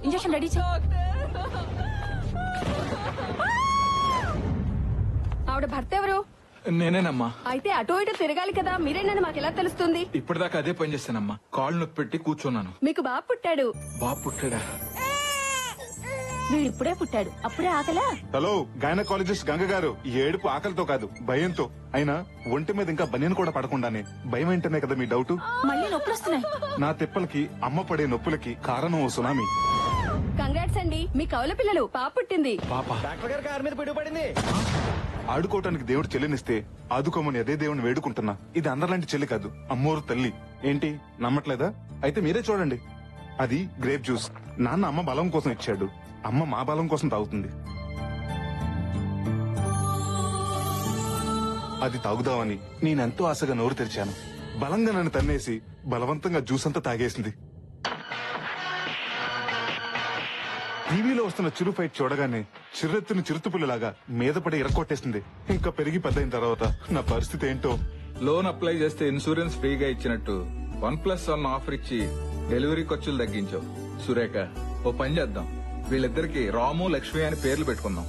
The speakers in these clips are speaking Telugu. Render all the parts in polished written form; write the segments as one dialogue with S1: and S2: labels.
S1: ఇంజెక్షన్ రెడీ చేయి. ఆవిడ భర్త ఎవరు?
S2: నేనేనమ్మా.
S1: అయితే అటో ఇటో తిరగాలి కదా, మీరేనని మాకు ఎలా తెలుస్తుంది?
S2: ఇప్పటిదాకా అదే పని చేస్తానమ్మా. కాళ్ళు నొప్పి పెట్టి కూర్చున్నాను.
S1: మీకు బాబు పుట్టాడు.
S2: బాబు పుట్టాడా?
S1: వీడిప్పుడే పుట్టాడు, అప్పుడే ఆకలా?
S3: హలో, గైనకాలజిస్ట్ గంగ గారు, ఈ ఏడుపు ఆకలితో కాదు భయంతో. అయినా ఒంటి మీద ఇంకా బనియన్ కూడా పడకుండానే భయం ఏంటనే కదా మీ డౌట్.
S1: మళ్ళీ నొప్పులు వస్తున్నాయి.
S3: నా తిప్పలకి అమ్మ పడే నొప్పులకి కారణం ఓ సునామీ.
S1: కంగ్రాట్స్ అండి, మీ కవల పిల్లలు పాప పుట్టింది.
S3: పాప
S4: డాక్టర్ గారి కారు మీద పిడుగుపడింది.
S3: ఆడుకోవటానికి దేవుడు చెల్లినిస్తే ఆదుకోమని అదే దేవుని వేడుకుంటున్నా. ఇది అందరిలాంటి చెల్లి కాదు, అమ్మోరు తల్లి. ఏంటి నమ్మట్లేదా? అయితే మీరే చూడండి. అది గ్రేప్ జ్యూస్. నాన్న అమ్మ బలం కోసం ఇచ్చాడు, అమ్మ మా బలం కోసం తాగుతుంది. అది తాగుదామని నేనెంతో ఆశగా నోరు తెరిచాను. బలంగా నన్ను తన్నేసి బలవంతంగా జ్యూస్ అంతా తాగేసింది. టీవీలో వస్తున్న చిరు ఫైట్ చూడగానే చిర్రెత్తుని చిరుతుపుల్లలాగా మీద పడి ఇరక్కొట్టేసింది. ఇంకా పెరిగి పెద్దయిన తర్వాత నా పరిస్థితి ఏంటో.
S2: లోన్ అప్లై చేస్తే ఇన్సూరెన్స్ ఫ్రీగా ఇచ్చినట్టు 1+1 ఆఫర్ ఇచ్చి డెలివరీ ఖర్చులు తగ్గించావు. సురేఖ, ఓ పని చేద్దాం, వీళ్ళిద్దరికి రాము లక్ష్మి అని పేర్లు పెట్టుకుందాం.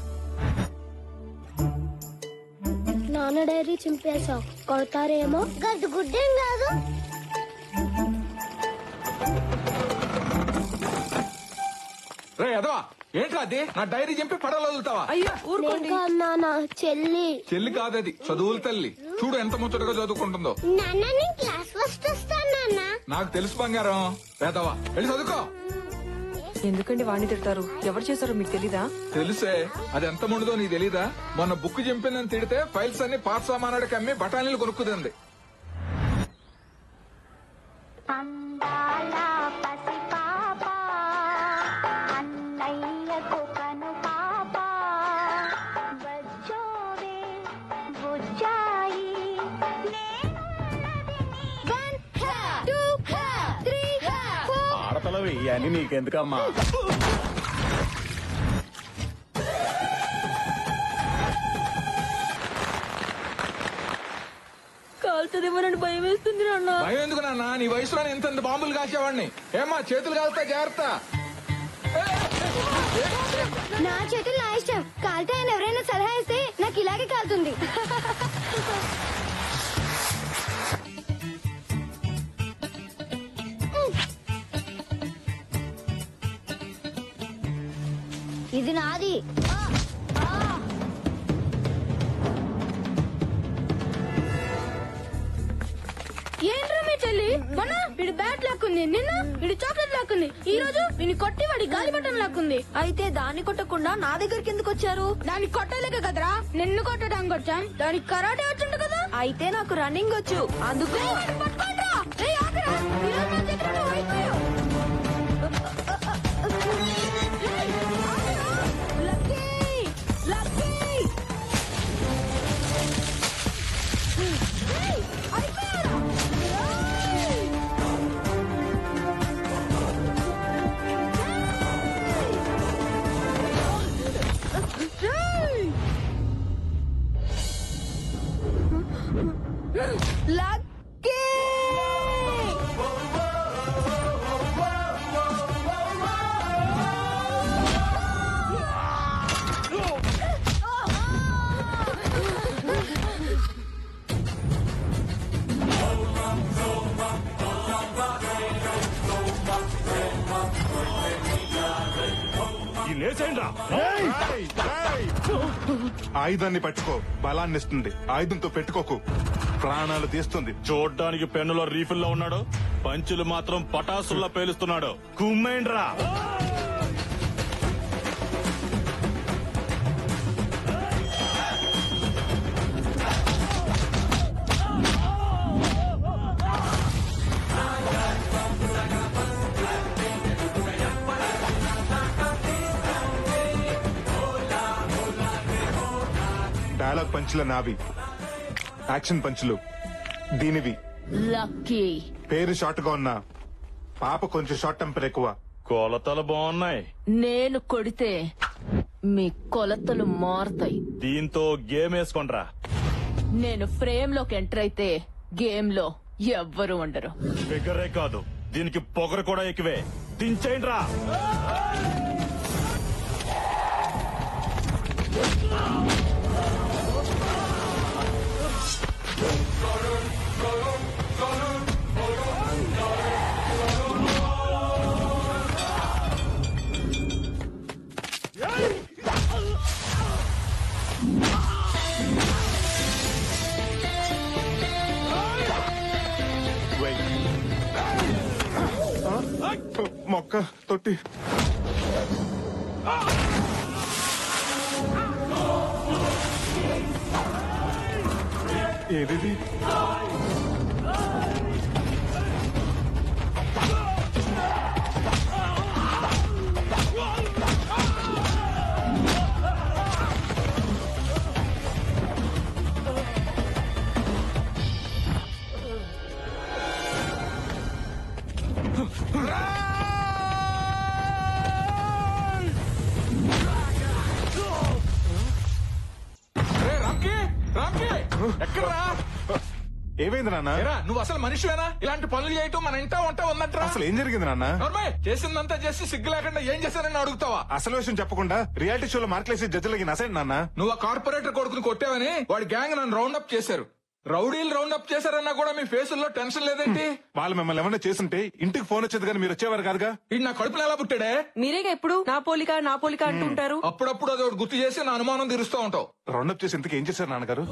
S5: నాన్న డైరీ చింపేశావు, కొడతారేమో. గడ్డు గుడ్డేం కాదు.
S2: రే అదవా, ఏంట్రా అది? నా డైరీ చింపి పడవలో వదులుతావా?
S1: అయ్యో ఊరుకోండి.
S5: నాన్న చెల్లి.
S2: చెల్లి కాదది, చదువుల తల్లి. చూడు ఎంత ముచ్చటగా చదువుకుంటుందో.
S5: నాన్న నేను క్లాస్ ఫస్ట్ వస్తాను నాన్న.
S2: నాకు తెలుసు బంగారం. వేదవా, వెళ్ళి చదువుకో.
S1: ఎందుకండి వాణ్ణి తిడతారు? ఎవరు చేశారో మీకు తెలీదా?
S2: తెలుసే, అది ఎంత ముందుదో నీకు తెలీదా? మొన్న బుక్ చింపిందని తిడితే ఫైల్స్ అన్ని పాత సామానాడికి అమ్మి బఠానీలు కొనుక్కుదండి.
S4: ఆడతలవి అని నీకెందుకమ్మా?
S1: కాల్తదేమో నన్ను భయం వేస్తుంది నాన్న.
S2: భయం ఎందుకు నాన్న? నీ వయసులో ఇంత బాంబులు కాసేవాడిని. ఏమ్మా చేతులు కాలుతా, జాగ్రత్త.
S5: నా చేతులు నా ఇష్టం. కాలితే ఆయన ఎవరైనా సలహా ఇస్తే నాకు ఇలాగే కాలుతుంది. ఇది నాది.
S6: ఏంట్రా మీ చెల్లి? మొన్న వీడి బ్యాట్ లాక్కుంది, నిన్న వీడి చాక్లెట్ లాక్కుంది, ఈ రోజు వీడిని కొట్టి వాడి గాలి బట్టన్ లాక్కుంది.
S1: అయితే దాన్ని కొట్టకుండా నా దగ్గరికి ఎందుకు వచ్చారు?
S6: దాన్ని కొట్టలేక కదరా నిన్ను కొట్టడానికి వచ్చాం. దానికి కరాటే వచ్చుంటు కదా.
S1: అయితే నాకు రన్నింగ్ వచ్చు, అందుకు.
S6: పట్టుకోండ్రా. ఏయ్, ఆగరా. ఈ రోజు నా దగ్గర నువ్వు అయిపోయావు. ఏయ్, ఆగరా.
S1: లక్కీ! లక్కీ!
S6: ఏయ్, అయిపోయారా?
S1: లక్కీ!
S3: ఆయుధాన్ని పట్టుకో, బలాన్ని ఇస్తుంది. ఆయుధంతో పెట్టుకోకు, ప్రాణాలు తీస్తుంది.
S7: చూడ్డానికి పెన్నులో రీఫిల్ లో ఉన్నాడు, పంచులు మాత్రం పటాసుల్లో పేలుస్తున్నాడు. కుమ్మేండ్రా.
S3: డైలాగ్ పంచుల నావి, యాక్షన్ పంచులు దీనివి.
S8: లక్కీ
S3: పేరు షార్ట్ గా ఉన్నా పాప కొంచెం షార్ట్ టెంపర్ ఎక్కువ.
S7: కొలతలు బాగున్నాయి.
S8: నేను కొడితే మీ కొలతలు మారుతాయి.
S7: దీంతో గేమ్ వేసుకోండ్రా.
S8: నేను ఫ్రేమ్ లోకి ఎంటర్ అయితే గేమ్ లో ఎవ్వరు ఉండరు.
S7: ఫిగరే కాదు, దీనికి పొగరు కూడా ఎక్కువే. దించేయండ్రా.
S3: మొక్క తొట్టి ఏది
S2: ఎక్కడ్రా?
S3: ఏమైంది నాన్న?
S2: ఏరా, నువ్వు అసలు మనిషివేనా? ఇలాంటి పనులు చేయటం మన ఇంటా ఉంటా ఉందంటరా?
S3: అసలు ఏం జరిగింది నాన్న?
S2: నోర్మయ్, చేసిందంతా చేసి సిగ్గు లేకుండా ఏం చేశానని అడుగుతావా?
S3: అసలు విషయం చెప్పకుండా రియాలిటీ షోలో మార్కులేసి జడ్జిలకి నసండి నాన్న.
S2: నువ్వు ఆ కార్పొరేటర్ కొడుకుని కొట్టావని వాడి గ్యాంగ్ నన్ను రౌండ్ అప్ చేశారు. రౌడీలు రౌండ్ అప్ చేశారన్నా కూడా మీ ఫేసుల్లో టెన్షన్ లేదేంటి?
S3: వాళ్ళు మిమ్మల్ని ఏమన్నా చేస్తుంటే ఇంటికి ఫోన్ వచ్చేది కానీ మీరు వచ్చేవారు కాదుగా.
S2: ఇది నా కడుపులో ఎలా పుట్టాడే?
S1: మీరేగా ఎప్పుడు నా పోలిక అంటుంటారు.
S2: అప్పుడప్పుడు అది ఒకటి గుర్తు చేసి నా అనుమానం తీరుస్తూ ఉంటావు.
S3: రౌండప్ చేసి ఇంతకు ఏం చేశారు నాన్నగారు?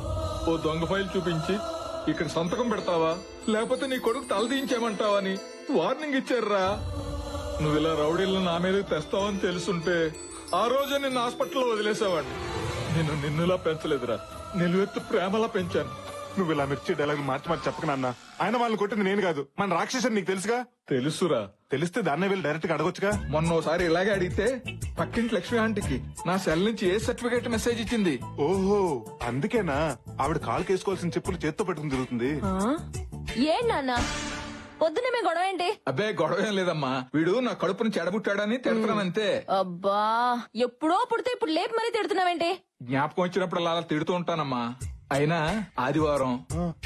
S2: ఓ దొంగ ఫైల్ చూపించి ఇక్కడ సంతకం పెడతావా లేకపోతే నీ కొడుకు తలదించేమంటావా అని వార్నింగ్ ఇచ్చారా. నువ్వు ఇలా రౌడీలను నా మీద తెస్తావని తెలుసుంటే ఆ రోజు నిన్ను హాస్పిటల్లో వదిలేసావాడిని. నేను నిన్నులా పెంచలేదురా, నిలువెత్తు ప్రేమలా పెంచాను.
S3: నువ్వు ఇలా మిర్చి డైలాగ్ మార్చి చెప్పక నాన్న. ఆయన వాళ్ళని కొట్టింది నేను కాదు, మన రాక్షసుని నీకు తెలుసుగా.
S2: తెలుసురా.
S3: తెలిస్తే దాన్నే వెళ్ళి డైరెక్ట్ గా అడగొచ్చుగా.
S2: మొన్నోసారి ఇలాగే అడిగితే పక్కింటి లక్ష్మి ఆంటీకి నా సెల్ నుంచి ఏ సర్టిఫికేట్ మెసేజ్ ఇచ్చింది.
S3: ఓహో, అందుకేనా ఆవిడ కాలు కేసుకోవాల్సిన చెప్పులు చేత్తో పెట్టుకుని తిరుగుతుంది.
S8: ఏం నాన్న పొద్దునే మీ గొడవ ఏంటి?
S2: అబ్బే గొడవ ఏం లేదమ్మా, వీడు నా కడుపుని చెడబుట్టాడని తిడుతున్నానంతే.
S8: అబ్బా ఎప్పుడో పుడితే ఇప్పుడు లేపు మరీ తిడుతున్నావేంటి?
S2: జ్ఞాపకం వచ్చినప్పుడు అలా తిడుతూ ఉంటానమ్మా. అయినా ఆదివారం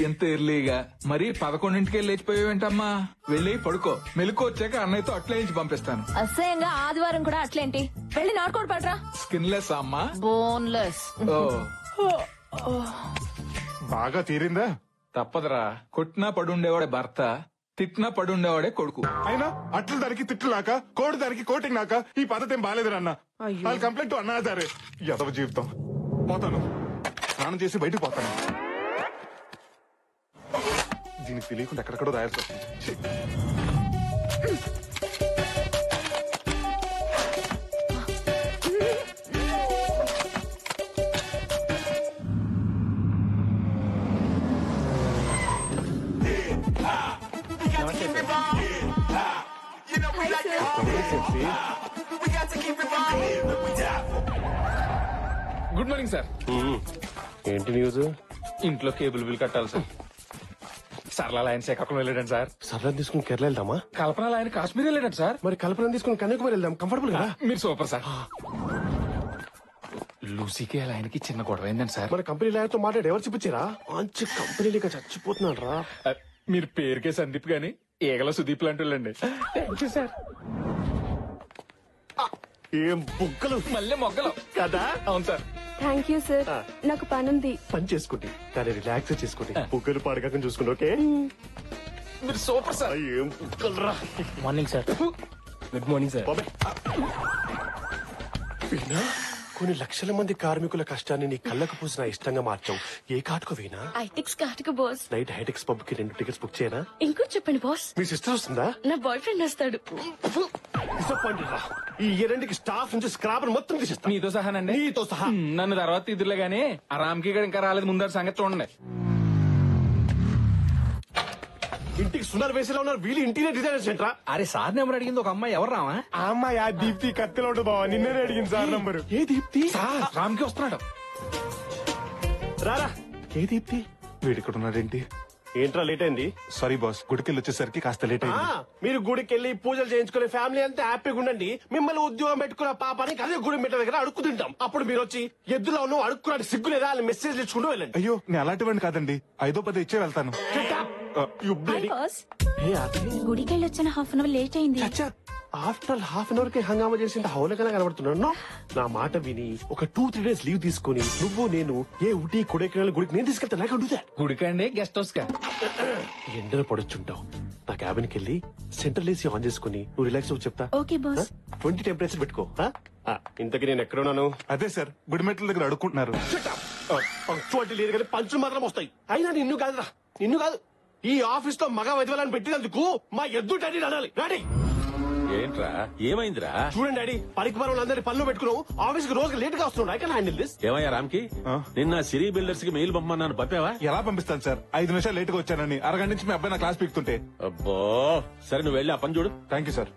S2: ఎంత ఎర్లీగా మరి 11ంటికే లేచిపోయావేంటమ్మా? వెళ్ళి పడుకో, మెలకు వచ్చాక అన్నయ్యతో అట్లేయించి పంపిస్తాను.
S8: అసహ్యంగా ఆదివారం కూడా అట్లేంటి? వెళ్ళి నాటుకోడు పడరా.
S2: స్కిన్లెస్ అమ్మా,
S8: బోన్లెస్.
S3: బాగా తీరిందా?
S2: తప్పదురా. కొట్టినా పడుండేవాడే భర్త, తిట్టినా పడుండేవాడే కొడుకు.
S3: అయినా అట్లు దానికి తిట్లు నాక, కోడి దానికి కోటింగ్ నాక. ఈ పద్ధతి ఏం బాగాలేదు నాన్న. వాళ్ళు కంప్లైంట్ అన్నారే. యదవ జీవితం. పోతాను, స్నానం చేసి బయటకు పోతాను. దీనికి తెలియకుండా ఎక్కడెక్కడో రాయాల్సి వస్తుంది.
S9: Good morning sir.
S10: ఏంటి న్యూస్?
S9: ఇంట్లో కేబుల్ బిల్ కట్టాలి సార్. సరళ ఆయన శ్రీకాకుళం వెళ్ళాడండి సార్.
S10: సరళ తీసుకుని కేరళ వెళ్దామా?
S9: కల్పన ఆయన కాశ్మీర్ వెళ్ళాడు సార్.
S10: మరి కల్పన తీసుకుని కన్యాకుమారి వెళ్దాం, కంఫర్టబుల్ కదా.
S9: మీరు సూపర్ సార్. లూసీకి అలా ఆయనకి చిన్న గొడవ అయిందండి సార్.
S10: మన కంపెనీ లాయర్తో మాట్లాడి ఎవరు చూపించారా? మంచి కంపెనీలుగా చచ్చిపోతున్నాడు రా.
S9: మీరు పేరుకే సందీప్ గాని ఏగల సుదీప్ లాంటి వాళ్ళండి. Thank you sir.
S10: ఏం బుగ్గలు
S9: మళ్ళీ మొగ్గలు
S10: కదా.
S9: అవును సార్.
S6: Thank you sir. నాకు పనుంది.
S10: పని చేసుకోండి కానీ రిలాక్స్ చేసుకోండి. బుగ్గలు పాడకాకని చూసుకోండి. ఓకే,
S9: మీరు సూపర్ సార్.
S10: ఏం బుగ్గలు రా.
S4: Morning sir. Good morning sir.
S10: Veena, కొన్ని లక్షల మంది కార్మికుల కష్టాన్ని నీ కళ్ళకు పూసిన ఇష్టంగా మార్చావు. ఏ కాటుకు వీణా?
S6: ఐటెక్స్ కాటుకు బాస్.
S10: నైట్ హైటెక్స్ పబ్ కి 2 టికెట్స్ బుక్ చేయనా?
S6: ఇంకో చెప్పండి బాస్.
S10: మీ సిస్టర్ వస్తుందా?
S6: నా బాయ్ ఫ్రెండ్ వస్తాడు.
S10: డిసప్పాయింటెడ్ రా. ఈ రెండుకి స్టాఫ్ నుంచి స్క్రాప్ మొత్తం తీసేస్తా.
S9: నీతో సహానండి.
S10: నీతో సహా.
S9: నన్ను తర్వాత ఇదిలే గానీ ఆ రామ్కి గడ ఇంకా రాలేదు. ముందర సంగతి చూడండి.
S10: ఇంటికి సునార్ వేసేలా ఉన్నారు వీళ్ళు. ఇంటీరియర్ డిజైనర్స్ ఏంట్రా?
S9: అరే సార్ నెంబర్ అడిగింది ఒక అమ్మాయి. ఎవరు రావా?
S10: ఆ అమ్మాయి ఆ దీప్తి కత్తిలో బావా. నిన్నే అడిగింది సార్ నంబరు. ఏ దీప్తి?
S9: రామ్కి వస్తున్నాడు.
S10: రారా ఏ దీప్తి
S3: వీడిక్కడ ఉన్నాడేంటి?
S10: ఏంట్రా లేట్ అయింది?
S3: సారీ బాస్, గుడికెళ్ళి వచ్చేసరికి కాస్త లేట్ అయింది.
S10: మీరు గుడికి వెళ్ళి పూజలు చేయించుకునే ఫ్యామిలీ అంతా హ్యాపీగా ఉండండి. మిమ్మల్ని ఉద్యోగం పెట్టుకున్న పాపానికి అదే గుడి మెట్ల దగ్గర అడుక్కు తింటాం. అప్పుడు మీరు వచ్చి ఎద్దులో ఉన్న అడుక్కున్నాడు సిగ్గులేదా అని మెసేజ్ ఇచ్చుకుంటూ వెళ్ళండి.
S3: అయ్యో నేను అలాంటివాడిని కాదండి, 5-10 ఇచ్చే వెళ్తాను.
S6: గుడికి వెళ్ళి వచ్చిన హాఫ్ అన్ అవర్ లేట్ అయింది.
S10: ఆఫ్టర్ హాఫ్ అన్ అవర్ కి హంగామా చేసి హౌలకనే కనబడుతున్నాను. నా మాట విని ఒక 2-3 days లీవ్ తీసుకుని నువ్వు నేను ఏ ఊటీ కొడైకెనాల్ గుడికి నేను తీసుకెళ్తాను. నాకు అడుగుతా
S9: గుడికండి గెస్ట్ హౌస్ కా?
S10: ఎండలో పడొచ్చుంటావు. నా క్యాబిన్ కి వెళ్ళి సెంట్రల్ ఏసీ ఆన్ చేసుకుని నువ్వు రిలాక్స్ అవ్వు చెప్తా.
S6: Okay boss.
S10: 20 టెంపరేచర్ పెట్టుకో. ఇంతకీ నేను ఎక్కడున్నాను?
S3: అదే సార్, గుడిమెట్ల దగ్గర అడుక్కుంటున్నారు.
S10: పంక్చువాలిటీ లేదు కానీ పంచులు మాత్రం వస్తాయి. అయినా నిన్ను కాదురా, నిన్ను కాదు. ఈ ఆఫీస్ లో మగ వైద్యులను పెట్టినందుకు మా ఎద్దు డాడీ అనాలి. డాడీ
S7: ఏంట్రా ఏమైందిరా?
S10: చూడండి డాడీ, పనికి పనులందరి పనులు పెట్టుకున్నావు. ఆఫీస్ కి రోజు లేట్ గా వస్తున్నాడు. I can handle this.
S7: ఏమయ్యా రామ్కి, నిన్న సిరీ బిల్డర్స్ కి మెయిల్ పంపమన్నాను, పంపావా?
S3: ఎలా పంపిస్తాను సార్, 5 నిమిషాలు లేట్ గా వచ్చానని అరగంట నుంచి మీ అబ్బాయి నా క్లాస్ పీకుతుంటే.
S7: అబ్బో సరే నువ్వు వెళ్ళి ఆ పని చూడు.
S3: Thank you sir.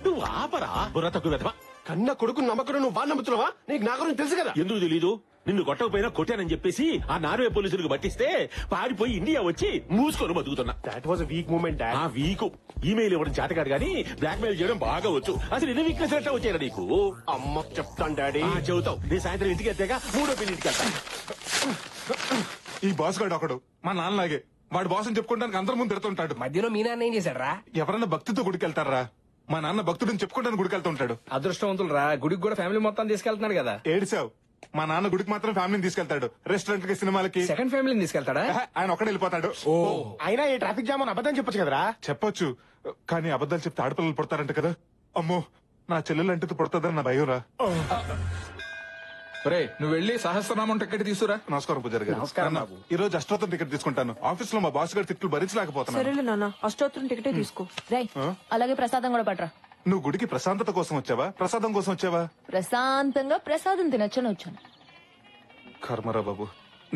S7: నువ్వు ఆపరా బుర్ర తక్కువ వెధవా.
S10: కన్న కొడుకు నమ్మకం నువ్వు బాగా నమ్ముతున్నావా? నీకు నా గురించి తెలుసు కదా.
S7: ఎందుకు తెలీదు? నిన్ను కొట్టకపోయినా కొట్టానని చెప్పేసి ఆ నార్వే పోలీసులకు పట్టిస్తే పారిపోయి ఇండియా వచ్చి మూసుకొని బతుకుతున్నా.
S10: That was weak moment.
S7: ఆ వీక్ ఈమెయిల్ ఇవ్వడం చేత కాదు కానీ బ్లాక్ మెయిల్ చేయడం బాగా వచ్చు. అసలు ఎన్ని వీక్నెస్ ఎట్లా వచ్చారా నీకు?
S10: అమ్మ చెప్తాను డాడీ.
S7: చెబుతావు. నేను సాయంత్రం ఇంటికి వెళ్తాక 3వ పెళ్లింటికి వెళ్తాను.
S3: ఈ బాస్ గాడు ఒకడు మా నాన్నలాగే. వాడు బాస్ అని చెప్పుకోవడానికి అందరి ముందు తిడుతుంటాడు.
S4: మధ్యలో మీ నాన్న ఏం చేశాడు రా?
S3: ఎవరన్నా భక్తితో గుడికెళ్తారా? మా నాన్న భక్తుడిని చెప్పుకుంటాను గుడికెళ్తుంటాడు.
S4: అదృష్టవంతులు రా, గుడికి కూడా ఫ్యామిలీ మొత్తం తీసుకెళ్తున్నాడు కదా.
S3: ఏడిసావు. మా నాన్న గుడికి మాత్రం ఫ్యామిలీని తీసుకెళ్తాడు. రెస్టారెంట్ కి, సినిమాలకి
S4: సెకండ్ ఫ్యామిలీని తీసుకెళ్తాడా?
S3: ఆయన ఒక్కడే వెళ్ళిపోతాడు.
S10: అయినా ఈ ట్రాఫిక్ జామ్ అని అబద్ధం చెప్పొచ్చు కదరా.
S3: చెప్పొచ్చు, కానీ అబద్ధాలు చెప్తే ఆడపిల్లలు పుడతారంట కదా. అమ్మో, నా చెల్లెలు అంటే పుడతాదని నా భయం రా.
S2: రే నువ్వు వెళ్ళి సహస్రనామం టికెట్ తీసుకురా.
S3: నమస్కారం పూజారి గారు.
S4: నమస్కారం.
S3: ఈ రోజు అష్టోత్తరం టికెట్ తీసుకుంటాను. ఆఫీస్ లో మా బాస్ గారి తిట్లు భరించలేకపోతున్నాను.
S1: సరేలే నాన్న, అష్టోత్తరం టికెటే తీసుకో.
S8: రై అలాగే ప్రసాదం కూడా పట్రా.
S3: నువ్వు గుడికి ప్రశాంతత కోసం వచ్చావా, ప్రసాదం కోసం వచ్చావా?
S8: ప్రశాంతంగా ప్రసాదం తినొచ్చని వచ్చాను.
S3: కర్మరా బాబు,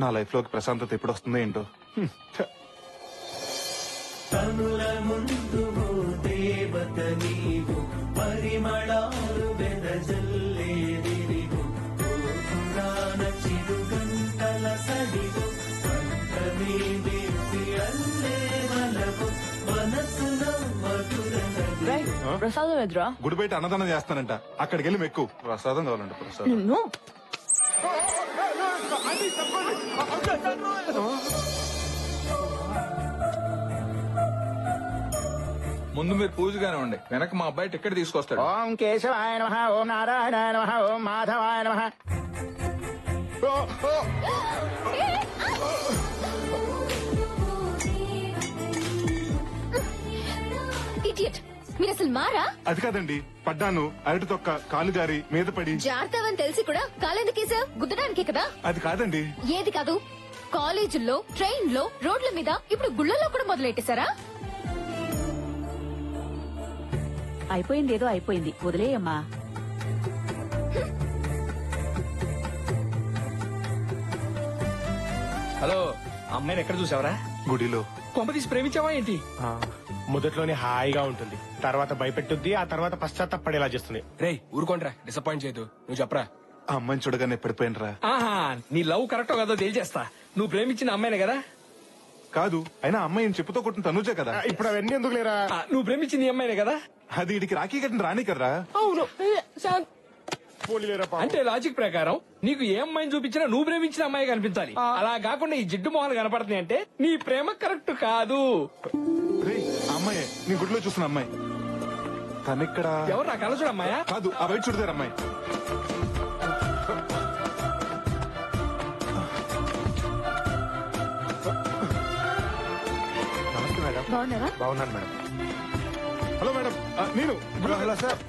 S3: నా లైఫ్ లోకి ప్రశాంతత ఎప్పుడు వస్తుందో ఏంటో.
S8: ప్రసాదం ఎదురా?
S3: గుడి బయట అన్నదానం చేస్తానంట, అక్కడికి వెళ్ళి మెక్కు. ప్రసాదం కావాలంట. ప్రసాదం.
S8: నిన్ను
S2: ముందు మీరు పూజగానే ఉండి, వెనక మా అబ్బాయి టికెట్ తీసుకొస్తాడు.
S9: ఓం కేశవాయ నమః, ఓం నారాయణాయ నమః, ఓం మాధవాయ నమః.
S6: ఇడియట్, మీరు అసలు మారా?
S3: అది కాదండి, పడ్డాను. అరటి తొక్క కాలు జారి మీద పడి.
S6: జాగ్రత్తవని తెలిసి కూడా కాలెందుకేసావు? గుద్దడానికే కదా.
S3: అది కాదండి.
S6: ఏది కాదు? కాలేజీల్లో, ట్రైన్ లో, రోడ్ల మీద, ఇప్పుడు గుళ్ళలో కూడా మొదలెట్టేశారా?
S8: అయిపోయింది, ఏదో అయిపోయింది, వదిలేయమ్మా.
S4: హలో, అమ్మాయిని ఎక్కడ చూసావరా?
S3: గుడిలో.
S4: కొంప తీసి ప్రేమించావా ఏంటి?
S10: మొదట్లోనే హాయిగా ఉంటుంది, తర్వాత భయపెట్టుద్ది, ఆ తర్వాత పశ్చాత్తాపడేలా చేస్తుంది.
S4: రేయ్ ఊరుకోండ్రా, డిసప్పాయింట్ చేయదు. నువ్వు చెప్పరా.
S3: ఆ అమ్మాయిని చూడగానే పడిపోయినరా.
S4: ఆహా, నీ లవ్ కరెక్టో కాదో తేల్చేస్తా. నువ్వు ప్రేమించిన అమ్మాయినే కదా?
S3: కాదు, అయినా అమ్మాయిని చెప్పుతో కొట్టిన తనుజే కదా.
S10: ఇప్పుడు అవన్నీ ఎందుకు లేరా?
S4: నువ్వు ప్రేమించిన నీ అమ్మాయినే కదా?
S3: అది ఇడికి రాఖీ కట్టిన రాని కదరా.
S4: అవును.
S10: పోలీలేరా పాపం.
S4: అంటే లాజిక్ ప్రకారం నీకు ఏ అమ్మాయిని చూపించినా నువ్వు ప్రేమించిన అమ్మాయి కనిపించాలి. అలా కాకుండా ఈ జిడ్డు మొహాలు కనపడుతున్నాయి అంటే నీ ప్రేమ కరెక్ట్ కాదు.
S3: రేయ్, ఆ అమ్మాయే నీ గుడిలో చూసిన అమ్మాయి. తనిక్కడ
S4: ఎవరు నా కలచుడు అమ్మాయా?
S3: కాదు, ఆ బయట చూడతారు అమ్మాయి.
S10: నమస్తే మేడం.
S6: బాగున్నావా?
S10: బాగున్నాను మేడం.
S3: హలో మేడం, నేను
S9: హలో సార్,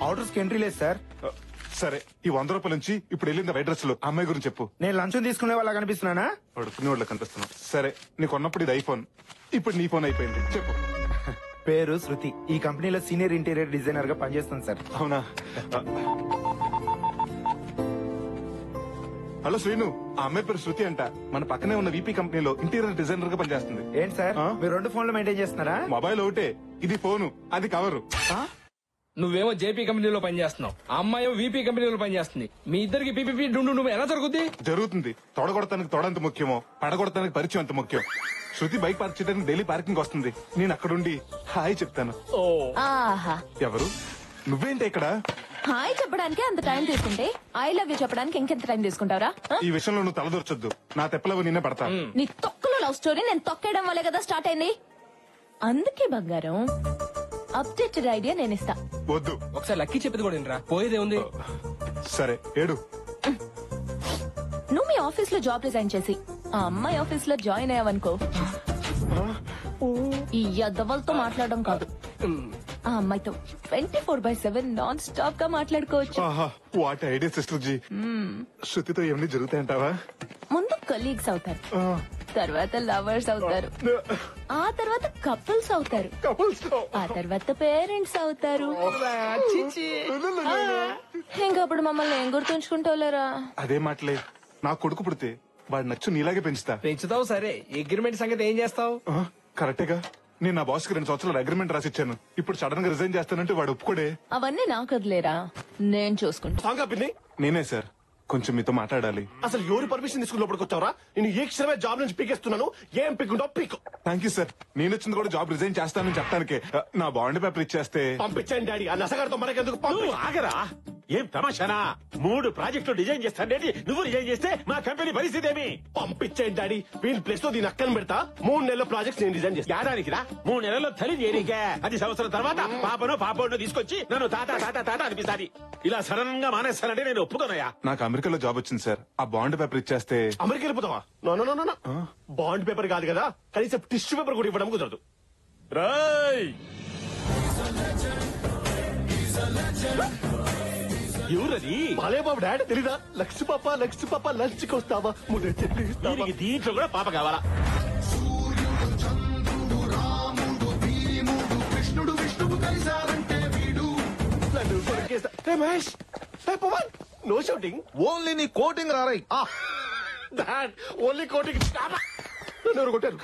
S9: ఆర్డర్స్ కి ఎంట్రీ లేదు సార్.
S3: సరే, ఈ 100 రూపాయల నుంచి ఇప్పుడు వెళ్ళింది వైట్ డ్రెస్ లో అమ్మాయి గురించి చెప్పు.
S9: నేను లంచం తీసుకునే వాళ్ళ కనిపిస్తున్నానా?
S3: పడుకునే వాళ్ళకి కనిపిస్తున్నావు. సరే, నీకు ఉన్నప్పుడు ఇది ఐఫోన్, ఇప్పుడు నీ ఫోన్ అయిపోయింది. చెప్పు.
S9: పేరు శృతి, ఈ కంపెనీలో సీనియర్ ఇంటీరియర్ డిజైనర్ గా పనిచేస్తాను సార్.
S3: అవునా? హలో శ్రీను, ఆ అమ్మాయి పేరు శృతి అంట. మన పక్కనే ఉన్న వీపీ కంపెనీలో ఇంటీరియర్ డిజైనర్ గా పనిచేస్తుంది.
S9: ఏంటి సార్, మీరు 2 ఫోన్లు మెయింటైన్ చేస్తున్నారా?
S3: మొబైల్ ఒకటే, ఇది ఫోను, అది కవరు.
S4: నువ్వేమో జేపీ కంపెనీలో పనిచేస్తున్నావు, ఆ అమ్మాయి వీపీ కంపెనీలో పనిచేస్తుంది. మీ ఇద్దరికి పీపీపీ డుండు ఎలా జరుగుద్ది?
S3: జరుగుతుంది. తొడగొడతానికి తొడంత ముఖ్యమో, పడగొడతానికి పరిచయం అంత ముఖ్యం. శృతి బైక్ పార్క్ చేయడానికి డైలీ పార్కింగ్ వస్తుంది. నేను అక్కడుండి హాయ్ చెప్తాను.
S8: ఆహా,
S3: ఎవరు? నువ్వేంటి ఇక్కడ?
S8: హాయ్ చెప్పడానికి అంత టైం తీసుకుంటే ఐ లవ్ యూ చెప్పడానికి ఇంకెంత టైం తీసుకుంటారా?
S3: ఈ విషయంలో నువ్వు తలదొరచొద్దు. నా తెప్పలవు నిన్నే పడతా.
S8: నీ తొక్కలో లవ్ స్టోరీ నేను తొక్కేయడం వల్లే కదా స్టార్ట్ అయింది. అందుకే బంగారం, అప్డేటెడ్ ఐడియా నేను ఇస్తా.
S3: వద్దు.
S4: ఒకసారి లక్కీ చెప్పేది కూడా వినరా, పోయేదే ఉంది.
S3: సరే ఏడు.
S8: నువ్వు మీ ఆఫీస్ లో జాబ్ రిజైన్ చేసి ఆ అమ్మాయి ఆఫీస్ లో జాయిన్ అయ్యావనుకో, ఈ యద్దవలతో మాట్లాడడం కాదు, ఆ అమ్మాయితో 24/7 నాన్ స్టాప్ గా మాట్లాడుకోవచ్చు.
S3: What idea sister ji. శృతితో ఏమని జరుగుతాయంటావా?
S8: ముందు కలీగ్స్ అవుతారు, తర్వాత లవర్స్ అవుతారు, ఆ తర్వాత కపుల్స్ అవుతారు, ఆ తర్వాత పేరెంట్స్ అవుతారు. ఇంకప్పుడు మమ్మల్ని ఏం గుర్తుంచుకుంటావులేరా?
S3: అదే మాటలే. నా కొడుకు పుడితే వాడు నచ్చు నీలాగే పెంచుతా.
S4: పెంచుతావు సరే, అగ్రిమెంట్ సంగతి ఏం చేస్తావు?
S3: కరెక్టేగా. నేను నా బాస్ కి 2 సంవత్సరాలు అగ్రిమెంట్ రాసిచ్చాను. ఇప్పుడు సడన్ గా రిజైన్ చేస్తానంటే వాడు ఒప్పుకోడే.
S8: అవన్నీ నాకు వదిలేరా, నేను చూసుకుంటా.
S3: నేనే సార్, కొంచెం మీతో మాట్లాడాలి.
S10: అసలు ఎవరి పర్మిషన్ తీసుకుని లోపలికి వచ్చావరా? నేను ఏ క్షణమే జాబ్ నుంచి పీకేస్తున్నాను. ఏం పీకుంటావు పీకు.
S3: Thank you sir. నేను వచ్చింది కూడా జాబ్ రిజైన్ చేస్తానని చెప్పడానికే. నా బాండ్ పేపర్ ఇచ్చేస్తే
S10: పంపించండి డాడీ. ఆ నసగారితో మనకెందుకు?
S7: నువ్వు ఆగరా, ఏం తమాషానా? 3 ప్రాజెక్టులు డిజైన్ చేస్తానండి, నువ్వు రిజైన్ చేస్తే మా కంపెనీ పరిస్థితి ఏమి?
S10: పంపించండి డాడీ. వీళ్ళ ప్లేస్ లో దీని అక్కని పెడతా. 3 నెలల ప్రాజెక్ట్ నేను డిజైన్ చేస్తా.
S7: ఏడానికి రా, 3 నెలల్లో తల్లి చేయడానికే. 10 సంవత్సరాల తర్వాత పాపను తీసుకొచ్చి నన్ను తాత తాత తాత అనిపిస్తాది. ఇలా సడన్ గా మానేస్తానంటే నేను ఒప్పుకోనయ్యా.
S3: నాకు అమెరికాలో జాబ్ వచ్చింది సార్. ఆ బాండ్ పేపర్ ఇచ్చేస్తే
S10: అమెరికా వెళ్ళిపోతావా? నో బాండ్ పేపర్ కాదు కదా, కనీసం టిష్యూ పేపర్ కూడా ఇవ్వడం కుదరదు.
S7: రాయ్ ఎవరది?
S10: బాలే బాబు డాడీ తెలీదా? లక్ష్మి పాప లంచ్ కి వస్తావా? ముందే చెప్పి
S7: దీనికి దీంట్లో కూడా పాప కావాలా?
S10: Mahesh no shouting.
S2: ఓన్లీ నీ కోటింగ్ రారై.
S10: Dad only coating. నన్ను ఎవరు కొట్టారు?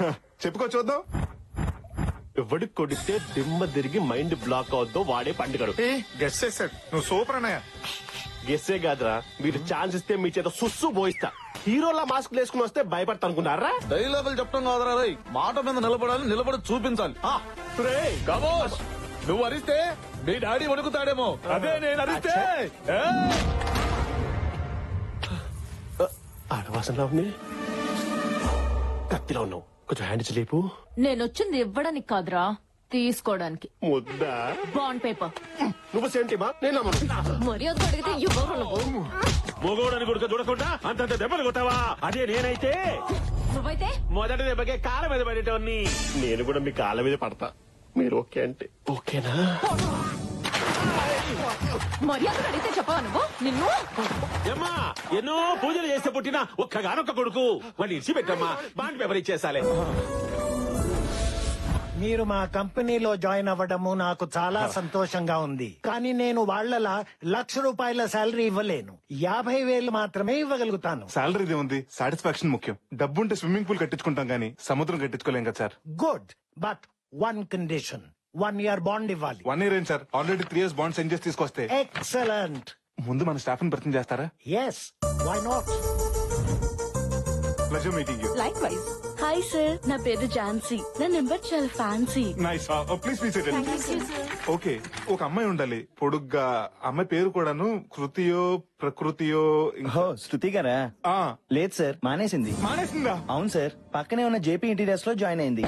S3: చెప్పుకో చూద్దాం.
S10: ఎవడికి కొడితే దిమ్మ తిరిగి మైండ్ బ్లాక్ అవుద్దో వాడే పండుగడు.
S3: గెస్ చేశాడు. నువ్వు సూపర్ అన్నయ్య.
S10: గెస్సే కాదురా, మీరు ఛాన్స్ ఇస్తే మీ చేత సుస్సు పోయిస్తా. హీరోలా మాస్క్ వేసుకుని వస్తే భయపడతా అనుకున్నారా?
S2: డైలాగులు చెప్పడం కాదురా రై, మాట మీద నిలబడాలి, నిలబడి చూపించాలి. కమోష్, నువ్వు అరిస్తే మీ డాడీ వణుకుతాడేమో, అదే నేను అరిస్తే.
S10: ఆడవాసనలో ఉంది, కత్తిలో ఉన్నావు. కొంచెం హ్యాండ్ ఇచ్చి లేపు.
S8: నేనొచ్చింది ఇవ్వడానికి కాదురా, తీసుకోవడానికి.
S10: ముద్దా
S8: బాండ్ పేపర్.
S10: నువ్వు సేంటిమా? నేను
S8: మర్యాద అడిగితే ఇవ్వరు నువ్వు.
S7: మొగోడని కొడుకు చూడకుండా అంతంత దెబ్బలు కొట్టావా? అదే నేనైతే
S8: నువ్వైతే
S7: మొదటి దెబ్బకే కాళ్ళ మీద పడేటోన్ని.
S10: నేను కూడా మీ కాళ్ళ మీద పడతా. మీరు ఓకే అంటే ఓకేనా?
S8: మర్యాద అడిగితే చెప్పవా నువ్వు? నిన్ను
S7: ఏమ్మా, ఎన్నో పూజలు చేస్తే పుట్టిన ఒక్కగానొక్క కొడుకు, వాడిని ఇచ్చి పెట్టమ్మా. బాండ్ పేపర్ ఇచ్చేసాలే.
S11: మీరు మా కంపెనీలో జాయిన్ అవ్వడము నాకు చాలా సంతోషంగా ఉంది. కానీ నేను వాళ్ళలా ₹1,00,000 శాలరీ ఇవ్వలేను. 50,000 మాత్రమే ఇవ్వగలుగుతాను.
S3: శాలరీ ఉంది, సాటిస్ఫాక్షన్ ముఖ్యం. డబ్బుంటే స్విమ్మింగ్ పూల్ కట్టించుకుంటాం గానీ సముద్రం కట్టించుకోలేం కదా సార్.
S11: Good, but 1 condition. 1 year bond ఇవ్వాలి.
S3: 1 year ఏంటి సార్? ఆల్రెడీ 3 years బాండ్ సెండ్ చేసి తీసుకొస్తే.
S11: ఎక్సలెంట్.
S3: ముందు మన స్టాఫ్ ని పరిచయం చేస్తారా?
S11: Yes, why not.
S3: Pleasure meeting you.
S6: Likewise. Hi sir, నా పేరు ఝాన్సీ. నా నెంబర్ చాలా fancy.
S3: Nice. Please please okay. ఒక అమ్మాయి ఉండాలి పొడుగ్గా. అమ్మాయి పేరు కూడాను కృతియో ప్రకృతియో.
S12: శృతి గారా? లేదు సార్, మానేసింది.
S3: మానేసిందా?
S12: అవును సార్, పక్కనే ఉన్న జేపీ ఇంటీరియర్స్ లో జాయిన్ అయింది.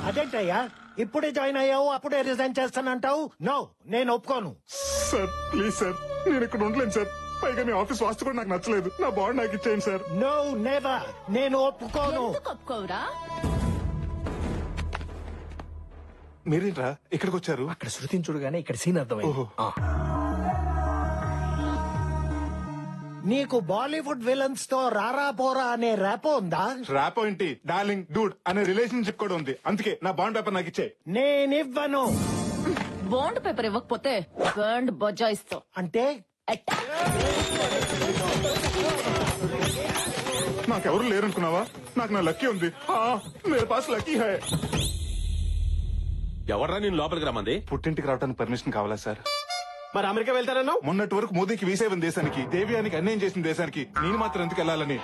S11: అదేంటయ్యా, ఇప్పుడే జాయిన్ అయ్యావు అప్పుడే రిజైన్ చేస్తానంటావు? నో, నేను ఒప్పుకోను.
S3: సార్ ప్లీజ్ సార్, నేను ఇక్కడ ఉండలేను సార్. పైగా మీ ఆఫీస్ వాస్తు కూడా నాకు నచ్చలేదు. నా బాండ్ నాకు ఇచ్చేయండి సార్.
S11: No, never. నేను ఒప్పుకోను.
S8: ఒప్పుకోవురా?
S3: మీరేంట్రా ఇక్కడికి వచ్చారు?
S4: అక్కడ శృతిని చూడగానే ఇక్కడ సీన్ అర్థమైంది.
S11: నీకు బాలీవుడ్ విలన్స్ తో రారా పోరా అనే ర్యాపో ఉందా?
S3: ర్యాపో ఏంటి, డార్లింగ్ డూడ్ అనే రిలేషన్షిప్ కూడా ఉంది. అందుకే నా బాండ్ పేపర్ నాకు ఇచ్చే.
S11: నేనివ్వను.
S8: బాండ్ పేపర్ ఇవ్వకపోతే బాండ్ బజాయిస్తావు.
S11: అంటే
S3: నాకెవరు లేరనుకున్నావా? నాకు నా లక్కీ ఉంది. మేరే పాస్ లక్కీ హై.
S7: ఎవరా నేను లోపలికి రమ్మంది?
S3: పుట్టింటికి రావడానికి పర్మిషన్ కావాలా సార్?
S10: మరి అమెరికా వెళ్తారన్నావు?
S3: మొన్నటి వరకు మోదీకి వీసేవన్ దేశానికి, దేవ్యానికి అన్యాయం చేసిన దేశానికి నేను మాత్రం ఎందుకు వెళ్ళాలని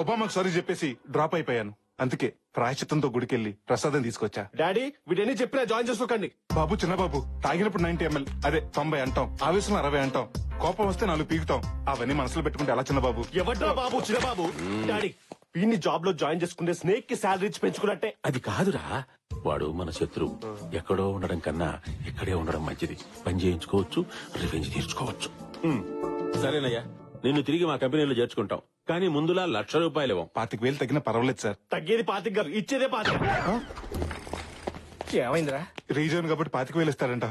S3: ఒబామాకు సారీ చెప్పేసి డ్రాప్ అయిపోయాను. అందుకే ప్రాయశ్చిత్తంతో గుడికెళ్ళి ప్రసాదం తీసుకొచ్చా.
S10: డాడీ వీడని చెప్పినా జాయిన్ చేసుకోకండి.
S3: బాబు చిన్నబాబు తాగినప్పుడు 90 ml అదే 90 అంటాం, ఆవేశంలో 60 అంటాం, కోపం వస్తే 4 పీకుతాం. అవన్నీ మనసులో పెట్టుకుంటే ఎలా చిన్నబాబు?
S10: ఎవడ్రా బాబు చిన్నబాబు? డాడీ వీడిని జాబ్ లో జాయిన్ చేసుకుంటే స్నేక్ కి శాలరీ ఇచ్చి పెంచుకున్నట్టే.
S7: అది కాదురా, వాడు మన శత్రువు. ఎక్కడో ఉండడం కన్నా ఇక్కడే ఉండడం మంచిది. పని చేయించుకోవచ్చు, రివెంజ్ తీర్చుకోవచ్చు. సరేనయ్యా, నిన్ను తిరిగి మా కంపెనీలో చేర్చుకుంటాం. కానీ ముందులా ₹1,00,000 ఇవ్వం.
S3: 25,000 తగ్గినా పర్వాలేదు సార్.
S10: తగ్గేది 25 గారు, ఇచ్చేదే 25.
S4: ఏమైందిరా?
S3: రీజన్ కాబట్టి 25,000 ఇస్తారంట.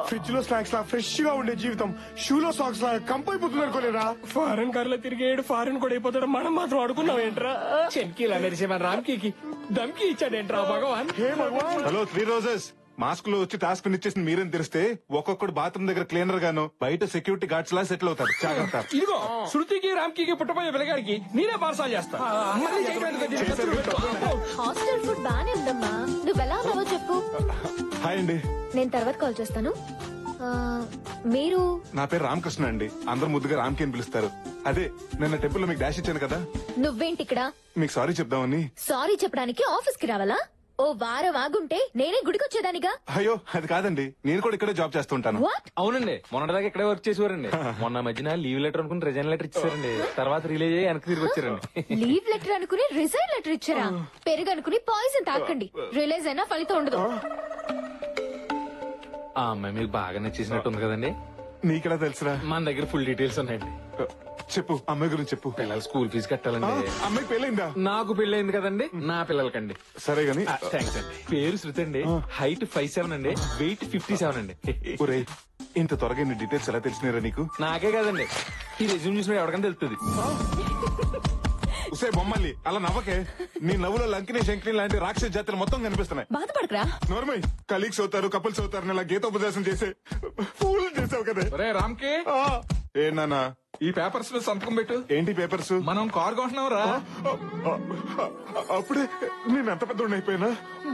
S10: ఫ్రిడ్జ్ లో స్నాక్స్ లా ఫ్రెష్ గా ఉండే జీవితం షూలో సాక్స్ లా కంపైపోతుంది అనుకోలేరా?
S4: ఫారెన్ కార్ లో తిరిగేడు ఫారెన్ కూడా అయిపోతాడు, మనం మాత్రం అడుకున్నాం ఏంట్రా? చెంకీలా మెరిసే మన రామ్కి దమ్కి ఇచ్చాడేంట్రా భగవాన్?
S3: హలో 3 రోజెస్, మాస్క్ లో వచ్చి టాస్క్ ఇచ్చేసింది మీరేం తెలిస్తే ఒక్కొక్కడు బాత్రూమ్ దగ్గర క్లీనర్ గాను బయట సెక్యూరిటీ గార్డ్స్ లా సెటిల్ అవుతారు. జాగ్రత్త.
S4: ఇదిగో శృతికి రామ్కి పుట్టపోయే పిల్లగాడికి నేనే పార్సల్ చేస్తా.
S5: హాస్టల్ ఫుడ్ బానే ఉందమ్మా. నువ్వు ఎలా ఉన్నావో చెప్పు.
S3: హాయ్ అండి.
S5: నేను తర్వాత కాల్ చేస్తాను. మీరు?
S3: నా పేరు రామకృష్ణ అండి, అందరు ముద్దుగా రామ్కి అని పిలుస్తారు. అదే నిన్న టెంపుల్ లో మీకు డాష్ ఇచ్చాను కదా.
S5: నువ్వేంటి ఇక్కడ?
S3: మీకు సారీ చెప్దామని.
S5: సారీ చెప్పడానికి ఆఫీస్ కి రావాలా? ఓ వారం ఆగుంటే నేనే గుడికొచ్చేదానిగా.
S3: అయ్యో అది కాదండి, నేను కూడా ఇక్కడే జాబ్ చేస్తుంటాను.
S9: అవునండి, మొన్నటిదాకా ఇక్కడే వర్క్ చేసేవారండి. మొన్న మధ్యన లీవ్ లెటర్ అనుకుని రిజైన్ లెటర్ ఇచ్చారండి. తర్వాత రిలీజ్ అయ్యి వెనక్కి తిరిగి వచ్చారండి.
S5: లీవ్ లెటర్ అనుకుని రిజైన్ లెటర్ ఇచ్చారా? పెరుగు అనుకుని పాయిజన్ తాకండి, రిలీజ్ అయినా ఫలితం ఉండదు.
S9: ఆ అమ్మాయి మీకు బాగా నచ్చేసినట్టుంది కదండి.
S3: నీకెలా తెలుసురా?
S9: మన దగ్గర ఫుల్ డీటెయిల్స్ ఉన్నాయండి.
S3: చెప్పు, అమ్మాయి గురించి చెప్పు.
S9: పిల్లల స్కూల్ ఫీజు కట్టాలండి.
S3: అమ్మాయి పెళ్ళైందా?
S9: నాకు పెళ్ళైంది కదండి, నా పిల్లలకండి.
S3: సరే గాని
S9: థ్యాంక్స్ అండి. పేరు శృతి అండి, హైట్ 5'7" అండి, వెయిట్ 57 అండి.
S3: ఒరేయ్, ఇంత త్వరగా ఇన్ని డీటెయిల్స్ ఎలా తెలిసినారా నీకు?
S9: నాకే కదండి, ఈ రెజ్యూమ్ చూసిన ఎవరికైనా తెలుస్తుంది.
S3: ఉసే బొమ్మల్లి అలా నవ్వకే. నీ నవ్వులో లంకిని శంకిని లాంటి రాక్షస జాతులు మొత్తం కనిపిస్తున్నాయి.
S8: బాధపడకరా.
S3: నోర్మల్ కలీగ్స్ అవుతారు, కపుల్స్ అవుతారు, ఇలా గీతోపదేశం చేసే ఫూల్ చేసావు కదా.
S2: ఒరే రామ్కి,
S3: ఏ నానా
S2: ఈ పేపర్స్ లో సంతకం పెట్టు.
S3: ఏంటి పేపర్స్?
S2: మనం కార్ కొంటున్నాం రా.
S3: అప్పుడే నేను ఎంత పెద్ద అయిపోయినా.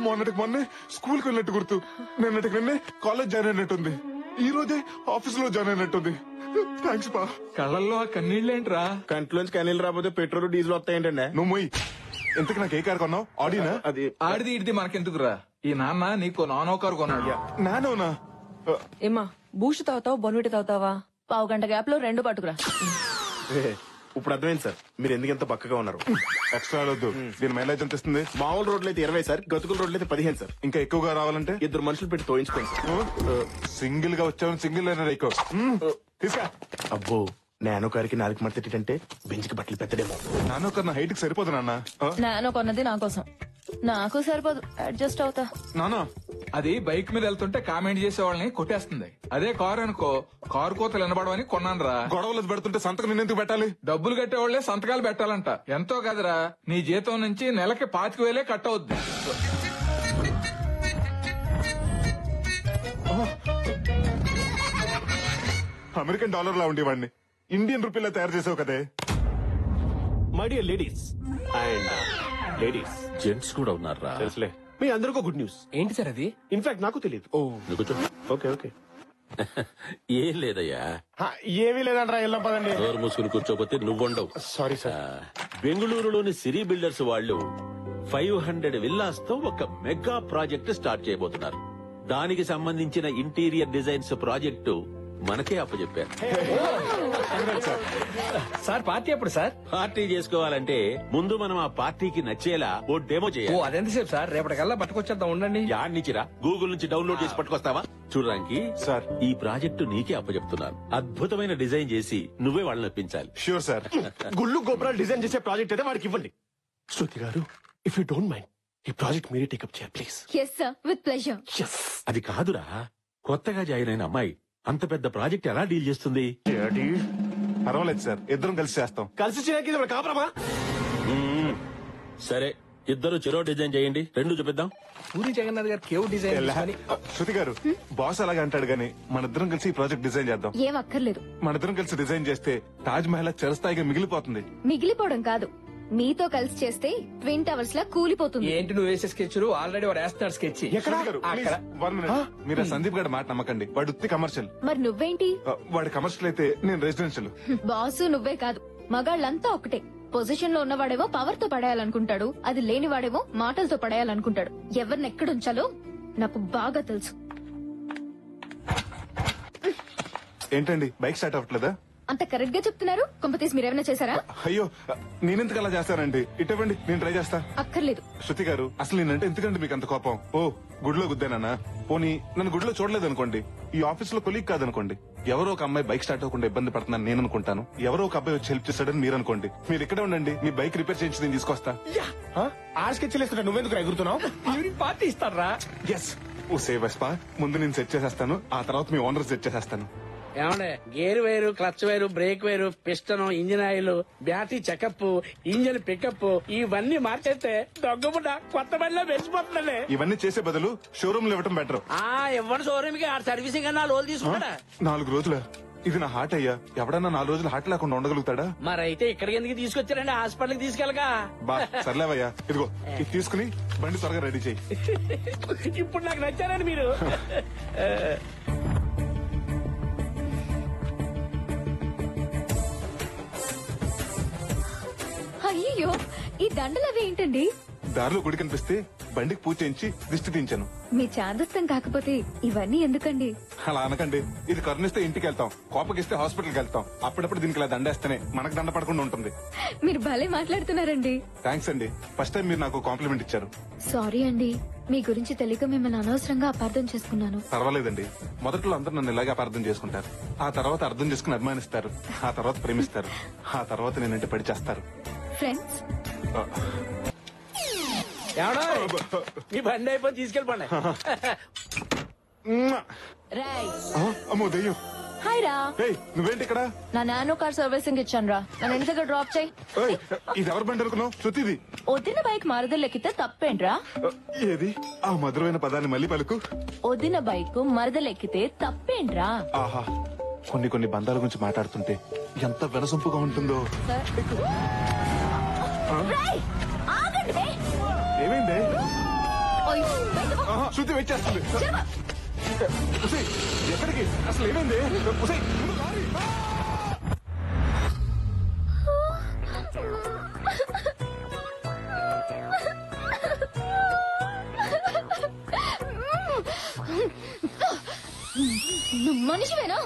S3: మొన్నటికి మొన్నే స్కూల్ కి వెళ్ళినట్టు గుర్తు, నిన్నటికి నిన్నే కాలేజ్ జాయిన్ అయినట్టుంది, ఈ రోజే ఆఫీస్ లో జాయిన్ అయినట్టుంది. థ్యాంక్స్ పా.
S2: కళ్ళల్లో ఆ కన్నీళ్ళేంట్రా?
S10: కంట్లోంచి కనీళ్ళు రాకపోతే పెట్రోల్ డీజిల్ వస్తాయంటండి.
S3: నువ్వు మొయ్యి. ఇంతకు నాకు ఏ కారు కొన్నావు? ఆడినా?
S10: అది
S2: ఆడిది ఇడిది మనకెందుకురా? ఈ నాన్న నీకు నానో కారు కొన్నాడు.
S3: నానోనా?
S1: ఏమా బూస్ట్ తాగుతావు బొన్విటి తాగుతావా?
S8: 1/2 గంట గ్యాప్ లో 2 పట్టుకురా.
S10: ఇప్పుడు అర్థమైంది సార్ మీరు ఎందుకు ఎంత పక్కగా ఉన్నారు.
S3: ఎక్స్ట్రా వద్దు. దీని మైలేజ్ ఎంత ఇస్తుంది?
S10: మామూలు రోడ్లు అయితే 20 సార్, గతుకుల రోడ్లు అయితే 15 సార్.
S3: ఇంకా ఎక్కువగా రావాలంటే
S10: 2 మనుషులు పెట్టి తోయించుకోండి సార్.
S3: సింగిల్ గా వచ్చావు, సింగిల్ అయినా ఎక్కువ తీసుకా.
S10: అబ్బో నానో కారికి 4 మడతేటంటే బెంచ్కి బట్టలు పెట్టడేమో.
S3: నానో కన్నా హైట్ కి సరిపోదు నాన్న.
S8: నానో కొన్నది నా కోసం, నాకు సరిపోదు, అడ్జస్ట్ అవుతా.
S3: నానా
S2: అది బైక్ మీద వెళ్తుంటే కామెంట్ చేసే వాళ్ళని కొట్టేస్తుంది. అదే కారు అనుకో, కారు కోతలు వినబడవని కొన్నాను రా.
S3: గొడవలు పెడుతుంటే సంతకం నేనెందుకు పెట్టాలి?
S2: డబ్బులు కట్టేవాళ్లే సంతకాలు పెట్టాలంట. ఎంతో కదరా, నీ జీతం నుంచి నెలకి 25,000 కట్ అవుద్ది.
S3: అమెరికన్ డాలర్ లా ఉండేవాడిని ఇండియన్ రూపీలా తయారు చేసావు కదే.
S10: My dear ladies and ladies
S7: gents కూడా ఉన్నారా?
S10: తెలుసులే. మీ అందరికీ గుడ్ న్యూస్.
S4: ఏంటి సార్ అది?
S10: ఇన్ఫాక్ట్ నాకు తెలియదు.
S7: నువ్వు కూర్చో.
S10: Okay okay.
S7: ఏం లేదయ్యా,
S10: ఏమీ లేదంటారా, వెళ్ళం పదండి.
S7: డోర్ మూసుకుని కూర్చోపోతే నువ్వుండవు.
S10: Sorry sir.
S7: బెంగళూరులోని సిరి బిల్డర్స్ వాళ్ళు 500 విల్లాస్ తో ఒక మెగా ప్రాజెక్ట్ స్టార్ట్ చేయబోతున్నారు. దానికి సంబంధించిన ఇంటీరియర్ డిజైన్స్ ప్రాజెక్టు మనకే అప్పచెప్పారు.
S4: సార్ పార్టీ ఎప్పుడు సార్?
S7: పార్టీ చేసుకోవాలంటే ముందు మనం ఆ పార్టీకి నచ్చేలా ఓ డెమో
S4: ఓ
S7: చేయాలి.
S4: అదెంతసేపు సార్? రేపటికల్లా పట్టుకొచ్చేద్దాం, ఉండండి.
S7: యాడ్ నుంచిరా, గూగుల్ నుంచి డౌన్లోడ్ చేసి పట్టుకొస్తావా? చూడడానికి
S3: సార్
S7: ఈ ప్రాజెక్టు నీకే అప్పచెప్తున్నాను. అద్భుతమైన డిజైన్ చేసి నువ్వే వాళ్ళని ఒప్పించాలి.
S3: Sure sir.
S10: గుళ్ళు గోపురాలు డిజైన్ చేసే ప్రాజెక్ట్ అయితే వాడికి ఇవ్వండి. Shruti garu, if you don't mind ఈ ప్రాజెక్ట్ మీరే టేకప్ చేయాలి please.
S5: Yes sir, with pleasure.
S7: అది కాదురా, కొత్తగా జాయిన్ అయిన అమ్మాయి అంత పెద్ద ప్రాజెక్ట్ ఎలా డీల్ చేస్తుంది?
S3: పర్వాలేదు సార్, ఇద్దరం కలిసి చేస్తాం.
S10: కలిసి చేయడానికి ఇది కాపురమా?
S7: సరే, ఇద్దరు చెరో డిజైన్ చేయండి, 2 చూపిద్దాం.
S4: పూరి జగన్నాథ్ గారు కేవ్ డిజైన్
S3: శృతి గారు, బాస్ అలాగే అంటాడు గానీ మనిద్దరం కలిసి ఈ ప్రాజెక్ట్ డిజైన్ చేద్దాం.
S5: ఏం అక్కర్లేదు.
S3: మనిద్దరం కలిసి డిజైన్ చేస్తే తాజ్ మహల్ చిరస్థాయిగా మిగిలిపోతుంది.
S5: మిగిలిపోవడం కాదు, మీతో కలిసి చేస్తే ట్విన్ టవర్స్ లా కూలిపోతుంది.
S4: ఏంటి నువ్వు వేసే స్కెచ్లు? ఆల్రెడీ వాడు వేస్తున్నాడు స్కెచ్.
S3: మీరు సందీప్ గారి మాట నమ్మకండి, వాడు ఉత్తి కమర్షియల్.
S5: మరి నువ్వేంటి?
S3: వాడు కమర్షియల్ అయితే నేను రెసిడెన్షియల్.
S5: బాసు నువ్వే కాదు, మగాళ్ళంతా ఒకటే. పొజిషన్ లో ఉన్నవాడేమో పవర్ తో పడేయాలనుకుంటాడు, అది లేనివాడేమో మాటలతో పడేయాలనుకుంటాడు. ఎవరిని ఎక్కడుంచాలో నాకు బాగా తెలుసు.
S3: ఏంటండి బైక్ స్టార్ట్ అవ్వట్లేదా?
S5: అంత కరెక్ట్ గా చెప్తున్నారు. కొంపతీసి మీరేమైనా చేశారా?
S3: అయ్యో, నేనెందుకు అలా చేస్తానండి? ఇటువంటి నేను ట్రై చేస్తా.
S5: అక్కర్లేదు.
S3: శృతి గారు, అసలు నేనంటే ఎందుకంటే మీకు అంత కోపం? ఓ గుడిలో గుద్దానన్నా? పోనీ నన్ను గుడిలో చూడలేదు అనుకోండి, ఈ ఆఫీస్ లో కొలీగ్ కాదనుకోండి, ఎవరో ఒక అమ్మాయి బైక్ స్టార్ట్ అవ్వకుండా ఇబ్బంది పడుతున్నాను నేను అనుకుంటాను, ఎవరో ఒక అబ్బాయి వచ్చి హెల్ప్ చేస్తాడని మీరు అనుకోండి. మీరు ఇక్కడే ఉండండి, మీ బైక్ రిపేర్ చేయించి నేను తీసుకొస్తా.
S10: ఆర్స్కెచ్చేస్తున్నా, నువ్వెందుకు ఎగురుతున్నావు?
S4: ఈవినింగ్ పార్టీ ఇస్తారా?
S3: ఎస్. ఓ సేవస్పా, ముందు నేను సెట్ చేసేస్తాను, ఆ తర్వాత మీ ఓనర్ సెట్ చేసేస్తాను.
S13: ఏమండే, gear wire, clutch wire, brake wire, piston, engine oil, battery checkup, engine pickup ఇవన్నీ మార్చేస్తే దొంగబుడ్డ కొత్త బండిలో వెలిసిపోతుందండి.
S3: ఇవన్నీ చేసే బదులు షోరూమ్ లో ఇవ్వటం బెటర్.
S13: ఇవ్వండి షోరూమ్ కి, సర్వీసింగ్ అన్నా లోన్ తీసుకుంటా.
S3: 4 రోజులు ఇది నా హార్ట్ అయ్యా, ఎవడన్నా 4 రోజులు హార్ట్ లేకుండా ఉండగలుగుతాడా?
S13: మరైతే ఇక్కడికి ఎందుకు తీసుకొచ్చారండి? హాస్పిటల్ కి తీసుకెళ్ళగా.
S3: బా సర్లేవయ్యా, ఇదిగో ఇది తీసుకుని బండి త్వరగా రెడీ చేయి.
S13: ఇప్పుడు నాకు నచ్చారండి మీరు.
S5: అయ్యో, ఈ దండలు అవి ఏంటండి?
S3: దారిలో గుడి కనిపిస్తే బండికి పూజ చేయించి దిష్టి తీయించాను.
S5: మీ చాదస్తం కాకపోతే ఇవన్నీ ఎందుకండి?
S3: అలా అనకండి, ఇది కరుణిస్తే ఇంటికి వెళ్తాం, కోపగిస్తే హాస్పిటల్కి వెళ్తాం. అప్పుడప్పుడు దీనికి ఇలా దండేస్తేనే మనకు దండ పడకుండా ఉంటుంది.
S5: మీరు భలే మాట్లాడుతున్నారండి.
S3: థ్యాంక్స్ అండి, ఫస్ట్ టైం మీరు నాకు కాంప్లిమెంట్ ఇచ్చారు.
S5: సారీ అండి, మీ గురించి తెలియక మిమ్మల్ని అనవసరంగా అపార్థం చేసుకున్నాను.
S3: పర్వాలేదండి, మొదట్లో అందరూ నన్ను ఇలాగే అపార్థం చేసుకుంటారు, ఆ తర్వాత అర్థం చేసుకుని అభిమానిస్తారు, ఆ తర్వాత ప్రేమిస్తారు, ఆ తర్వాత నేనంటే పడి చేస్తారు.
S5: ఫ్రెండ్స్,
S13: మీ బండి అయిపోయి తీసుకెళ్ళిపోండి.
S3: అమ్మో దెయ్యం.
S8: హాయ్ రా.
S3: నువ్వేంటి ఇక్కడ?
S8: నా నానో కార్ సర్వీసింగ్ ఇచ్చాను రా, నన్ను ఇంటి దగ్గర డ్రాప్ చేయి.
S3: ఇది ఎవరి బండి అనుకున్నావు? శృతిది.
S8: వదిన బైక్ మరదలెక్కితే తప్పేంట్రా?
S3: ఏది ఆ మధురమైన పదాన్ని మళ్ళీ పలుకు.
S8: వదిన బైక్ మరదలెక్కితే తప్పేంట్రా?
S3: ఆహా, కొన్ని బంధాల గురించి మాట్లాడుతుంటే ఎంత వెనసొంపుగా ఉంటుందో. ఏమైంది? శృతి వెయిట్ చేస్తుంది. ఎక్కడికి? అసలు ఏమైంది?
S5: నువ్వు మనిషివేనా?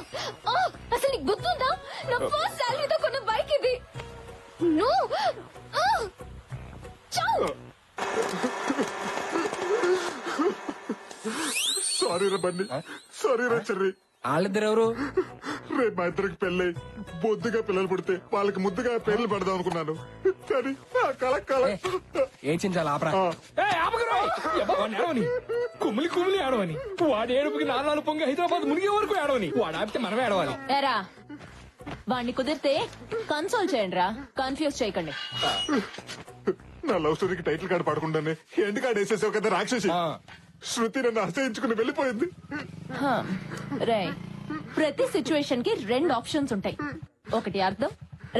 S5: అసలు నీకు గుర్తుందా? నా ఫస్ట్ శాలరీతో కొన్న బైక్ ఇది.
S3: సారీ రా బండి, సారీ రా చెర్రి.
S4: వాళ్ళిద్దరు ఎవరు?
S3: రేపు మా ఇద్దరికి పెళ్ళై బొద్దుగా పిల్లలు పుడితే వాళ్ళకి ముద్దుగా పేర్లు పెడదాం అనుకున్నాను, కానీ
S4: ఏం చించాలి ఆపరా. ఏడవని కుమిలి ఏడవని, వాడి ఏడుపుకి 4 పొంగి హైదరాబాద్ మునిగే వరకు ఏడవని, వాడు ఆపితే మనమే ఏడవాలి.
S8: ఏరా, వాడిని కుదిరితే కన్సోల్ చేయండి రా, కన్ఫ్యూజ్ చేయకండి.
S3: నా లవ్ స్టోరీకి టైటిల్ కార్డు పడకుండానే ఎండ్ కార్డు వేసేసావు కదా రాక్షసి. శృతి నన్ను ఆశ్రయించుకుని వెళ్ళిపోయింది.
S8: రే, ప్రతి సిచ్యువేషన్ కి 2 ఆప్షన్స్ ఉంటాయి, ఒకటి అర్థం,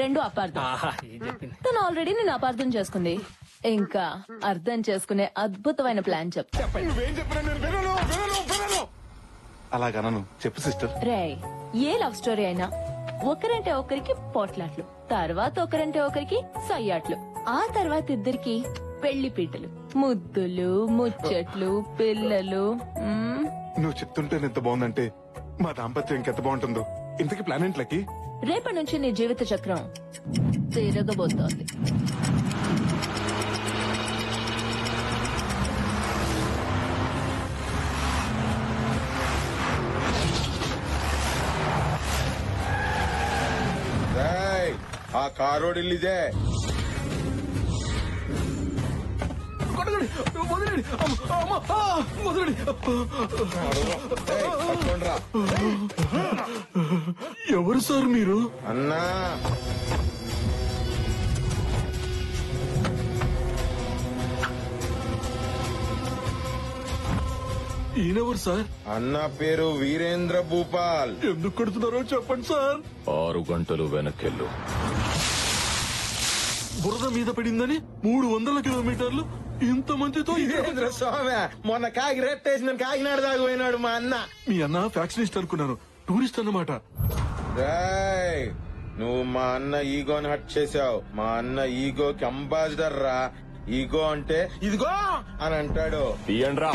S8: 2 అపార్థం. తను ఆల్రెడీ నేను అపార్థం చేసుకుంది, ఇంకా అర్థం చేసుకునే అద్భుతమైన ప్లాన్ చెప్తా.
S3: అలాగనను, చెప్పు సిస్టర్.
S8: రే, ఏ లవ్ స్టోరీ అయినా ఒకరంటే ఒకరికి పోట్లాట్లు, తర్వాత ఒకరంటే ఒకరికి సయ్యాట్లు, ఆ తర్వాత ఇద్దరికి పెళ్లి పీటలు, ముద్దులు, ముచ్చట్లు, పిల్లలు.
S3: నువ్వు చెప్తుంటే ఎంత బాగుందంటే మా దాంపత్యం ఇంకెంత బాగుంటుందో. ఇంతకీ ప్లాన్ ఏంట్లకి?
S8: రేపటి నుంచి నీ జీవిత చక్రం తిరగబోతోంది.
S14: ఆ కారోడిల్లిదే.
S3: ఎవరు సార్ మీరు?
S14: అన్నా,
S3: ఈయనెవరు సార్?
S14: అన్న పేరు వీరేంద్ర భూపాల్.
S3: ఎందుకు కొడుతున్నారో చెప్పండి సార్.
S15: 6 గంటలు వెనకెళ్ళు. బురద మీద పడిందని 300 కిలోమీటర్లు ఇంత మందితో
S14: స్వామి మొన్న కాకి రెట్టేసి కాకినాడ దాకా పోయినాడు మా అన్న.
S15: మీ అన్న ఫ్యాక్షనిస్ట్ అనుకున్నాను, టూరిస్ట్ అన్నమాట.
S14: రేయ్, నువ్వు మా అన్న ఈగోని హట్ చేసావు. మా అన్న ఈగోకి అంబాసిడర్ రా. ఈగో అంటే ఇదిగో అని అంటాడు.
S15: తీయండ్రా.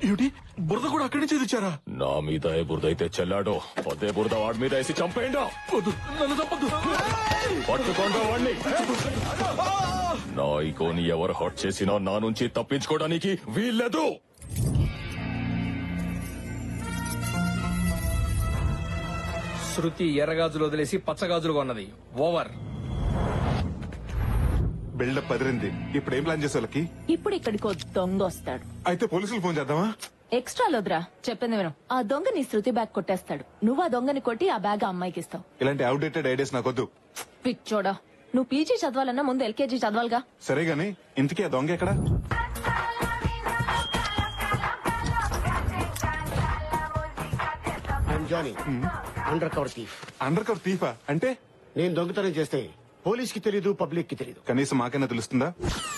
S15: ఏమిటి, బురద కూడా అక్కడి నుంచి తెచ్చారా?
S16: నా మీద ఏ బురద అయితే చెల్లాడో అదే బురద వాడి మీద వేసి చంపేయండి.
S15: వద్దు, నన్ను తప్పదు.
S16: పట్టుకోండి వాడిని. నా ఈగోని ఎవరు హట్ చేసినా నా నుంచి తప్పించుకోవడానికి వీల్లేదు.
S4: శృతి ఎర్రగాజులు వదిలేసి పచ్చగాజులు కొన్నది. ఓవర్.
S3: బిల్డప్ పదిరింది. ఇప్పుడు ఏం ప్లాన్ చేసే వాళ్ళకి?
S8: ఇప్పుడు ఇక్కడికి దొంగ వస్తాడు.
S3: అయితే పోలీసులు ఫోన్ చేద్దామా?
S8: ఎక్స్ట్రా లోద్రా, చెప్పింది విను. ఆ దొంగ నీ శృతి బ్యాగ్ కొట్టేస్తాడు. నువ్వు ఆ దొంగని కొట్టి ఆ బ్యాగ్ అమ్మాయికి ఇస్తావు.
S3: ఇలాంటి అవుట్డేటెడ్ ఐడియాస్ నాకొద్దు.
S8: పిచ్చోడా, నువ్వు పీజీ చదవాలన్నా ముందు ఎల్కేజీ చదవాలిగా.
S3: సరే గాని ఇంతకీ ఆ దొంగ ఎక్కడ?
S10: Johnny, undercover thief.
S3: Undercover థీఫా అంటే?
S10: నేను దొంగతనం చేస్తే పోలీస్ కి తెలీదు, పబ్లిక్ కి తెలీదు.
S3: కనీసం మాకైనా తెలుస్తుందా?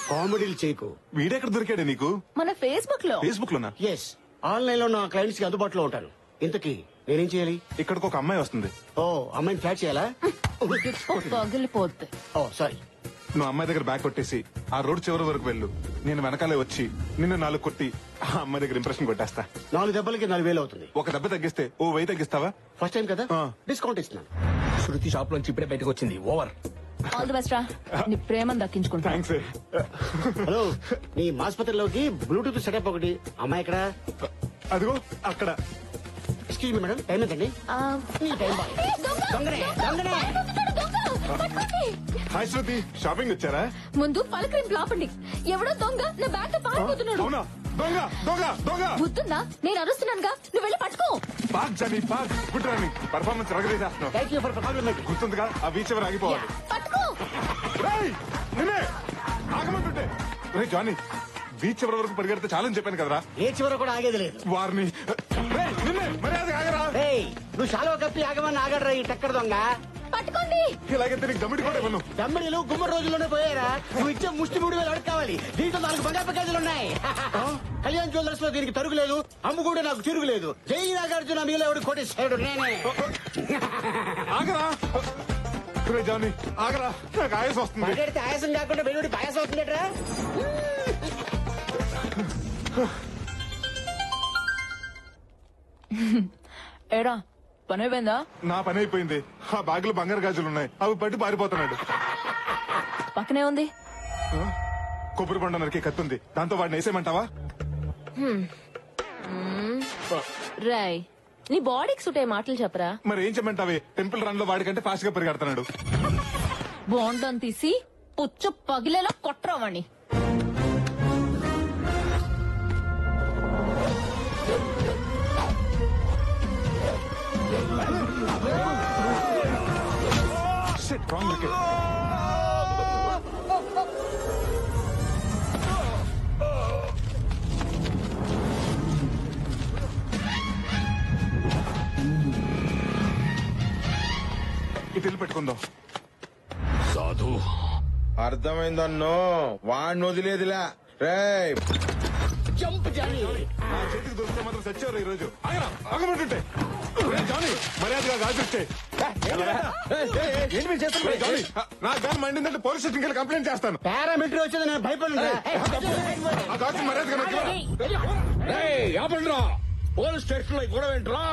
S10: కామెడీలు చేయకు.
S3: వీడెక్కడ దొరికాడే నీకు?
S8: మన ఫేస్బుక్ లో.
S3: ఫేస్బుక్ లోనా?
S10: ఎస్, ఆన్లైన్ లో నా క్లయింట్స్ కి అందుబాటులో ఉంటాను. ఇంతకీ నేనేం చేయాలి?
S3: ఇక్కడికి ఒక అమ్మాయి వస్తుంది.
S10: ఓ, అమ్మాయిని ఫ్లాట్ చేయాలా?
S8: పగిలిపోద్ది.
S10: ఓ సారీ.
S3: నువ్వు అమ్మాయి దగ్గర బ్యాగ్ కొట్టేసి ఆ రోడ్ చివరి వరకు వెళ్ళు. నేను వెనకాలే వచ్చి నిన్ను 4 కొట్టి ఆ అమ్మాయి దగ్గర ఇంప్రెషన్ కొట్టేస్తా.
S10: 4 దెబ్బలకి 4000 అవుతుంది.
S3: ఒక దెబ్బ తగ్గిస్తే ఓ 1000 తగ్గిస్తావా?
S10: ఫస్ట్ టైం కదా, డిస్కౌంట్ ఇస్తున్నాను.
S4: శృతి షాప్ లోంచి ఇప్పుడే బయటకు వచ్చింది. ఓవర్.
S8: ఆల్ ది బెస్ట్ రా, నీ ప్రేమను దక్కించుకుంటా.
S10: హలో, నీ ఆసుపత్రిలోకి బ్లూటూత్ సెటప్ ఒకటి. అమ్మాయి ఎక్కడ?
S3: అదిగో అక్కడ.
S10: ఎక్స్క్యూజ్ మీ మేడం, టైం ఎంతండి?
S3: హాయ్ శృతి, షాపింగ్ వచ్చారా?
S5: ముందు పలకరింపు లాపండి. ఎవడో దొంగ నా బ్యాగ్ తో పారిపోతున్నాడు.
S3: అవునా? దొంగ దొంగ దొంగ!
S5: బుద్ధుందా? నేను అరుస్తున్నానుగా, నువ్వు వెళ్ళి పట్టుకో.
S3: Park Johnny park. Good running. Performance రగరేసేస్తున్నావు.
S10: Thank you for compliment.
S3: గుర్తుందిగా ఆ బీచ్ ఎవరు ఆగిపోవాలి.
S5: పట్టుకో.
S3: రేయ్, నిన్నే ఆగమంటుంటే. రే జానీ, బీచ్ ఎవరి వరకు పరిగెడితే చాలని చెప్పాను కదరా.
S10: ఏ చివర కూడా ఆగేది లేదు.
S3: వారిని నిన్నే మర్యాద ఆగరా.
S10: నువ్వు చాలా కప్పి ఆగమని ఆగడరా ఈ టక్కర దొంగ.
S5: పట్టుకోండి.
S3: ఇలాగైతే నీకు దమ్మిడి కూడా ఇవ్వను.
S10: దమ్మిడిలు గుమ్మడి రోజుల్లోనే పోయారా? నువ్వు ఇచ్చే ముష్టి 3000 అడుగు కావాలి. దీంట్లో 4 బంగారు ప్యాకేజీలు ఉన్నాయి. కళ్యాణ్ జ్యువెలర్స్ లో దీనికి తరుగు లేదు, అమ్ము కూడా నాకు తిరుగు లేదు. జై నాగార్జున మిగిలిన ఎవడు కోటేశ్వరుడు నేనే.
S3: ఆగరా. రే జానీ ఆగరా, నాకు ఆయాసం వస్తుంది.
S10: మాట్లాడితే ఆయాసం కాకుండా వెలువడి పాయాసం అవుతుందట్రా.
S8: ఏడా పని అయిపోయిందా?
S3: నా పని అయిపోయింది. ఆ బ్యాగులో బంగారు గాజులు ఉన్నాయి, అవి పట్టి పారిపోతున్నాడు.
S8: పక్కనే ఉంది
S3: కొబ్బరి బండ నరికి కత్తుంది, దాంతో వాడిని వేసేయమంటావా?
S8: రాయ్, నీ బాడీకి సూట్ అయ్యే మాటలు చెప్పరా.
S3: మరి ఏం చెప్పమంటావే? టెంపుల్ రన్ లో వాడికంటే ఫాస్ట్ గా పరిగెడుతున్నాడు.
S8: బోండం తీసి పుచ్చు పగిలేలా కొట్టరావాణ్ణి.
S3: ఇటు పెట్టుకుందాం.
S16: సాధు
S14: అర్థమైందన్నో, వాడిని వదిలేదిలా. రేయ్,
S10: జంప్ జానీ.
S3: నా చేతికి దొరికితే మాత్రం సచ్చారు ఈ రోజు. ఆగమంటుంటే జానీ మర్యాదగా గాజుస్తే. నాకు గాని మండిందంటే పోలీస్ స్టేషన్కి వెళ్ళి కంప్లైంట్ చేస్తాను.
S10: పారామిలిటరీ వచ్చేది నేను భయపడను.
S3: ఆ గాజు మర్యాదగా
S13: పోలీస్ స్టేషన్ లో గొడవ ఏంట్రా?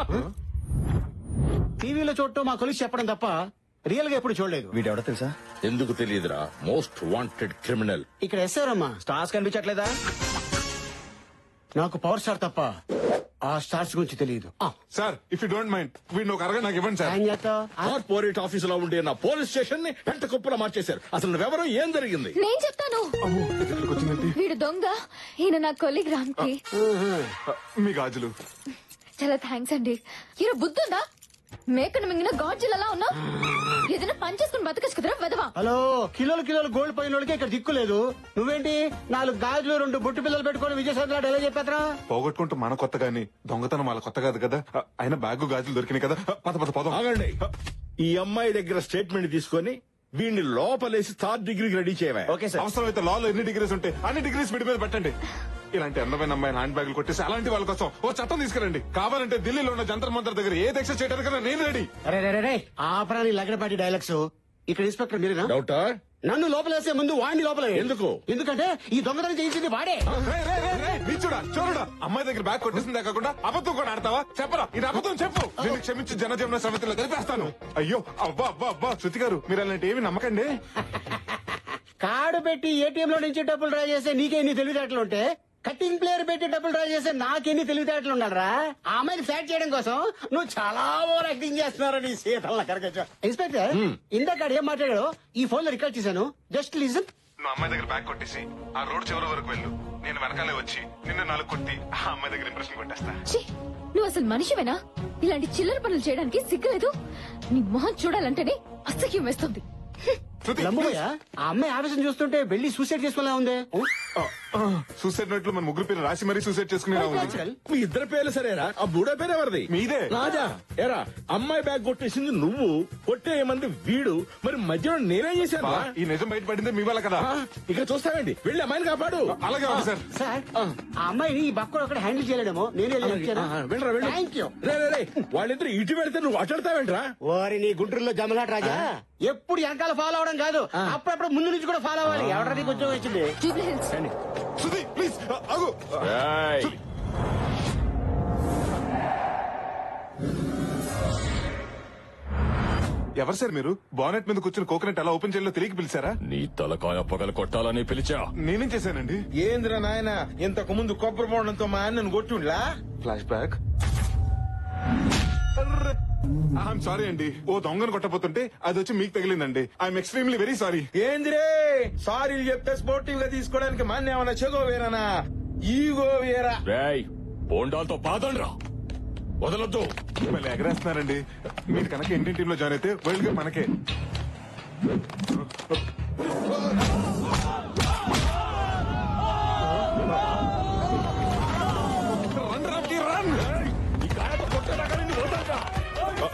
S10: టీవీలో చూడటం మా కొలిసి చెప్పడం తప్ప రియల్ గా ఎప్పుడు చూడలేదు.
S12: వీడెవడో తెలుసా?
S16: ఎందుకు తెలియదురా? Most wanted criminal.
S10: ఇక్కడ ఎస్ఆరమ్మా
S12: స్టార్స్ కనిపించట్లేదా?
S10: నాకు పవర్ స్టార్ తప్ప ఆ స్టార్స్ గురించి తెలియదు.
S3: Sir, if you don't mind వీడిని ఒక అరగా నాకు ఇవ్వండి సార్.
S16: కార్పొరేట్ ఆఫీస్ లో ఉండే నా పోలీస్ స్టేషన్ ని పెంట కుప్పలా మార్చేశారు. అసలు నువ్వెవరో, ఏం జరిగింది?
S5: నేను చెప్తాను. వీడు దొంగ, ఈయన నా కొలీగ్ రామ్ కి.
S3: మీ గాజులు.
S5: చాలా థ్యాంక్స్ అండి. ఈయన బుద్ధుందా? మేకను మింగిన గాజులలా ఉన్నా. ఏదైనా పని చేసుకుని బతకచ్చు కదరా వెదవా.
S10: హలో, కిలోలు కిలోలు గోల్డ్ పోయిన వాళ్ళకి ఇక్కడ దిక్కు లేదు. నువ్వేంటి 4 గాజులు 2 బొట్టు పిల్లలు పెట్టుకుని విజయసాయి ఎలా చెప్పేద్రా?
S3: పోగొట్టుకుంటూ మన కొత్త గాని దొంగతనం వాళ్ళ కొత్త కాదు కదా. ఆయన బ్యాగు గాజులు దొరికినాయి కదా. పద పద పదం.
S16: ఆగండి. ఈ అమ్మాయి దగ్గర స్టేట్మెంట్ తీసుకొని
S17: వీడిని లోపలేసి థర్డ్ డిగ్రీకి రెడీ చేయవా?
S3: Okay sir. అవసరమైతే లాలో ఎన్ని డిగ్రీస్ ఉంటాయి అన్ని డిగ్రీస్ వీడి మీద పెట్టండి. ఇలాంటి అందమైన అమ్మాయిని హ్యాండ్ బ్యాగులు కొట్టేసి అలాంటి వాళ్ళ కోసం ఓ చట్టం తీసుకురండి. కావాలంటే ఢిల్లీలో ఉన్న జంతర్ మంతర్ దగ్గర ఏ దీక్ష చేయడానికైనా నేను రెడీ.
S10: అరే ఆపరాని లగడపాటి డైలాగ్స్. ఇక్కడ ఇన్స్పెక్టర్ మీరేనా?
S17: డౌటా?
S10: నన్ను లోపలేసే ముందు వాడిని లోపల
S17: ఎందుకు?
S10: ఎందుకంటే ఈ దొంగతనం చేయించింది వాడే.
S3: చూడడా అమ్మాయి దగ్గర బ్యాగ్ కొట్టేసిందే కాకుండా అబద్ధం కూడా ఆడతావా? చెప్పరా ఇది అబద్ధం చెప్పు. నేను క్షమించి జనజీవన సమితిలో కలిపేస్తాను. అయ్యో అబ్బా అబ్బా అబ్బా శృతి గారు మీరు అలాంటి ఏమి నమ్మకండి.
S10: కార్డు పెట్టి ఏటీఎం లో నుంచి డబ్బులు డ్రా చేసే నీకెన్ని తెలివితేటలు ఉంటే కటింగ్ ప్లేయర్ పెట్టి డబ్బులు డ్రా చేసే నాకెన్ని తెలివితేటలు ఉండాలరా? ఆ అమ్మాయిని ఫ్లాట్ చేయడం కోసం నువ్వు చాలా ఓవర్ యాక్టింగ్ చేస్తున్నావు. నీ సీతల ఇన్స్పెక్టర్ ఇందాక ఏం మాట్లాడాడో ఈ ఫోన్ లో రికార్డ్ చేశాను. Just listen.
S3: నువ్వు అమ్మాయి దగ్గర బ్యాగ్ కొట్టేసి ఆ రోడ్ చివరి వరకు వెళ్ళు. నేను వెనకాలే వచ్చి నిన్ను 4 కొట్టి ఆ అమ్మాయి దగ్గర ఇంప్రెషన్ కొట్టేస్తా.
S5: నువ్వు అసలు మనిషివేనా? ఇలాంటి చిల్లర పనులు చేయడానికి సిగ్గులేదు? నీ మొహం చూడాలంటేనే అసహ్యం వేస్తుంది.
S10: ఆ అమ్మాయి ఆవేశం చూస్తుంటే వెళ్ళి సూసైడ్ చేసుకోలే ఉంది.
S3: సూసైడ్ నోట్లో మన ముగ్గురు పేరు రాసి మరీ సూసైడ్ చేసుకునే
S17: మీ ఇద్దరు పేర్లు సరేనా? ఆ బూడో పేరు ఎవరిది?
S3: మీదే.
S17: రాజా ఎరా అమ్మాయి బ్యాగ్ కొట్టేసింది నువ్వు, కొట్టేయమంది వీడు, మరి మధ్యలో నేనేం చేశాను?
S3: ఈ నిజం బయటపడిందే మీ వల్ల కదా.
S17: ఇక చూస్తావేంటి? వెళ్ళి అమ్మాయిని కాపాడు.
S3: అలాగే సార్.
S10: సార్ ఆ అమ్మాయిని ఈ బక్కడు ఒకటి హ్యాండిల్ చేయలేడేమో నేనే
S17: వెళ్ళరా వెళ్ళు.
S10: Thank you.
S17: రే వాళ్ళిద్దరు ఇటు వెళ్తే నువ్వు అట్లాడతావేంట్రా?
S10: ఓరి నీ గుంటూరులో జమలాట రాజా. ఎప్పుడు వెనకాల ఫాలో అవడం కాదు, అప్పుడప్పుడు ముందు నుంచి కూడా ఫాలో అవ్వాలి. ఎవరా నీకు ఉద్యోగం వచ్చింది?
S3: ప్లీజ్ ఆగు. ఎవరు సార్ మీరు? బానెట్ మీద కూర్చుని కోకోనట్ ఎలా ఓపెన్ చేయాలో తెలియక పిలిచారా?
S16: నీ తలకాయ పగల కొట్టాలని పిలిచా.
S3: నేనేం చేశానండి?
S14: ఏంద్ర నాయన ఇంతకు ముందు కొబ్బరి బోండంతో మా అన్నను కొట్టిండ్లా?
S3: Flashback. ఐఎమ్ సారీ అండి. ఓ దొంగను కొట్టపోతుంటే అది వచ్చి మీకు తగిలిందండి. I'm extremely very sorry.
S14: ఏంద్రే సారీ చెప్తే స్పోర్టివ్ గా తీసుకోవడానికి మన ఏమన్నా చెగో వేరేనా ఈగో వేరా?
S16: రేయ్ బోండాలతో పాదండ్రా, వదలొద్దు.
S3: మళ్ళీ ఎగరేస్తున్నారండి. మీరు కనుక ఇండియన్ టీమ్ లో జాయిన్ అయితే వరల్డ్ కప్ మనకే.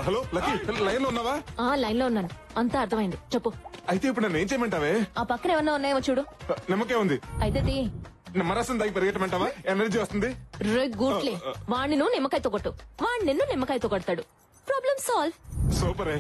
S3: హలో లక్కీ, లైన్ లో ఉన్నావా?
S8: లైన్ లో ఉన్నాను, అంతా అర్థమైంది. చెప్పు.
S3: అయితే ఇప్పుడు నన్ను ఏం చేయమంటావే?
S8: ఆ పక్కన ఏమన్నా ఉన్నాయేమో చూడు.
S3: నిమ్మకే ఉంది.
S8: అయితే
S3: నిమ్మరసం దాగి పెరిగేటమంటావా? ఎనర్జీ వస్తుంది.
S8: గుట్లే వాణ్ణి నువ్వు నిమ్మకాయతో కొట్టు, వాణ్ణి నిన్ను నిమ్మకాయతో కొడతాడు. Problem solve.
S3: సూపరే.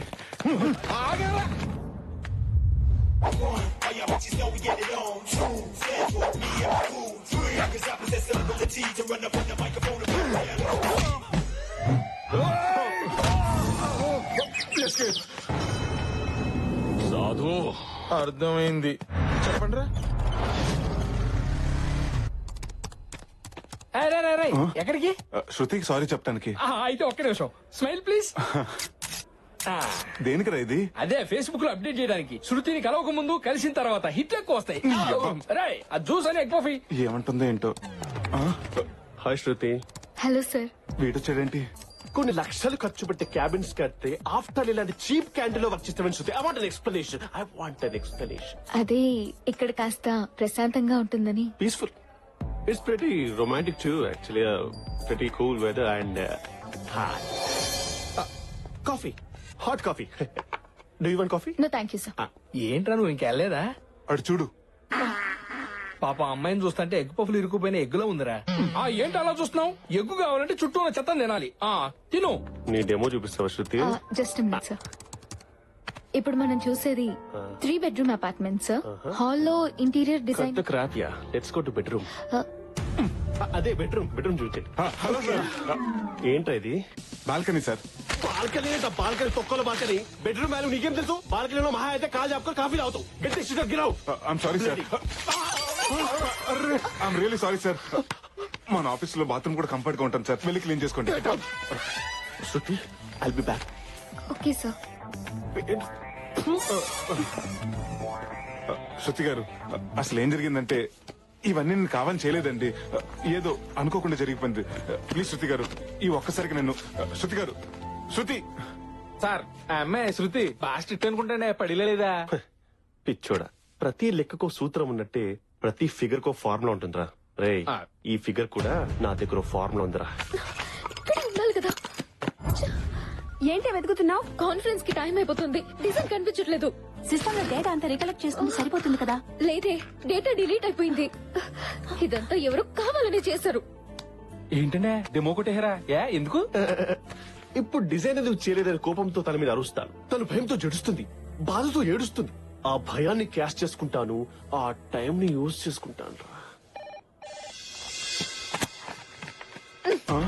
S16: సాధు
S14: అర్థమైంది. చెప్పండి.
S4: ఎక్కడికి?
S3: శృతికి సారీ చెప్తానికి.
S4: అయితే ఒక్క నిమిషం స్మైల్ ప్లీజ్.
S3: దేనికిరా ఇది?
S4: అదే ఫేస్బుక్ లో అప్డేట్ చేయడానికి. శృతిని కలవక ముందు కలిసిన తర్వాత హిట్లు ఎక్కువ వస్తాయి. ఆ జ్యూస్ అని ఎక్కువ.
S3: ఏమంటుందో ఏంటో.
S18: హాయ్ శృతి.
S5: Hello sir.
S3: వీడొచ్చాడేంటి?
S18: కొన్ని లక్షలు ఖర్చు పెట్టి క్యాబిన్స్ కడితే ఆఫ్టర్ ఇలాంటి చీప్ క్యాంటీన్ లో వర్క్ చేస్తామని Shruti. I want an explanation. I want an explanation.
S5: అదే ఇక్కడ కాస్త ప్రశాంతంగా ఉంటుందని.
S18: Peaceful. It's pretty romantic too actually. Pretty cool weather and హాయ్. Coffee, hot coffee. Do you want coffee?
S5: No thank you sir.
S4: ఏంట్రా నువ్వు ఇంకెళ్ళలేదా?
S3: అటు చూడు.
S4: పాప అమ్మాయిని చూస్తుంటే ఎగ్ పఫ్లు ఇరుక్కుపోయిన ఎగ్గులో ఉందిరా. ఏంటి అలా చూస్తున్నావు? ఎగ్గు కావాలంటే చుట్టూ ఉన్న చెత్త తినాలి. తిను.
S18: నీ డెమో చూపిస్తావా శృతి?
S5: Just minute sir. ఇప్పుడు మనం చూసేది 3 bedroom అపార్ట్మెంట్ సార్. హాల్లో interior design.
S18: Crap yeah. Let's go to bedroom. అదే బెడ్రూమ్ చూపించండి.
S3: Hello sir.
S18: ఏంట్రా ఇది?
S3: Balcony sir.
S18: బాల్కనీ ఏంటా? బాల్కనీ తొక్కల బాల్కనీ. బెడ్రూమ్ వాల్యూ నీకేం తెలుసు? బాల్కనీలో మహా అయితే కాల్ చెప్పుకొని కాఫీ తాగుతావు. గిరావు.
S3: I'm sorry sir. I'm really sorry sir. మన ఆఫీస్ లో బాత్రూమ్ కూడా కంఫర్ట్ గా ఉంటాం సార్. వెళ్ళి క్లీన్ చేసుకోండి.
S18: Shruti I'll be back.
S5: Okay sir.
S3: Shruti గారు అసలు ఏం జరిగిందంటే ఇవన్నీ నేను కావాలని చేయలేదండి. ఏదో అనుకోకుండా జరిగిపోయింది. ప్లీజ్ శృతి గారు ఈ ఒక్కసారికి నన్ను. శృతి గారు. శృతి
S9: సార్ ఆ అమ్మాయి శృతి బాగా స్ట్రిక్ట్ అనుకుంటానే పడిలేదా?
S18: పిచ్చోడా, ప్రతి లెక్కకో సూత్రం ఉన్నట్టే ప్రతి ఫిగర్ కో ఫార్ములా ఉంటుందిరా. రే ఈ ఫిగర్ కూడా నా దగ్గర ఫార్ములా ఉందిరా.
S5: ఉండాలి కదా. ఏంటి వెతుకుతున్నావు? కాన్ఫరెన్స్ కి టైం అయిపోతుంది. డిజైన్ కనిపించట్లేదు.
S8: సిస్టమ్ లో డేటా అంతా రికలెక్ట్ చేసుకుంటే సరిపోతుంది కదా.
S5: లేదే, డేటా డిలీట్ అయిపోయింది. ఇదంతా ఎవరు కావాలని చేశారు.
S9: ఏంటంటే డెమో కొట్టేహరా? ఎందుకు?
S18: ఇప్పుడు డిజైన్ ఎందుకు చేయలేదని కోపంతో తన మీద అరుస్తాను. తను భయంతో జడుస్తుంది, బాధతో ఏడుస్తుంది. ఆ భయాన్ని క్యాష్ చేసుకుంటాను, ఆ టైం ని యూజ్ చేసుకుంటాను.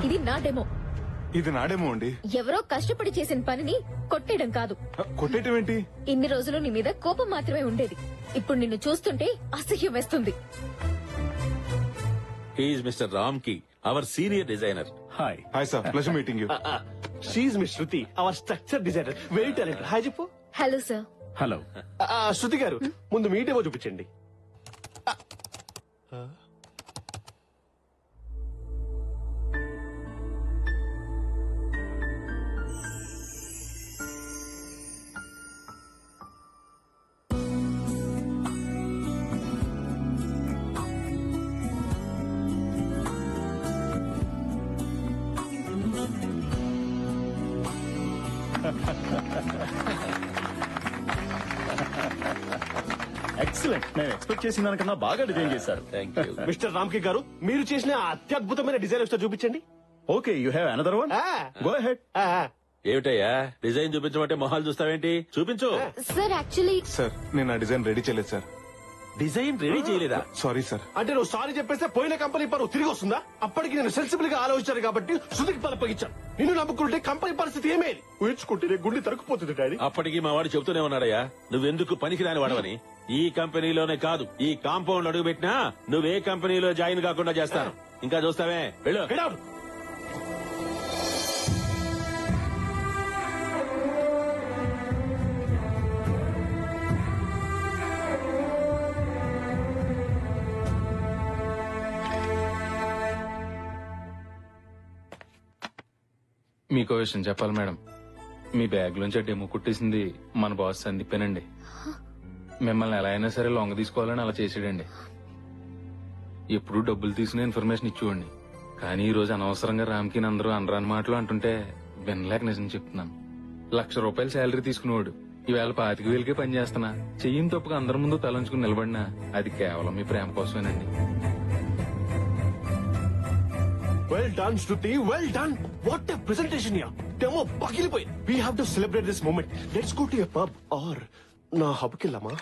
S5: ఇది నా డెమో.
S3: ఇది నాడేమో అండి.
S5: ఎవరో కష్టపడి చేసిన పనిని కొట్టేయడం కాదు.
S3: కొట్టేయటం ఏంటి?
S5: ఇన్ని రోజులు నీ మీద కోపం మాత్రమే ఉండేది. ఇప్పుడు నిన్ను చూస్తుంటే అసహ్యం వేస్తుంది.
S7: He's mister Ramki, our senior designer.
S18: Hi.
S3: Hi sir, pleasure meeting you.
S18: She's miss Shruti, our structure designer, very talented. Hi చెప్పు.
S5: Hello sir.
S18: హలో. శృతి గారు, ముందు మీ డెమో చూపించండి.
S12: ఎక్సలెంట్. నేను ఎక్స్పెక్ట్ చేసిన దానికన్నా బాగా డిజైన్ చేశారు.
S18: మిస్టర్ రామ్కి గారు, మీరు చేసిన అత్యద్భుతమైన డిజైన్ ఒకసారి చూపించండి.
S12: Okay, you have another one. Go ahead.
S7: ఏమిటయ్యా డిజైన్ చూపించమంటే మొహాలు చూస్తావేంటి? చూపించు.
S5: సార్ యాక్చువల్లీ
S3: సార్, నేను ఆ డిజైన్ రెడీ చేయలేదు సార్.
S7: డిజైన్ రెడీ చేయలేదా?
S3: Sorry sir.
S18: అంటే నువ్వు సారీ చెప్పేస్తే పోయిన కంపెనీ పరువు తిరిగి వస్తుందా? అప్పటికి నేను సెన్సిబుల్ గా ఆలోచించాను కాబట్టి శృతికి పలపగించాను. నిన్ను నమ్ముకుంటే కంపెనీ పరిస్థితి ఏమేది? ఊహించుకుంటే గుండె తరుక్కుపోతుంది డాడీ.
S7: అప్పటికి మా వాడు చెబుతూనే ఉన్నాడయ్యా, నువ్వెందుకు పనికిరాని వాడవని. ఈ కంపెనీలోనే కాదు, ఈ కాంపౌండ్ అడుగు పెట్టినా నువ్వే కంపెనీలో జాయిన్ కాకుండా చేస్తాను. ఇంకా చూస్తావే, వెళ్ళు.
S9: మీకో విషయం చెప్పాలి మేడం. మీ బ్యాగ్ లోంచి డెమో కుట్టేసింది మన బాస్ సందీపేనండి. మిమ్మల్ని ఎలా అయినా సరే లొంగ తీసుకోవాలని అలా చేసాడండి. ఎప్పుడు డబ్బులు తీసుకునే ఇన్ఫర్మేషన్ ఇచ్చేవాడిని. కానీ ఈ రోజు అనవసరంగా రామ్కి అందరూ అనరాని మాటలు అంటుంటే వినలేక నిజం చెప్తున్నాను. ₹1,00,000 శాలరీ తీసుకునేవాడు ఈవేళ 25,000కే పని చేస్తున్నా. చెయ్యిని తప్పుగా అందరి ముందు తలంచుకుని నిలబడినా అది కేవలం మీ ప్రేమ కోసమేనండి.
S18: Well done, Shruti. Well done. What a presentation here. Demo పగిలిపోయి. We have to celebrate this moment. Let's go to a pub or నా హబ్ కి వెళ్ళమా?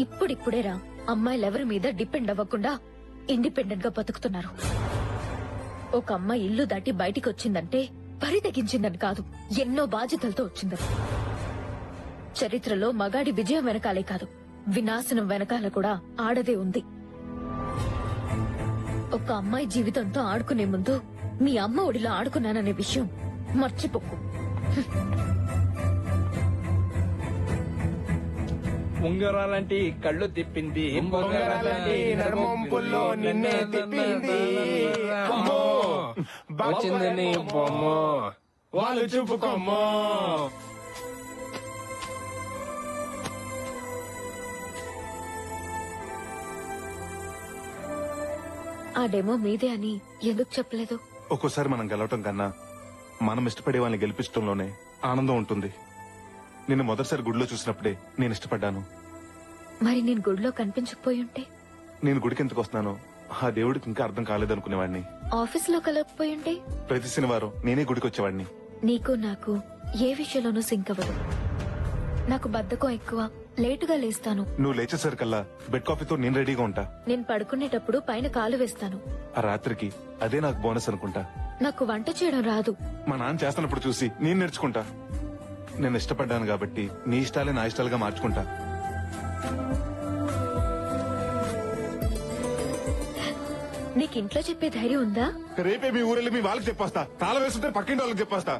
S5: ఇప్పుడిప్పుడేరా అమ్మాయిలు ఎవరి మీద డిపెండ్ అవ్వకుండా ఇండిపెండెంట్ గా బతుకుతున్నారు. ఒక అమ్మాయి ఇల్లు దాటి బయటికి వచ్చిందంటే పరి తెగించిందని కాదు, ఎన్నో బాధ్యతలతో వచ్చిందని. చరిత్రలో మగాడి విజయం వెనకాలే కాదు, వినాశనం వెనకాల కూడా ఆడదే ఉంది. ఒక అమ్మాయి జీవితంతో ఆడుకునే ముందు మీ అమ్మ ఒడిలో ఆడుకున్నాననే విషయం మర్చిపోకు.
S4: ఉంగరాలంటి కళ్ళు తిప్పింది, ఉంగరాలంటి నడుమొంపుల్లో నిన్నే తిప్పింది. అమ్మో వచ్చింది నీ బొమ్మ, వాళ్ళు చూపుకోమ్మో.
S5: ఆ డెమో మీదే అని ఎందుకు చెప్పలేదు?
S3: ఒక్కోసారి మనం గెలవటం కన్నా మనం ఇష్టపడే వాళ్ళని గెలిపించడంలోనే ఆనందం ఉంటుంది. నిన్ను మొదటిసారి గుడిలో చూసినప్పుడే నేను ఇష్టపడ్డాను.
S5: మరి నేను గుడిలో కనిపించకపోయి ఉంటే?
S3: నేను గుడికి ఎందుకు వస్తున్నానో ఆ దేవుడికి ఇంకా అర్థం కాలేదనుకునేవాడిని.
S5: ఆఫీస్ లో కలగకపోయి ఉంటే?
S3: ప్రతి శనివారం నేనే గుడికి వచ్చేవాడిని.
S5: నీకు నాకు ఏ విషయంలోనూ సింక్ అవ్వదు. నాకు బద్ధకం ఎక్కువ, లేటుగా లేస్తాను.
S3: నువ్వు లేచేసరికల్లా బెడ్ కాఫీతో నేను రెడీగా ఉంటా.
S5: నేను పడుకునేటప్పుడు పైన కాలు వేస్తాను.
S3: ఆ రాత్రికి అదే నాకు బోనస్ అనుకుంటా.
S5: నాకు వంట చేయడం రాదు.
S3: మా నాన్న చేస్తున్నప్పుడు చూసి నేను నేర్చుకుంటా. నేను ఇష్టపడ్డాను కాబట్టి నీ ఇష్టాలే నా ఇష్టాలుగా మార్చుకుంటా.
S5: నీకు ఇంట్లో చెప్పే ధైర్యం ఉందా?
S3: రేపే మీ ఊరెళ్ళి మీ వాళ్ళకి చెప్పేస్తా. తాళం వేస్తుంటే పక్కింటి వాళ్ళకి చెప్పేస్తా.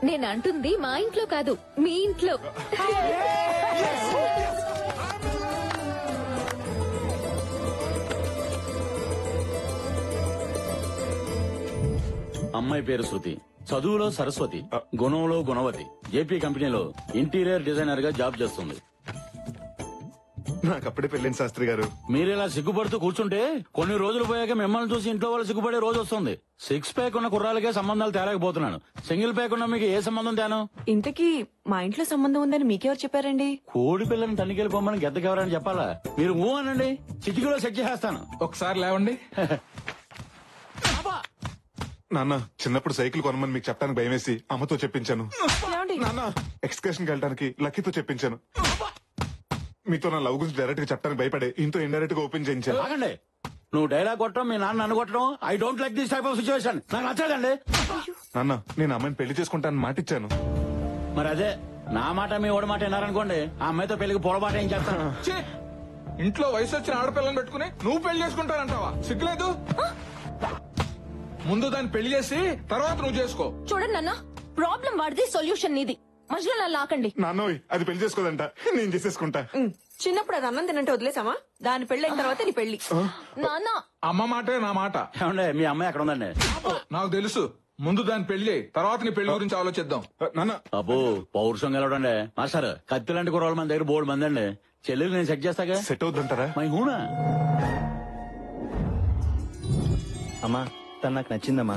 S5: నేను అంటుంది మా ఇంట్లో కాదు, మీ ఇంట్లో.
S19: అమ్మాయి పేరు శృతి, చదువులో సరస్వతి, గుణంలో గుణవతి. జేపీ కంపెనీలో ఇంటీరియర్ డిజైనర్ గా జాబ్ చేస్తుంది.
S3: నాకు అప్పుడే పెళ్ళింది శాస్త్రి గారు.
S19: మీరు ఇలా సిగ్గుపడుతూ కూర్చుంటే కొన్ని రోజులు పోయాక మిమ్మల్ని చూసి ఇంట్లో వాళ్ళు సిగ్గుపడే రోజు వస్తుంది. 6 ప్యాక్ ఉన్న కుర్రాలకే సంబంధాలు తేలేకపోతున్నాను. సింగిల్ ప్యాక్ ఉన్న మీకు ఏ సంబంధం తేను?
S1: ఇంతకీ మా ఇంట్లో సంబంధం ఉందని మీకెవరు చెప్పారండి?
S19: కోడి పిల్లని తనికెళ్ళిపోమని గెద్దకెవరని చెప్పాలా? మీరు ఊ అనండి, చిటికీలో సెట్ చేసేస్తాను.
S2: ఒకసారి లేవండి.
S3: నాన్న, చిన్నప్పుడు సైకిల్ కొనమని మీకు చెప్పడానికి భయమేసి అమ్మతో చెప్పించాను. నాన్న, ఎక్స్కర్షన్ వెళ్ళడానికి లక్కీతో చెప్పించాను. మీతో నా లవ్ గురించి డైరెక్ట్ గా చెప్పడానికి భయపడే ఇంతో ఇండైరెక్ట్ గా ఓపెన్ చేయించాను.
S19: ఆగండి, నువ్వు డైలాగ్ కొట్టడం, మీ నాన్న నన్ను కొట్టడం, I don't like this type of situation. నాకు నచ్చదండి.
S3: నాన్న, నేను అమ్మాయిని పెళ్లి చేసుకుంటానని మాట ఇచ్చాను.
S19: మరి అదే నా మాట మీ ఓడి మాట విన్నారనుకోండి, ఆ అమ్మాయితో పెళ్లికి పొరపాటు ఏం చేస్తాను?
S2: ఇంట్లో వయసు వచ్చిన ఆడపిల్లని పెట్టుకుని నువ్వు పెళ్లి చేసుకుంటానంటావా? సిగ్గులేదు? ముందు దాన్ని పెళ్లి చేసి తర్వాత నువ్వు చేసుకో.
S8: చూడండి అన్న, ప్రాబ్లం వాడిది, సొల్యూషన్ నీది. మధ్యలో నన్ను లాకండి.
S3: నాన్నోయ్, అది పెళ్లి చేసుకోదంట, నేను చేసేసుకుంటా.
S1: చిన్నప్పుడు అది అన్నం తినంటే వదిలేసామా? దాని పెళ్లి అయిన తర్వాత నీ పెళ్లి.
S8: నాన్న,
S2: అమ్మ మాటే నా మాట.
S19: ఏమండి, మీ అమ్మాయి ఎక్కడ ఉందండి?
S2: నాకు తెలుసు. ముందు దాని పెళ్లి, తర్వాత నీ పెళ్లి గురించి ఆలోచిద్దాం.
S19: అబ్బో, పౌరుషం గెలవడండి. మాస్టర్, కత్తి లాంటి కుర్రోళ్ళ మన దగ్గర బోర్డు మంది అండి. చెల్లెలు నేను సెట్ చేస్తాగా.
S3: సెట్ అవుతుంటారా?
S19: మై హూనా.
S12: అమ్మా, తను నాకు నచ్చిందమ్మా.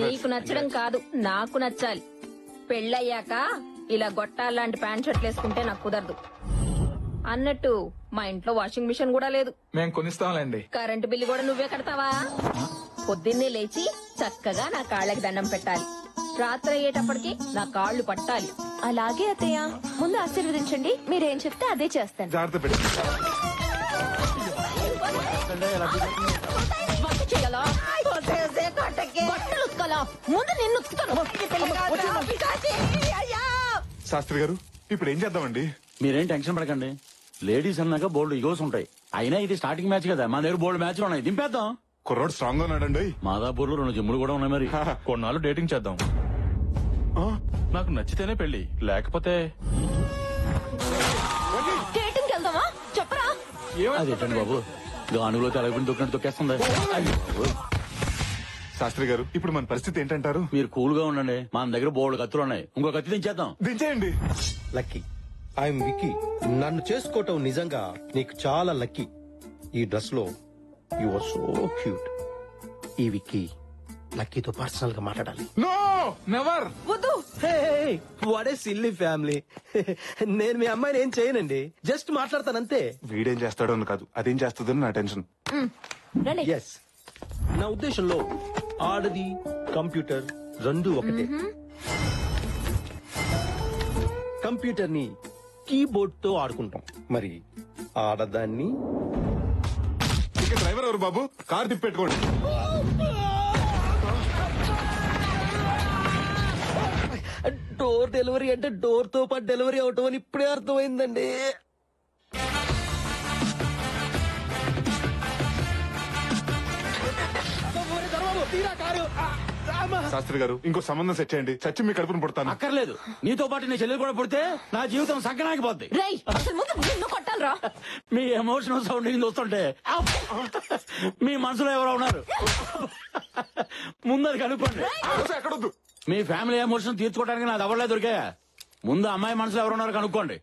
S5: నీకు నచ్చడం కాదు, నాకు నచ్చాలి. పెళ్ళయ్యాక ఇలా గొట్టాలాంటి ప్యాంట్ షర్ట్లు వేసుకుంటే నాకు కుదరదు. అన్నట్టు మా ఇంట్లో వాషింగ్ మిషన్ కూడా లేదు.
S2: మేము కొనిస్తాంలేండి.
S5: కరెంటు బిల్లు కూడా నువ్వే కడతావా? పొద్దున్నే లేచి చక్కగా నా కాళ్ళకి దండం పెట్టాలి. రాత్రి అయ్యేటప్పటికి నా కాళ్ళు పట్టాలి.
S8: అలాగే అత్తయ్య, ముందు ఆశీర్వదించండి. మీరేం చెప్తే అదే చేస్తాను.
S3: జాగ్రత్త పెట్టి
S5: బట్టలు ఉతకాలా? ముందు నిన్ను ఉతుకుతాను.
S3: శాస్త్రి గారు, ఇప్పుడు ఏం చేద్దామండి?
S19: మీరేం టెన్షన్ పడకండి. లేడీస్ అన్నాక బోల్డ్ ఇగోస్ ఉంటాయి. అయినా ఇది స్టార్టింగ్ మ్యాచ్ కదా, మన దగ్గర బోల్డ్ మ్యాచ్లు ఉన్నాయి. దింపేద్దాం.
S3: కుర్రోడు స్ట్రాంగ్ గా ఉన్నాడండి.
S19: మాదాపూర్ లో 2 జిమ్ములు కూడా ఉన్నాయి. మరి
S16: కొన్నాళ్ళు డేటింగ్ చేద్దాం. నాకు నచ్చితేనే పెళ్లి, లేకపోతే
S8: డేటింగ్ వెళ్దామా? చెప్పరా?
S19: అదేంటండి బాబు, గానుగులో తెలగకుండా దొక్కినట్టు తొక్కేస్తుంది.
S3: శాస్త్రి గారు, ఇప్పుడు మన పరిస్థితి ఏంటంటారు?
S19: మీరు కూల్ గా ఉండండి. మన దగ్గర బోల్డ్ కత్తులు ఉన్నాయి. ఇంకో కత్తి దించేద్దాం.
S3: దించేయండి.
S20: Lucky, I'm Vicky. నన్ను చేసుకోవటం నిజంగా నీకు చాలా లక్కీ. ఈ డ్రెస్ లో యు ఆర్ సో క్యూట్. ఈ విక్కీ లక్కీతో పర్సనల్ గా మాట్లాడాలి.
S2: No never.
S1: వద్దు.
S20: What a silly family. నేను మీ అమ్మాయిని ఏం చేయనండి, జస్ట్ మాట్లాడతానంతే.
S3: వీడేం చేస్తాడో అని కాదు, అదేం చేస్తుందని నా టెన్షన్.
S20: ఎస్, నా ఉద్దేశంలో ఆడది కంప్యూటర్ రెండు ఒకటే. కంప్యూటర్ ని కీబోర్డ్ తో ఆడుకుంటాం, మరి ఆడదాన్ని.
S3: ఇక డ్రైవర్ ఎవరు బాబు? కార్ తిప్పెట్టుకోండి.
S20: డోర్ డెలివరీ అంటే డోర్ తో పాటు డెలివరీ అవటం అని ఇప్పుడే అర్థమైందండి.
S3: శాస్త్రి గారు, ఇంకో సంబంధం సెట్ చేయండి. చచ్చి మీ కడుపును పుడతాను.
S19: అక్కర్లేదు, నీతో పాటు నీ చెల్లెలు కూడా పుడితే నా జీవితం సంకనాగిపోద్ది.
S8: కొట్టాలరా?
S19: మీ ఎమోషనల్ సౌండింగ్ చూస్తుంటే మీ మనసులో ఎవరో ఉన్నారు. ముందది కనుక్కోండి.
S3: ఎక్కడొద్దు.
S19: మీ ఫ్యామిలీ ఎమోషన్ తీర్చుకోవడానికి నాకు ఎవరలే దొరికాయా? ముందు అమ్మాయి మనసులో ఎవరున్నారు కనుక్కోండి.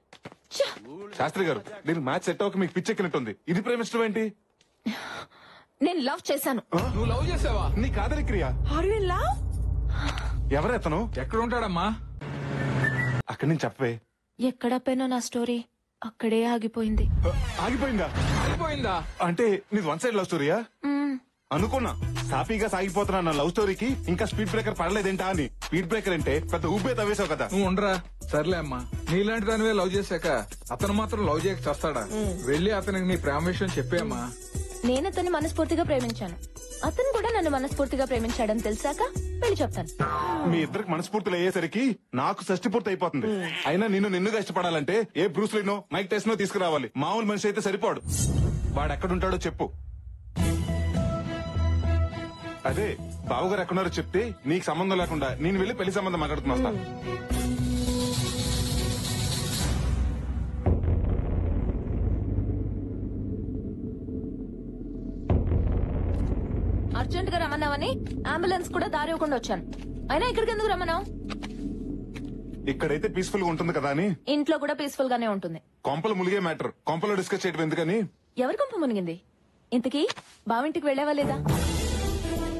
S3: శాస్త్రి గారు, నేను మ్యాచ్ సెట్ అవ్వక మీకు పిచ్చెక్కినట్టుంది. ఇది ప్రేమించడం ఏంటి?
S8: నేను లవ్ చేశాను.
S2: నువ్వు లవ్ చేసావా?
S3: నీ కాదలి క్రియ. ఎవరెతను?
S2: ఎక్కడ ఉంటాడమ్మా?
S3: అక్కడి నుంచి చెప్పవే.
S8: ఎక్కడపోయినా నా స్టోరీ అక్కడే ఆగిపోయింది.
S3: ఆగిపోయిందా?
S2: ఆగిపోయిందా
S3: అంటే నీది వన్ సైడ్ లవ్ స్టోరీయా? అనుకున్నా సాఫీగా సాగిపోతున్నా నా లవ్ స్టోరీకి ఇంకా స్పీడ్ బ్రేకర్ పడలేదేంటా అని. స్పీడ్ బ్రేకర్ అంటే పెద్ద ఊపే తవ్వేశావు కదా.
S2: నువ్వు ఉండరా. సర్లే అమ్మా, నీలాంటి దానివే లవ్ చేశాక అతను మాత్రం లవ్ చేయక చేస్తాడా? వెళ్ళి అతనికి నీ ప్రేమ విషయం చెప్పేమ్మా.
S8: నేను అతన్ని మనస్ఫూర్తిగా ప్రేమించాను, అతను కూడా నన్ను మనస్ఫూర్తిగా ప్రేమించాడని తెలిసాక పెళ్లి చెప్తాను.
S3: మీ ఇద్దరికి మనస్ఫూర్తులు అయ్యేసరికి నాకు షష్టి పూర్తి అయిపోతుంది. అయినా నిన్నుగా ఇష్టపడాలంటే ఏ బ్రూస్లీనో మైక్ టైసనో తీసుకురావాలి. మామూలు మనిషి అయితే సరిపోడు. వాడు ఎక్కడుంటాడో చెప్పు. అదే బావగారు ఎక్కడున్నారో చెప్తే నీకు సంబంధం లేకుండా నేను వెళ్ళి పెళ్లి సంబంధం మాట్లాడుతున్నా వస్తా.
S8: అర్జెంట్ గా రమ్మన్నావని అంబులెన్స్ కూడా దారి ఇవ్వకుండా వచ్చాను. అయినా ఇక్కడికి ఎందుకు రమ్మన్నావు?
S3: ఇక్కడైతే పీస్ఫుల్ గా ఉంటుంది కదా అని.
S8: ఇంట్లో కూడా పీస్ఫుల్ గానే ఉంటుంది.
S3: కొంపలు ములిగే మ్యాటర్ కొంపలో డిస్కస్ చేయడం ఎందుకని.
S8: ఎవరి కొంప మునిగింది? ఇంతకీ బావింటికి వెళ్ళావా లేదా?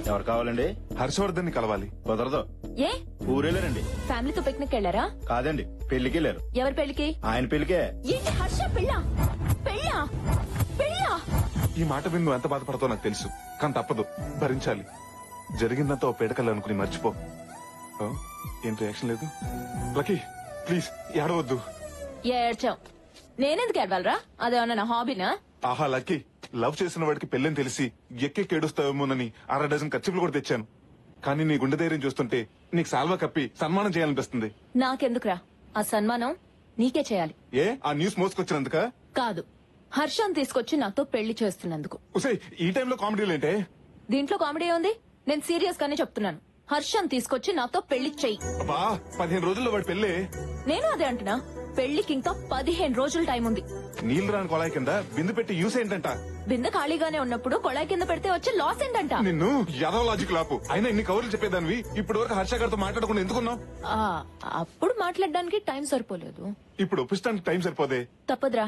S12: ఎవరు కావాలండి?
S3: హర్షవర్ధన్ ని కలవాలి.
S12: కుదరదు.
S8: ఏ
S12: ఊరెళ్ళారండి.
S8: ఫ్యామిలీతో పిక్నిక్ వెళ్ళారా?
S12: కాదండి, పెళ్లికి వెళ్ళారు.
S8: ఎవరి పెళ్లికి?
S12: ఆయన పెళ్లికే.
S8: ఏంటి హర్ష పెళ్ళా? పెళ్ళా? పెళ్ళా?
S3: ఈ మాట విని నువ్వు ఎంత బాధపడతావు నాకు తెలుసు, కానీ తప్పదు, భరించాలి. జరిగిందంతా ఓ పేడకల్లా అనుకుని మర్చిపో. ఏం రియాక్షన్ లేదు? లక్కీ ప్లీజ్ ఏడవద్దు.
S8: ఏడ్చావు. నేనెందుకు ఏడవాలరా? అదేమన్నా నా హాబీనా?
S3: ఆహా లక్కీ, లవ్ చేసిన వాడికి పెళ్ళని తెలిసి ఎక్కెక్కి ఏడుస్తావేమోనని 6 డజన్ ఖర్చులు కూడా తెచ్చాను. కానీ నీ గుండె ధైర్యం చూస్తుంటే నీకు సాల్వా కప్పి సన్మానం చేయాలనిపిస్తుంది.
S8: నాకెందుకురా ఆ సన్మానం? నీకే చేయాలి.
S3: ఏ ఆ న్యూస్ మోసుకొచ్చినందుక?
S8: కాదు, హర్షం తీసుకొచ్చి నాతో పెళ్లి చేస్తున్నందుకు.
S3: ఈ టైంలో కామెడీలేంటే?
S8: దీంట్లో కామెడీ ఉంది. నేను సీరియస్ గానే చెప్తున్నాను. హర్షం తీసుకొచ్చి నాతో పెళ్లి చెయ్యి.
S3: 15 రోజుల్లో వాడి పెళ్ళే.
S8: నేను అదే అంటున్నా. పెళ్లికి ఇంకా 15 రోజుల టైం ఉంది.
S3: నీళ్లు రాని కొళాయి కింద బిందు పెట్టి యూస్ ఏంటంట?
S8: బిందె ఖాళీగానే ఉన్నప్పుడు కొళాయి కింద పెడితే వచ్చే లాస్ ఏంటంట?
S3: నిన్ను యాదవ లాజిక్ లాపు. అయినా ఇన్ని కవర్లు చెప్పేదానివి ఇప్పటి వరకు హర్ష గారితో మాట్లాడకుండా ఎందుకున్నావు?
S8: అప్పుడు మాట్లాడడానికి టైం సరిపోలేదు.
S3: ఇప్పుడు ఒప్పిస్తానికి టైం సరిపోదే.
S8: తప్పదురా.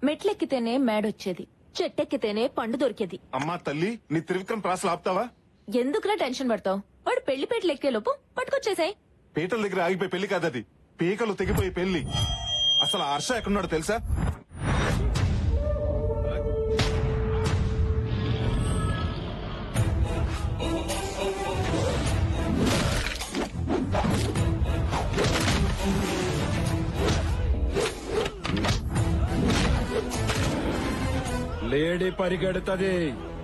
S8: మెట్లెక్కితేనే మేడొచ్చేది, చెట్టెక్కితేనే పండు దొరికేది.
S3: అమ్మా తల్లి, నీ త్రివిక్రమ్ ప్రాసలు ఆపుతావా?
S8: ఎందుకురా టెన్షన్ పడతావు? వాడు పెళ్లి పేటలు ఎక్కే లోపు పట్టుకొచ్చేసాయి.
S3: పీటల దగ్గర ఆగిపోయి పెళ్లి కాదది, పీకలు తెగిపోయి పెళ్లి. అసలు ఆ హర్ష ఎక్కడున్నాడో తెలుసా?
S4: లేడీ పరిగెడుతుంది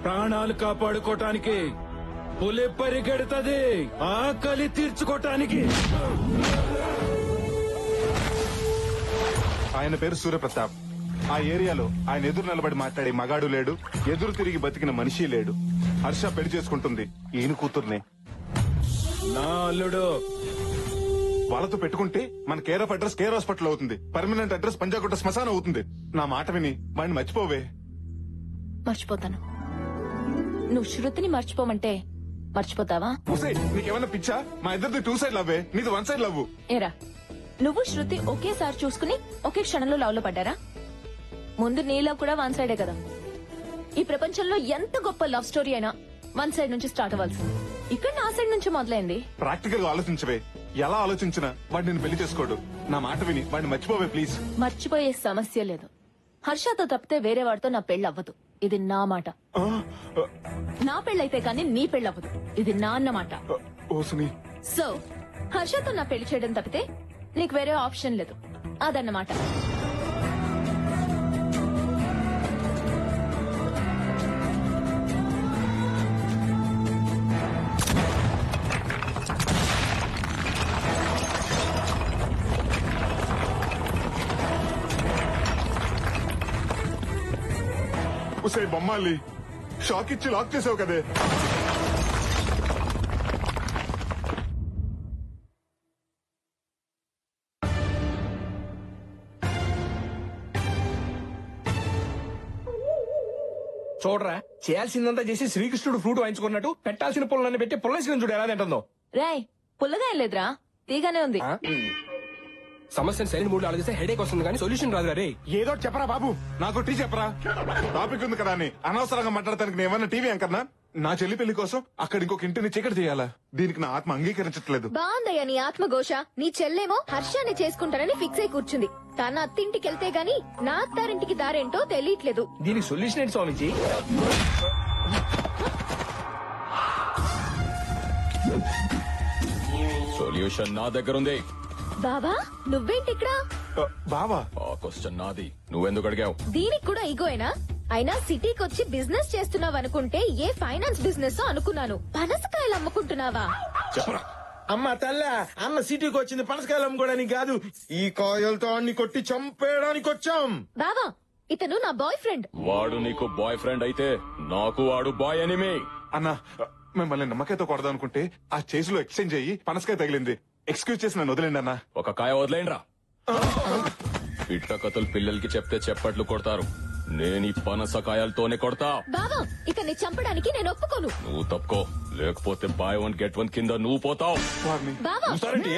S4: ప్రాణాలు కాపాడుకోటానికి, పులి పరిగెడుతుంది ఆకలి తీర్చుకోటానికి.
S3: ఆయన పేరు సూర్యప్రతాప్. ఆ ఏరియాలో ఆయన ఎదురు నిలబడి మాట్లాడే మగాడు లేడు, ఎదురు తిరిగి బతికిన మనిషి లేడు. హర్ష పెళ్లి చేసుకుంటుంది ఈయన కూతుర్నే.
S4: నా అల్లుడు.
S3: వాళ్ళతో పెట్టుకుంటే మన care of address care hospital అవుతుంది, పర్మనెంట్ అడ్రస్ పంజాగుట్ట శ్మశానం అవుతుంది. నా మాట విని వాడిని మర్చిపోవే.
S8: మర్చిపోతాను. నువ్వు శృతిని మర్చిపోమంటే మర్చిపోతావా?
S3: నీకేమన్నా పిచ్చా? మా ఇద్దరిది 2 సైడ్ లవ్వే, నీది 1 సైడ్ లవ్.
S8: ఏరా, నువ్వు శృతి ఒకేసారి చూసుకుని ఒకే క్షణంలో లవ్ లో పడ్డారా? ముందు నీ లవ్ కూడా 1 సైడే కదా. ఈ ప్రపంచంలో ఎంత గొప్ప లవ్ స్టోరీ అయినా 1 సైడ్ నుంచి స్టార్ట్ అవ్వాల్సింది. ఇక్కడ నా సైడ్ నుంచి మొదలైంది.
S3: ప్రాక్టికల్ గా ఆలోచించవే. ఎలా ఆలోచించినా వాడు నేను పెళ్లి చేసుకోడు. నా మాట విని వాడిని మర్చిపోవే ప్లీజ్.
S8: మర్చిపోయే సమస్య లేదు. హర్షతో తప్పితే వేరే వాడితో నా పెళ్లి అవ్వదు. ఇది నా మాట. నా పెళ్ళైతే కానీ నీ పెళ్లి అవ్వదు. ఇది నా అన్నమాట. సో హర్షతో నా పెళ్లి చేయడం తప్పితే నీకు వేరే ఆప్షన్ లేదు. అదన్నమాట.
S3: ఉసే బొమ్మాలి, షాక్ ఇచ్చి లాక్ చేసావు కదే.
S4: చూడరా, చేయాల్సిందంతా చేసి శ్రీకృష్ణుడు ఫ్రూట్ వాయించుకున్నట్టు పెట్టాల్సిన పుల్లన్ని పెట్టి పుల్లేసిన చూడు ఎలా తింటుందో.
S8: రాయ్, పుల్లగా ఏం లేదురా, తీగానే ఉంది.
S4: సమస్యను సరైన మూడు ఆలోచిస్తే హెడేక్ వస్తుంది కానీ సొల్యూషన్ రాదు. రే
S3: ఏదో చెప్పరా బాబు, నాకు టీ చెప్పరా. టాపిక్ ఉంది కదా అని అనవసరంగా మాట్లాడటానికి నేను ఏమన్నా టీవీ అంకర్నా? నా చెల్లి పెళ్లి కోసం అక్కడ ఇంకొక ఇంటిని చీకటి చేయాలా? దీనికి నా ఆత్మ అంగీకరించట్లేదు.
S5: బాగుందయ్యా నీ ఆత్మఘోష. నీ చెల్లేమో హర్షాన్ని చేసుకుంటానని ఫిక్స్ అయి కూర్చుంది. తన అత్తింటికి వెళ్తే గాని నా అత్తారింటికి దారేంటో తెలియట్లేదు.
S4: దీనికి సొల్యూషన్ ఏంటి స్వామిజీ?
S16: సొల్యూషన్ నా దగ్గర ఉంది.
S5: బాబా నువ్వేంటి ఇక్కడ?
S3: బావా,
S16: ఆ క్వశ్చన్ నాది, నువ్వెందుకు అడిగావు?
S5: దీనికి కూడా ఈగోయేనా? అయినా సిటీకి వచ్చి బిజినెస్ చేస్తున్నావు అనుకుంటే ఏ ఫైనాన్స్ బిజినెస్ అనుకున్నాను. పనసకాయలు అమ్ముకుంటున్నావా?
S16: చెప్పరా.
S14: అమ్మ తల్ల, అమ్మ సిటీకి వచ్చింది పనసకాయలు అమ్ముకోవడానికి కాదు, ఈ కాయలతో అన్ని కొట్టి చంపేయడానికి వచ్చాం.
S5: బావా, ఇతను నా బాయ్ ఫ్రెండ్.
S16: వాడు నీకు బాయ్ ఫ్రెండ్ అయితే నాకు వాడు బాయ్ ఎనిమి.
S3: అన్నా, మిమ్మల్ని నమ్మకాయతో కొడదాం అనుకుంటే ఆ చేసిలో ఎక్స్చేంజ్ అయ్యి పనసకాయ తగిలింది. ఎక్స్క్యూజ్ చేసి నన్ను వదిలేండి అన్నా.
S16: ఒక కాయ వదిలేండ్రా. పిట్ట కథలు పిల్లలకి చెప్తే చెప్పట్లు కొడతారు, నేను ఈ పనసకాయలతోనే కొడతా.
S5: బావా, ఇతన్ని చంపడానికి నేను ఒప్పుకోను.
S16: నువ్వు తప్పుకో, లేకపోతే బై 1 గెట్ 1 కింద నువ్వు పోతావు.
S5: బావా,
S16: ఏంటి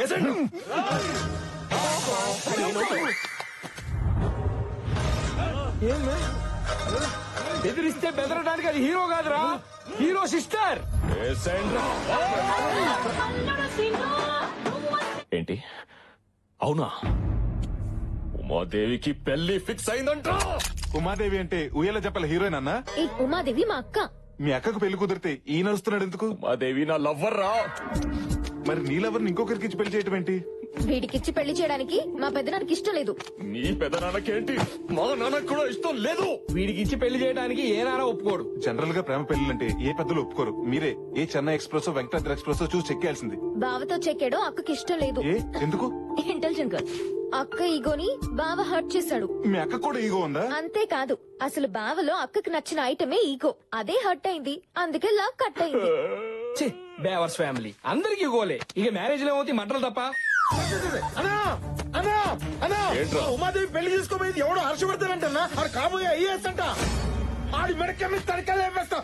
S4: బెదిరిస్తే బెదరడానికి అది హీరో కాదురా, హీరో సిస్టర్.
S16: ఏంటి అవునా? ఉమాదేవికి పెళ్లి ఫిక్స్ అయిందంట.
S3: ఉమాదేవి అంటే ఉయ్యాల చెప్పల హీరోయిన్ అన్నా?
S5: ఈ ఉమాదేవి మా అక్క.
S3: మీ అక్కకు పెళ్లి కుదిరితే ఈయన వస్తున్నాడు ఎందుకు?
S16: ఉమాదేవి నా లవ్వర్ రా.
S3: మరి నీ లవర్ని ఇంకొకరికి ఇచ్చి పెళ్లి చేయటం ఏంటి?
S5: వీడికిచ్చి పెళ్లి చేయడానికి మా పెద్దనానికి ఇష్టం లేదు.
S16: నీ పెదనాన్నకేంటి? మా నాన్నకు కూడా ఇష్టం లేదు.
S4: వీడికి ఇచ్చి పెళ్లి చేయడానికి ఏ నాన్న ఒప్పుకోడు.
S3: జనరల్ గా ప్రేమ పెళ్లిలంటే ఏ పెద్దలు ఒప్పుకోరు. మీరే ఏ చెన్నై ఎక్స్ప్రెస్ వెంకటాద్రి ఎక్స్ప్రెస్ చూసి చెక్కేయాల్సింది.
S5: బావతో చెక్కాడో అక్కకి ఇష్టం లేదు.
S3: ఎందుకు?
S5: Intelligent girl. అక్క ఈగోని బావ హర్ట్ చేశాడు.
S3: మీ అక్క కూడా ఈగో ఉందా?
S5: అంతేకాదు, అసలు బావలో అక్కకి నచ్చిన ఐటమే ఈగో. అదే హర్ట్ అయింది, అందుకే లవ్ కట్ అయింది.
S4: బేవర్స్ ఫ్యామిలీ అందరికి గోలే. ఇక మ్యారేజ్ లో ఏమవుతాయి మంటలు తప్ప.
S17: ఉమాదేవి పెళ్లి చేసుకోబోయేది ఎవడో హర్షవర్ధన్ ఆడు కాబోయే ఐఏఎస్ అంట. ఆడి మెడకెళ్ళి తడకలు వేస్తా.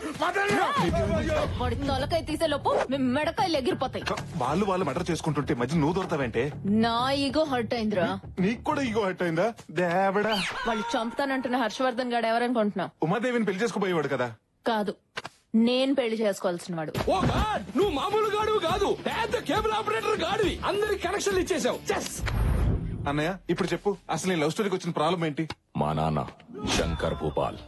S5: వాడి తొలకాయ తీసే లోపు మేము మెడకాయలు ఎగిరిపోతాయి.
S3: వాళ్ళు మర్డర్ చేసుకుంటుంటే మధ్య నువ్వు దొరుకుతావంటే?
S5: నా ఈగో హర్ట్ అయిందిరా.
S3: నీకు కూడా ఈగో హర్ట్ అయిందా? దేవడా,
S8: వాళ్ళు చంపుతానంటున్న హర్షవర్ధన్ గాడు ఎవరనుకుంటున్నావు?
S3: ఉమాదేవిని పెళ్లి చేసుకోబోయేవాడు కదా?
S8: కాదు, నేను పెళ్లి చేసుకోవాల్సిన వాడు.
S4: ఓ గాడ్, నువ్వు మామూలు గాడు కాదు, పెద్ద కేబుల్ ఆపరేటర్ గాడివి. అందరికి కనెక్షన్లు ఇచ్చేసావు.
S3: అన్నయ్య ఇప్పుడు చెప్పు, అసలు నీ లవ్ స్టోరీకి వచ్చిన ప్రాబ్లం ఏంటి?
S16: మా నాన్న శంకర్ భూపాల్.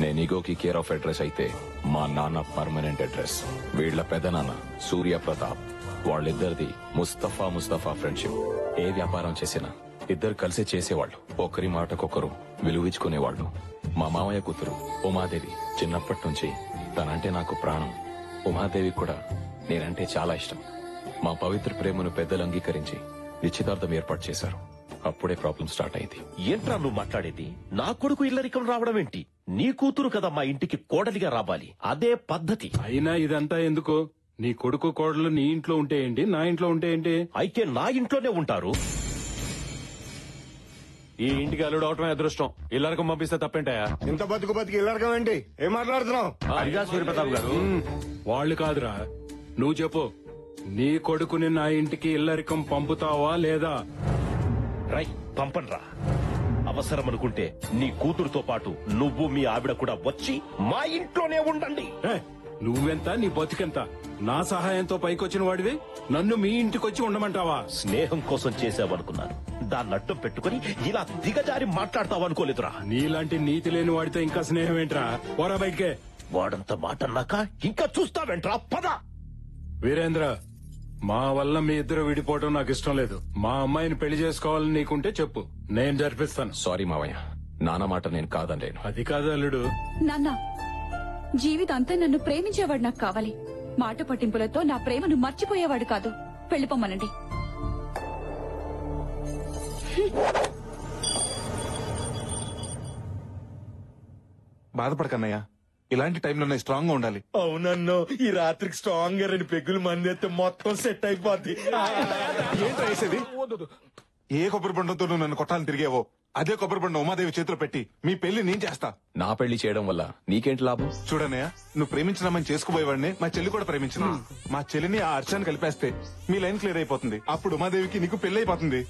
S16: నేను ఈగోకి కేర్ ఆఫ్ అడ్రస్ అయితే మా నాన్న పర్మనెంట్ అడ్రస్. వీళ్ల పెదనాన్న సూర్య ప్రతాప్. వాళ్ళిద్దరిది ముస్తఫా ఫ్రెండ్షిప్. ఏ వ్యాపారం చేసినా ఇద్దరు కలిసి చేసేవాళ్ళు. ఒకరి మాటకొకరు విలువించుకునేవాళ్ళు. మా మామయ్య కూతురు ఉమాదేవి చిన్నప్పటి నుంచి తనంటే నాకు ప్రాణం. ఉమాదేవి కూడా నేనంటే చాలా ఇష్టం. మా పవిత్ర ప్రేమను పెద్దలు అంగీకరించి నిశ్చితార్థం ఏర్పాటు చేశారు. అప్పుడే ప్రాబ్లం స్టార్ట్ అయింది.
S21: ఏంట్రా నువ్వు మాట్లాడేది? నా కొడుకు ఇల్లరికం రావడం ఏంటి? నీ కూతురు కదా మా ఇంటికి కోడలిగా రావాలి, అదే పద్ధతి.
S19: అయినా ఇదంతా ఎందుకు? నీ కొడుకు కోడలు నీ ఇంట్లో ఉంటే ఏంటి, నా ఇంట్లో ఉంటే ఏంటి?
S21: అయితే నా ఇంట్లోనే ఉంటారు.
S19: ఈ ఇంటికి అల్లుడు అవటమే అదృష్టం. ఇల్లరకం పంపిస్తే తప్పేంటాయా?
S17: ఇంత బతికి ఇల్లరకం ఏంటి? ఏం మాట్లాడుతున్నావు?
S19: అదిగా సూర్యప్రతాప్ గారు, వాళ్ళు కాదురా, నువ్వు చెప్పు. నీ కొడుకుని నా ఇంటికి ఇల్లరికం పంపుతావా లేదా?
S21: రై పంపన్రా. అవసరం అనుకుంటే నీ కూతురుతో పాటు నువ్వు మీ ఆవిడ కూడా వచ్చి మా ఇంట్లోనే ఉండండి.
S19: నువ్వెంత, నీ బతికెంత? నా సహాయంతో పైకొచ్చిన వాడివి నన్ను మీ ఇంటికొచ్చి ఉండమంటావా?
S21: స్నేహం కోసం చేసావనుకున్నాను, దాన్ని అడ్డం పెట్టుకుని ఇలా దిగజారి మాట్లాడతావనుకోలేదురా.
S19: నీలాంటి నీతి లేని వాడితో ఇంకా స్నేహం ఏంట్రా? పోరా బయటికే.
S21: వాడంత మాట అన్నాక ఇంకా చూస్తావేంట్రా? పద.
S19: వీరేంద్ర, మా వల్ల మీ ఇద్దరు విడిపోవడం నాకు ఇష్టం లేదు. మా అమ్మాయిని పెళ్లి చేసుకోవాలని నీకుంటే చెప్పు, నేను జరిపిస్తాను.
S16: సారీ మావయ్య, నాన్న మాట నేను కాదనలేను.
S19: అది కాదు అల్లుడు.
S22: నాన్న, జీవితాంతా నన్ను ప్రేమించేవాడు నాకు కావాలి. మాట పట్టింపులతో నా ప్రేమను మర్చిపోయేవాడు కాదు. వెళ్ళిపోమ్మనండి.
S3: బాధపడకన్నయ్య, ఇలాంటి టైంలోనే స్ట్రాంగ్ గా ఉండాలి.
S17: అవునన్నో, ఈ రాత్రికి స్ట్రాంగ్ గా 2 పెగ్గులు మందేస్తే మొత్తం సెట్ అయిపోద్ది.
S3: ఏంటి వేసేది? ఏ కొబ్బరి బండంతో నువ్వు నన్ను కొట్టాలని తిరిగేవో అదే కొబ్బరి బండం ఉమాదేవి చేతిలో పెట్టి మీ పెళ్లి నేను చేస్తా.
S16: నా పెళ్లి చేయడం వల్ల నీకేంటి లాభం?
S3: చూడన్నయ్య, నువ్వు ప్రేమించిన అమ్మని చేసుకుపోయేవాడిని మా చెల్లి కూడా ప్రేమించిన. మా చెల్లిని ఆ హర్షాన్ని కలిపేస్తే మీ లైన్ క్లియర్ అయిపోతుంది. అప్పుడు ఉమాదేవికి నీకు పెళ్లి అయిపోతుంది.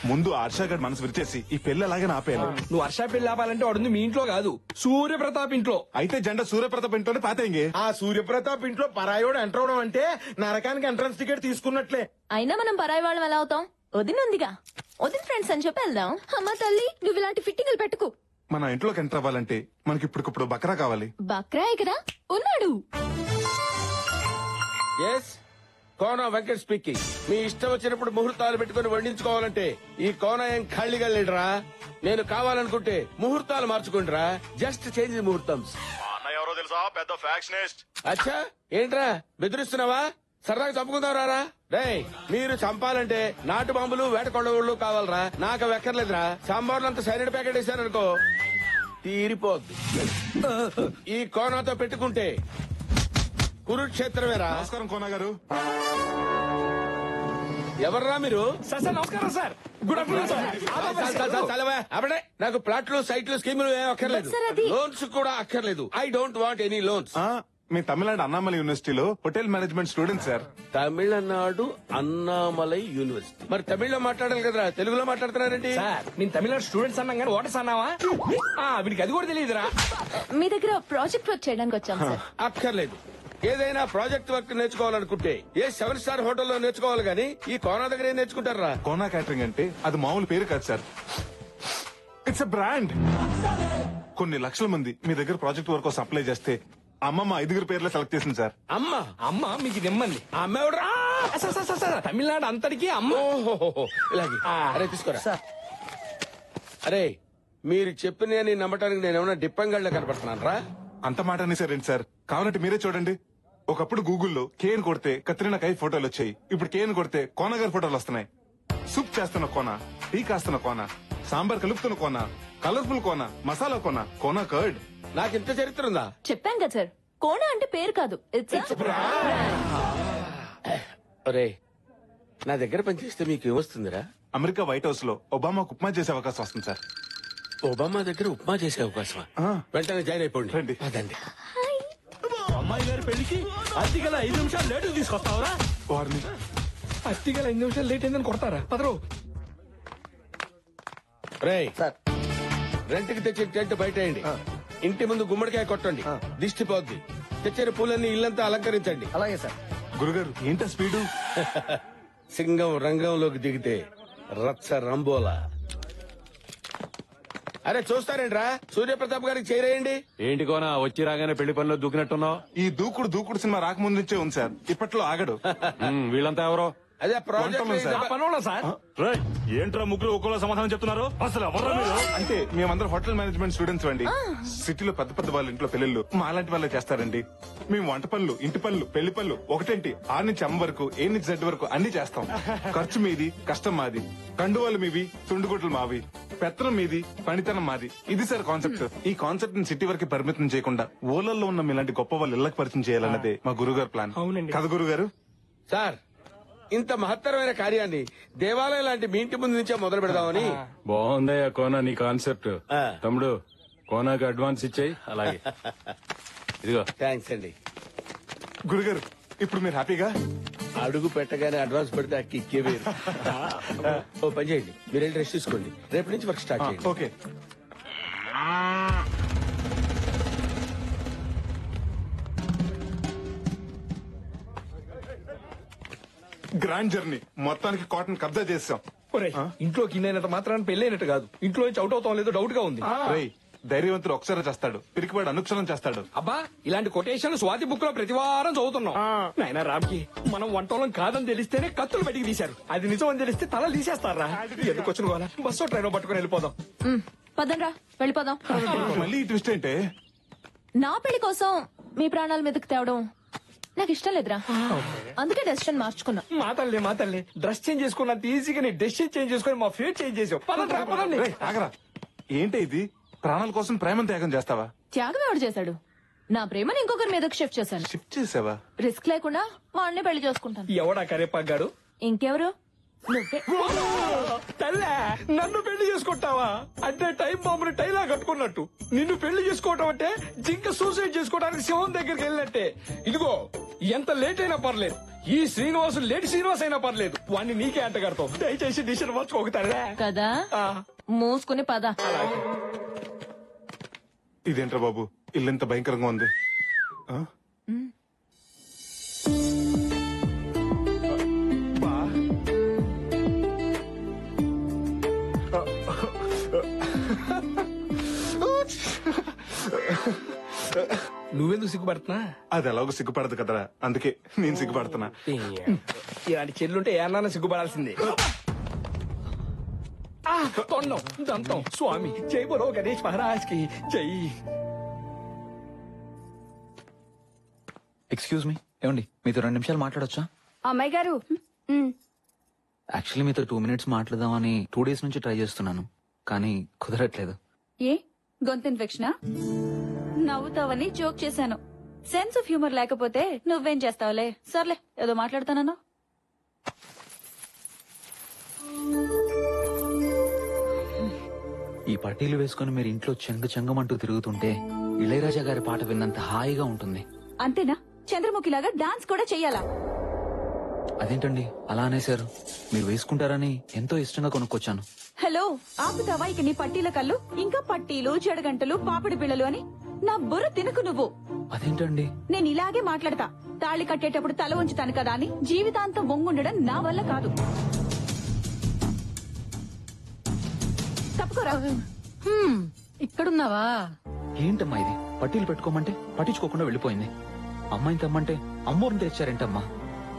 S3: ముందు హర్ష గారి మనసు విరిచేసి ఈ పెళ్లి అలాగే ఆపేయాలి.
S4: నువ్వు హర్ష పెళ్లి ఆపాలంటే వాడుంది మీ ఇంట్లో కాదు, సూర్యప్రతాప్ ఇంట్లో.
S3: అయితే జెండా సూర్యప్రతాప్ ఇంట్లోనే పాతేంగే.
S17: ఆ సూర్యప్రతాప్ ఇంట్లో పరాయోడు ఎంటర్ అవడం అంటే నరకానికి ఎంట్రన్స్ టికెట్ తీసుకున్నట్లే.
S8: అయినా మనం పరాయి వాళ్ళం ఎలా అవుతాం? వదినుందిగా, వదిన ఫ్రెండ్స్ అని చెప్పి వెళ్దాం.
S5: అమ్మ తల్లి, నువ్వు ఇలాంటి ఫిట్టింగ్లు పెట్టుకు.
S3: మన ఇంట్లోకి ఎంటర్ అవ్వాలంటే మనకి ఇప్పుడు బక్రా కావాలి.
S5: బక్రాయ్ కదా ఉన్నాడు.
S13: కోన వెంకట్ స్పీకింగ్. మీ ఇష్టం వచ్చినప్పుడు ముహూర్తాలు పెట్టుకుని వండించుకోవాలంటే ఈ కోన ఏం ఖాళీగా లేడురా. నేను కావాలనుకుంటే ముహూర్తాలు మార్చుకుంటారా. జస్ట్ చేంజ్ ముహూర్తం.
S16: ఎవరో తెలుసా? పెద్ద ఫ్యాక్షనిస్ట్.
S13: అచ్చా, ఏంట్రా బెదిరిస్తున్నావా? సరదాగా చంపుకుందాం రారా. రేయ్, మీరు చంపాలంటే నాటు బాంబులు వేట కొండవుళ్ళు కావాలరా. నాకు వెక్కర్లేదురా. సాంబార్లంతా సైనిడ్ ప్యాకెట్ వేసారనుకో తీరిపోద్ది. ఈ కోనాతో పెట్టుకుంటే కురుక్షేత్రమేరా.
S3: నమస్కారం కోనా గారు.
S13: ఎవర్రా మీరు?
S4: సార్ నమస్కారం సార్. Good afternoon sir.
S13: అప్పుడే నాకు ప్లాట్లు, సైట్లు, స్కీములు ఏం అక్కర్లేదు. లోన్స్ కూడా అక్కర్లేదు. I don't want any loans.
S3: మీ తమిళనాడు అన్నామలై యూనివర్సిటీలో hotel management student sir.
S13: Tamil Nadu Annamalai university. మరి తమిళ్లో మాట్లాడాలి కదరా, తెలుగులో మాట్లాడుతున్నారేంటి?
S4: సార్ నేను తమిళనాడు స్టూడెంట్స్ అన్నాం కానీ ఓటర్స్ అన్నావా? వీడికి అది కూడా తెలియదురా.
S8: మీ దగ్గర ప్రాజెక్ట్ వర్క్ చేయడానికి వచ్చాం సార్.
S13: అక్కర్లేదు. ఏదైనా ప్రాజెక్ట్ వర్క్ నేర్చుకోవాలనుకుంటే ఏ 7 స్టార్ హోటల్లో నేర్చుకోవాలి గానీ ఈ కోనా దగ్గర ఏం నేర్చుకుంటారా?
S3: కోనా క్యాటరింగ్ అంటే అది మామూలు పేరు కాదు సార్, ఇట్స్ ఎ బ్రాండ్. కొన్ని లక్షల మంది మీ దగ్గర ప్రాజెక్ట్ వర్క్ కోసం అప్లై చేస్తే అమ్మమ్మ 5 పేర్లే సెలెక్ట్ చేసింది సార్.
S4: అమ్మ మీకు నిమ్మంది. అమ్మ ఎవడరా? తమిళనాడు అంతటికి అమ్మ.
S13: ఇలాగే అరే తీసుకోరా. అరే మీరు చెప్పిన నమ్మటానికి నేను ఏమన్నా డిప్పంగళ్ళ కనపడుతున్నాను రా?
S3: అంత మాట అనేసారేంటి సార్? కావాలంటే మీరే చూడండి. ఒకప్పుడు గూగుల్లో కేన్ కొడితే కత్రినా కైఫ్ ఫోటోలు వచ్చాయి. ఇప్పుడు కేన్ కొడితే కోన గారి ఫోటోలు వస్తున్నాయి. సూప్ చేస్తున్న కోన, టీ కాస్తున్న కోన, సాంబార్ కలుపుతున్న కోన, కలర్ఫుల్ కోన, మసాలా కోన, కోనా కర్డ్.
S13: నాకు ఇంత చరిత్ర ఉందా?
S8: చెప్పాం కదా సార్, కోనా అంటే పేరు కాదు, ఇట్స్
S13: ఒరే నా దగ్గర పనిచేస్తే మీకు ఏమొస్తుందిరా?
S3: అమెరికా వైట్ హౌస్ లో ఒబామాకు ఉప్మా చేసే అవకాశం వస్తుంది సార్.
S13: ఒబామా దగ్గర ఉప్మా చేసే అవకాశమా? వెంటనే జాయిన్ అయిపోండి. రండి అదండి.
S19: అమ్మాయి గారి పెళ్లికి అతిగల 5 నిమిషాలు లేటు తీసుకొస్తావరా?
S3: వారిని
S4: అతిగల 5 నిమిషాలు లేట్ అయిందని కొడతారా? పదరు.
S13: రేయ్ రెంట్కి తెచ్చిన టెంట్ బయటేయండి. ఇంటి ముందు గుమ్మడికాయ కొట్టండి, దిష్టి పోద్ది. తెచ్చిన పూలన్నీ ఇల్లంతా అలంకరించండి.
S10: అలాగే సార్.
S3: గురుగారు ఏంటో స్పీడు?
S13: సింగం రంగంలోకి దిగితే రచ్చ రంబోలా. అరే చూస్తారేంట్రా, సూర్యప్రతాప్ గారికి చేరేయండి.
S19: ఏంటి కోనా వచ్చి రాగానే పెళ్లి పనిలో దూకినట్టున్నావు?
S3: ఈ దూకుడు సినిమా రాకముందు నుంచే ఉంది సార్. ఇప్పట్లో ఆగడు.
S19: వీళ్ళంతా ఎవరో?
S13: అదే ప్రాజెక్ట్
S3: సార్.
S19: ఏంట్రా ముగ్గురు ఒక్కోలా సమాధానం చెప్తున్నారు? అసలు ఎవరా మీరు?
S3: అంటే మేమందరం హోటల్ మేనేజ్మెంట్ స్టూడెంట్స్ అండి. సిటీలో పెద్ద వాళ్ళ ఇంట్లో పెళ్లిళ్ళు మా అలాంటి వాళ్ళే చేస్తారండి. మేము వంట పనులు, ఇంటి పనులు, పెళ్లి పనులు ఒకటేంటి ఆ నుంచి అమ్మ వరకు, ఏ నుంచి జెడ్ వరకు అన్ని చేస్తాం. ఖర్చు మీది, కష్టం మాది. కండువాలు మీవి, తుండుగుడ్లు మావి. పెత్తనం మీది, పనితనం మాది. ఇది సార్ కాన్సెప్ట్. ఈ కాన్సెప్ట్ ని సిటీ వరకు పరిమితం చేయకుండా ఊళ్ళల్లో ఉన్న మీలాంటి గొప్ప వాళ్ళు ఇళ్లకు పరిచయం చేయాలన్నదే మా గురుగారు ప్లాన్. కదా గురుగారు?
S13: సార్ ఇంత మహత్తరమైన కార్యాన్ని దేవాలయం లాంటి మీ ఇంటి ముందు నుంచే మొదలు పెడదామని.
S9: బాగుందయ్యా కోనా నీ కాన్సెప్ట్. తమ్ముడు కోనాకి అడ్వాన్స్ ఇచ్చాయి. అలాగే ఇదిగో.
S13: థ్యాంక్స్ అండి.
S3: గురుగారు ఇప్పుడు మీరు హ్యాపీగా?
S13: అడుగు పెట్టగానే అడ్వాన్స్ పెడితే ఆ కిక్కే వేరు. ఓ పని చేయండి, మీరు వెళ్ళి రెస్ట్ తీసుకోండి. రేపటి నుంచి వర్క్ స్టార్ట్ చేయండి.
S3: ఓకే. గ్రాండ్ జర్నీ మొత్తానికి కాటన్ కబ్జా చేసాం.
S4: ఇంట్లోకి ఇన్నైనంత మాత్రాన్ని పెళ్ళైనట్టు కాదు. ఇంట్లో నుంచి అవుట్ అవుతాం లేదో డౌట్ గా ఉంది.
S3: ధైర్యవంతుడు ఒకసారి చేస్తాడు, పిరికివాడు అనుక్షణం చేస్తాడు.
S4: అబ్బా ఇలాంటి కొటేషన్ స్వాతి బుక్ లో ప్రతి వారం చదువుతున్నాం. నాయనా రామ్కి మనం వంటోళం కాదని తెలిస్తేనే కత్తులు బయటికి తీశారు. అది నిజం అని తెలిస్తే తల తీసేస్తారా? ఎందుకు వచ్చిన గోలా? బస్సు ట్రైన్ పట్టుకుని వెళ్ళిపోదాం.
S8: పదండ్రా వెళ్ళిపోదాం.
S3: మళ్ళీ ట్విస్ట్ ఏంటే?
S8: నా పెళ్లి కోసం మీ ప్రాణాల మీదకి తేవడం నాకు ఇష్టం లేదురా. అందుకే డెసిషన్ మార్చుకున్నా.
S4: మా తల్లి డ్రెస్ చేంజ్ చేసుకున్నంత ఈజీగా నీ డెసిషన్ చేంజ్ చేసుకుని మా ఫేట్ చేంజ్ చేసావు.
S3: ఆగరా, ఏంటి ఇది? ప్రాణాల కోసం ప్రేమను త్యాగం చేస్తావా?
S8: త్యాగం ఎవడు చేశాడు? నా ప్రేమను ఇంకొకరి మీదకి షిఫ్ట్ చేశాను.
S3: షిఫ్ట్ చేసావా?
S8: రిస్క్ లేకుండా వాడిని పెళ్లి చేసుకుంటాను.
S4: ఎవడా కరేపాగాడు?
S8: ఇంకెవరు?
S4: తల్లే నన్ను పెళ్లి చేసుకుంటావా? అంటే టైం బాంబుని టైలా కట్టుకున్నట్టు నిన్ను పెళ్లి చేసుకోవటం అంటే జింక సూసైడ్ చేసుకోవడానికి సింహం దగ్గరికి వెళ్ళినట్టే. ఇదిగో ఎంత లేట్ అయినా పర్లేదు, ఈ శ్రీనివాసు లేట్ శ్రీనివాస్ అయినా పర్లేదు, వాడిని నీకే అంట కడతావు. దయచేసి డిసిషన్ మార్చుకోగతారా
S8: కదా? మూసుకుని పద.
S3: ఇదేంట్రా బాబు ఇల్లు ఎంత భయంకరంగా ఉంది?
S4: నువ్వెందుకు సిగ్గుపడుతున్నా?
S3: అది ఎలాగో సిగ్గుపడదు కదరా, అందుకే నేను సిగ్గుపడుతున్నా.
S4: ఇలాంటి చెల్లుంటే ఏమన్నా సిగ్గుపడాల్సిందే. తొండం దంతం స్వామి జై బోలో గణేష్ మహారాజ్ కి జై.
S6: ఎక్స్క్యూజ్ మీ, ఏమండి మీతో 2 నిమిషాలు మాట్లాడొచ్చా?
S22: అమ్మాయి గారు
S6: యాక్చువల్లీ మీతో 2 మినిట్స్ మాట్లాడదామని 2 డేస్ నుంచి ట్రై చేస్తున్నాను, కానీ కుదరట్లేదు.
S22: ఏ గొంతు ఇన్ఫెక్షనా? నవ్వుతావని జోక్ చేశాను. సెన్స్ ఆఫ్ హ్యూమర్ లేకపోతే నువ్వేం చేస్తావులే. సర్లే ఏదో మాట్లాడతానన్నా.
S6: ఈ పట్టీలు వేసుకుని మీరు ఇంట్లో చెంగమంటూ తిరుగుతుంటే ఇళయరాజా గారి పాట విన్నంత హాయిగా ఉంటుంది.
S22: అంతేనా? చంద్రముఖిలాగా డాన్స్ కూడా చెయ్యాలా?
S6: అదేంటండి అలా అనేశారు? మీరు వేసుకుంటారని ఎంతో ఇష్టంగా కొనుక్కొచ్చాను.
S22: హలో, ఆపుతావా ఇక నీ పట్టీల కళ్ళు? ఇంకా పట్టీలు, జడగంటలు, పాపిడి పిల్లలు అని నా బుర్ర తినకు నువ్వు.
S6: అదేంటండి?
S22: నేను ఇలాగే మాట్లాడతా. తాళి కట్టేటప్పుడు తల ఉంచుతాను కదా అని జీవితాంతం వంగుండడం నా వల్ల కాదు. తప్పుకోరా.
S11: ఇక్కడున్నావా?
S6: ఏంటమ్మా ఇది? పట్టీలు పెట్టుకోమంటే పట్టించుకోకుండా వెళ్ళిపోయింది. అమ్మాయిని తెమ్మంటే అమ్మోరిని తెచ్చారేంటమ్మా?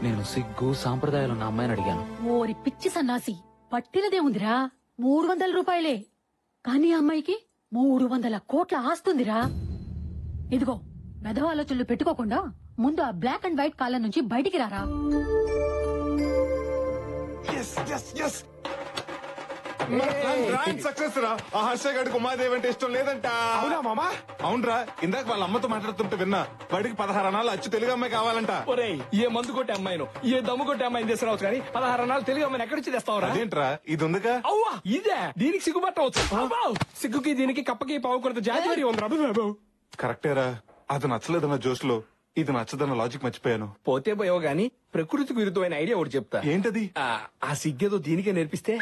S6: నేను సిగ్గు సాంప్రదాయాలు ఉన్న అమ్మాయిని అడిగాను.
S11: ఓరి పిచ్చి సన్నాసి, పట్టిలదేముందిరా? 300 రూపాయలే. కానీ అమ్మాయికి 300 కోట్ల ఆస్తుందిరా. ఇదిగో, మెదవ ఆలోచనలు పెట్టుకోకుండా ముందు ఆ బ్లాక్ అండ్ వైట్ కాలం నుంచి బయటికి రారా.
S3: సక్సెస్ రా. ఆ హర్ష గడికి ఉమాదేవి అంటే ఇష్టం లేదంట.
S4: అవునా మామా?
S3: అవునరా, ఇందాక వాళ్ళ అమ్మతో మాట్లాడుతుంటే విన్నా. వాడికి 16 అనాలు అచ్చు తెలుగు అమ్మాయి కావాలంట.
S4: ఒరేయ్, ఏ మందు కొట్టే అమ్మాయిను, ఏ దమ్ము కొట్టే అమ్మాయిని తీసుకురావచ్చు కానీ 16 అనాలు తెలుగు అమ్మాయిని ఎక్కడి నుంచి తెస్తావరా?
S3: అదేంట్రా, ఇది ఉందిగా.
S4: అవ్వా, ఇదే దీనికి సిగ్గుపట్టవచ్చు. సిగ్గుకి దీనికి కప్పకి పావుకొరత జాతి ఉంది.
S3: కరెక్టేరా, అది నచ్చలేదన్న జోష్ లో ఇది నచ్చదన్న లాజిక్ మర్చిపోయాను.
S4: పోతే పోయావు గాని ప్రకృతికి విరుద్ధమైన ఐడియా ఒకటి చెప్తా.
S3: ఏంటది?
S4: ఆ సిగ్గేదో దీనికే నేర్పిస్తే.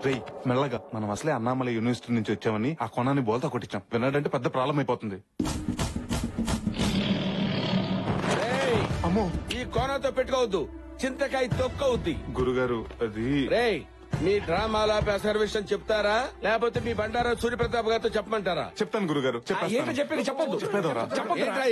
S3: రేయ్, మెల్లగా. మనం అసలే అన్నామలై యూనివర్సిటీ నుంచి వచ్చామని ఆ కొనాన్ని బోల్తా కొట్టించాం. విన్నాడంటే పెద్ద ప్రాబ్లం అయిపోతుంది.
S13: అమ్మో, ఈ కోనతో పెట్టుకోవద్దు, చింతకాయ తొక్కవుద్ది.
S3: గురుగారు అది.
S13: రేయ్, మీ డ్రామాల అసలు విషయం చెప్తారా లేకపోతే మీ బండారా సూర్యప్రతాప్ గారితో చెప్పమంటారా?
S3: చెప్తాను గురుగారు.
S4: చెప్పేది చెప్పొద్దు.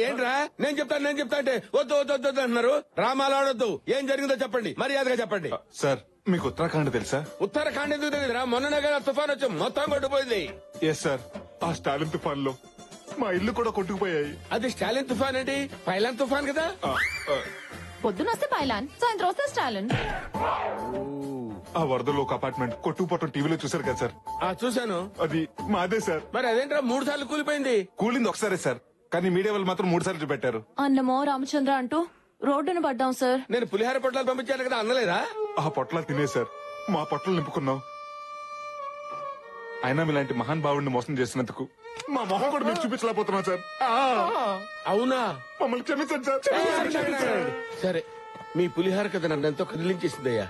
S13: ఏంట్రా నేను చెప్తా అంటే వద్దు వద్దు వద్దు అంటున్నారు. డ్రామాలు ఆడొద్దు. ఏం జరిగిందో చెప్పండి, మర్యాదగా చెప్పండి.
S3: సార్, మీకు ఉత్తరాఖండ్ తెలుసా?
S13: ఉత్తరాఖండ్ ఎందుకు తెలియదురా? మొన్ననే కదా తుఫాన్ వచ్చి మొత్తం కొట్టుపోయింది.
S3: ఎస్ సార్, ఆ స్టాలిన్ తుఫాన్ లో మా ఇల్లు కూడా కొట్టుకుపోయాయి.
S13: అది స్టాలిన్ తుఫాన్ ఏంటి? పైలాన్ తుఫాన్ కదా.
S8: పొద్దున వస్తే పైలాన్, సాయంత్రం వస్తే స్టాలిన్.
S3: ఆ వరదలో ఒక అపార్ట్మెంట్ కొట్టుకుపోవటం టీవీలో చూసారు కదా సార్?
S13: చూశాను.
S3: అది మాదే సార్.
S13: మరి అదేంట్రా 3 సార్లు కూలిపోయింది?
S3: కూలింది ఒకసారి సార్, కానీ మీడియా వాళ్ళు మాత్రం 3 సార్లు చూపెట్టారు.
S8: అన్నమో రామచంద్ర అంటూ రోడ్డును పడ్డాం సార్.
S13: నేను పులిహార పొట్లాలు పంపించాను కదా, అన్నలేదా?
S3: ఆ పొట్లాలు తినే సార్ మా పొట్టలు నింపుకున్నాం. అయినా మీలాంటి మహాన్ భావుడిని మోసం చేసినందుకు మా మొహం కూడా మీరు చూపించలేకపోతున్నాం సార్.
S13: అవునా?
S3: మమ్మల్ని క్షమించండి సార్.
S13: సరే, మీ పులిహార కథ నన్ను ఎంతో కదిలించేసిందయ్యా.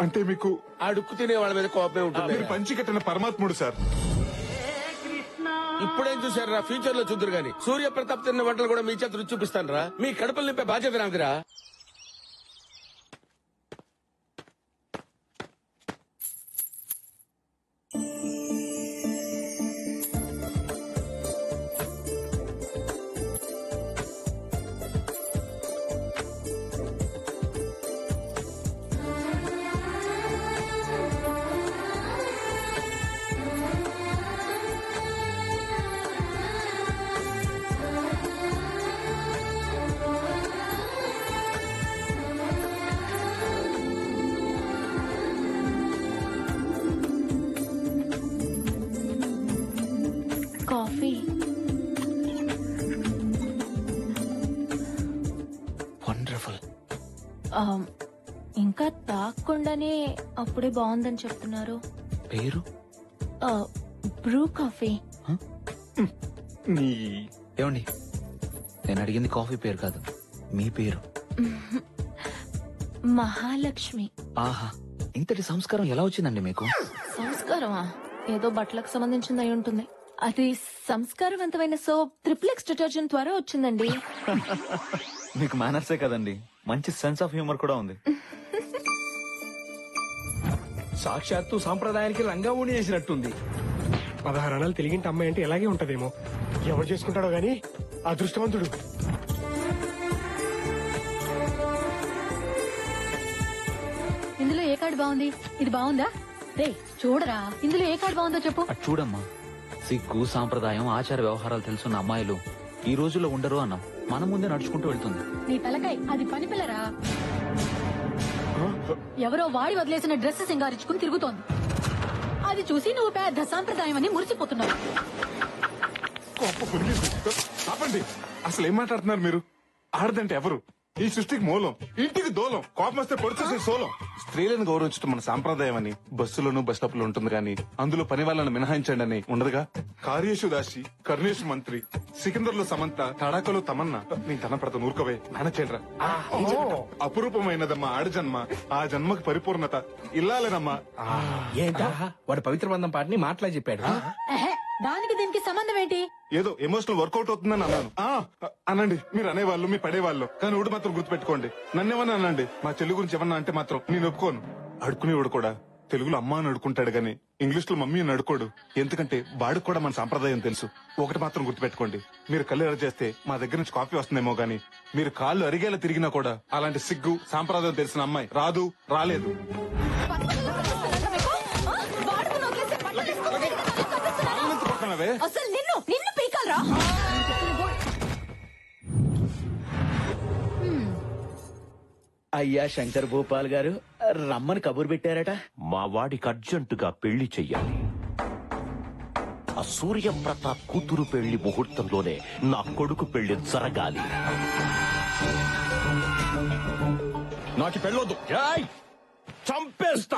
S3: అంటే మీకు
S13: అడుక్కు తినే వాళ్ళ మీద కోపమే ఉంటుంది.
S3: మీరు పంచి కట్టిన పరమాత్ముడు సార్.
S13: ఇప్పుడేం చూసారా? ఫ్యూచర్ లో చూద్దరు గాని సూర్యప్రతాప్ తిన్న వంటలు కూడా మీ చేత రుచి చూపిస్తాను రా. మీ కడుపులు నింపే బాధ్యత నాదిరా.
S8: కాఫీ.
S6: వండర్ఫుల్.
S8: ఇంకా తాగకుండానే అప్పుడే బాగుందని చెప్తున్నారు.
S6: పేరు?
S8: Bru coffee.
S6: ఏమండి, నేను అడిగింది కాఫీ పేరు కాదు, మీ పేరు.
S8: మహాలక్ష్మి.
S6: ఆహా, ఇంతటి సంస్కారం ఎలా వచ్చిందండి మీకు?
S8: సంస్కారమా? ఏదో బట్టలకు సంబంధించింది అయి ఉంటుంది. అది సంస్కారవంతమైన సోప్ XXX డిటర్జెంట్ ద్వారా వచ్చిందండి.
S12: మీకు మేనర్సే కదండి, మంచి సెన్స్ ఆఫ్ హ్యూమర్ కూడా ఉంది.
S4: సాక్షాత్తు సాంప్రదాయానికి లంగా ఊడి చేసినట్టుంది.
S17: 16 అనాలు తెలిగింటి అమ్మాయి అంటే ఎలాగే ఉంటదేమో. ఎవరు చేసుకుంటాడో గాని అదృష్టవంతుడు.
S11: ఇందులో ఏ కార్డు బాగుంది? ఇది బాగుందా? రే చూడరా, ఇందులో ఏ కార్డు బాగుందో చెప్పు.
S6: అటు చూడమ్మా. సిగ్గు సాంప్రదాయం ఆచార వ్యవహారాలు తెలుసున్న అమ్మాయిలు ఈ రోజుల్లో ఉండరు అన్నాం. మన ముందే నడుచుకుంటూ వెళ్తుంది.
S11: నీ తలకాయ అది పని పిల్లరా. ఎవరో వాడి వదిలేసిన డ్రెస్ సింగారించుకుని తిరుగుతోంది. అది చూసి నువ్వు పెద్ద సాంప్రదాయం అని మురిసిపోతున్నావు.
S3: ఆపండి, అసలు ఏం మాట్లాడుతున్నారు మీరు? ఆడదంటే ఎవరు? ఈ సృష్టికి మూలం, ఇంటికి దూలం, కోపం వస్తే పొడిచేసే సోలం. స్త్రీలను గౌరవించడం మన సాంప్రదాయం అని బస్సులోను బస్ స్టాప్ లో ఉంటుంది కానీ అందులో పని వాళ్ళని మినహాయించండి అని ఉండదుగా. కార్యేషు దాసి, కర్ణేషు మంత్రి, సికిందర్ లో సమంత, తడాకలో తమన్నా. నేను తన పడత నూరుకోవే నానచేడ్రా. అపురూపమైనదమ్మా ఆడజన్మ, ఆ జన్మకు పరిపూర్ణత ఇల్లాలేనమ్మా.
S4: ఏంటా వాడు పవిత్ర బంధం పాటని మాటలా చెప్పాడు.
S11: దానికి దీనికి సంబంధం ఏంటి?
S3: ఏదో ఎమోషనల్ వర్కౌట్ అవుతుందని అన్నాను. అనండి, మీరు అనేవాళ్ళు, మీ పడేవాళ్ళు, కానీ ఊడు మాత్రం గుర్తుపెట్టుకోండి. నన్నేమన్నా అనండి, మా చెల్లి గురించి ఏమన్నా అంటే మాత్రం నేను ఒప్పుకోను. అడుకునేవాడు కూడా తెలుగులో అమ్మ అని అడుకుంటాడు గాని ఇంగ్లీష్ లో మమ్మీ అని అడుకోడు. ఎందుకంటే వాడికి కూడా మన సాంప్రదాయం తెలుసు. ఒకటి మాత్రం గుర్తుపెట్టుకోండి, మీరు కళ్ళు ఎర్ర చేస్తే మా దగ్గర నుంచి కాఫీ వస్తుందేమో గానీ మీరు కాళ్ళు అరిగేలా తిరిగినా కూడా అలాంటి సిగ్గు సాంప్రదాయం తెలిసిన అమ్మాయి రాదు, రాలేదు.
S5: అసలు నిన్ను పీకాలరా?
S21: అయ్యా శంకర్ భూపాల్ గారు రమ్మని కబురు పెట్టారట. మా వాడికి అర్జెంటుగా పెళ్లి చెయ్యాలి. ఆ సూర్యప్రతాప్ కూతురు పెళ్లి ముహూర్తంలోనే నా కొడుకు పెళ్లి జరగాలి. నాకు పెళ్ళొద్దు, చంపేస్తా.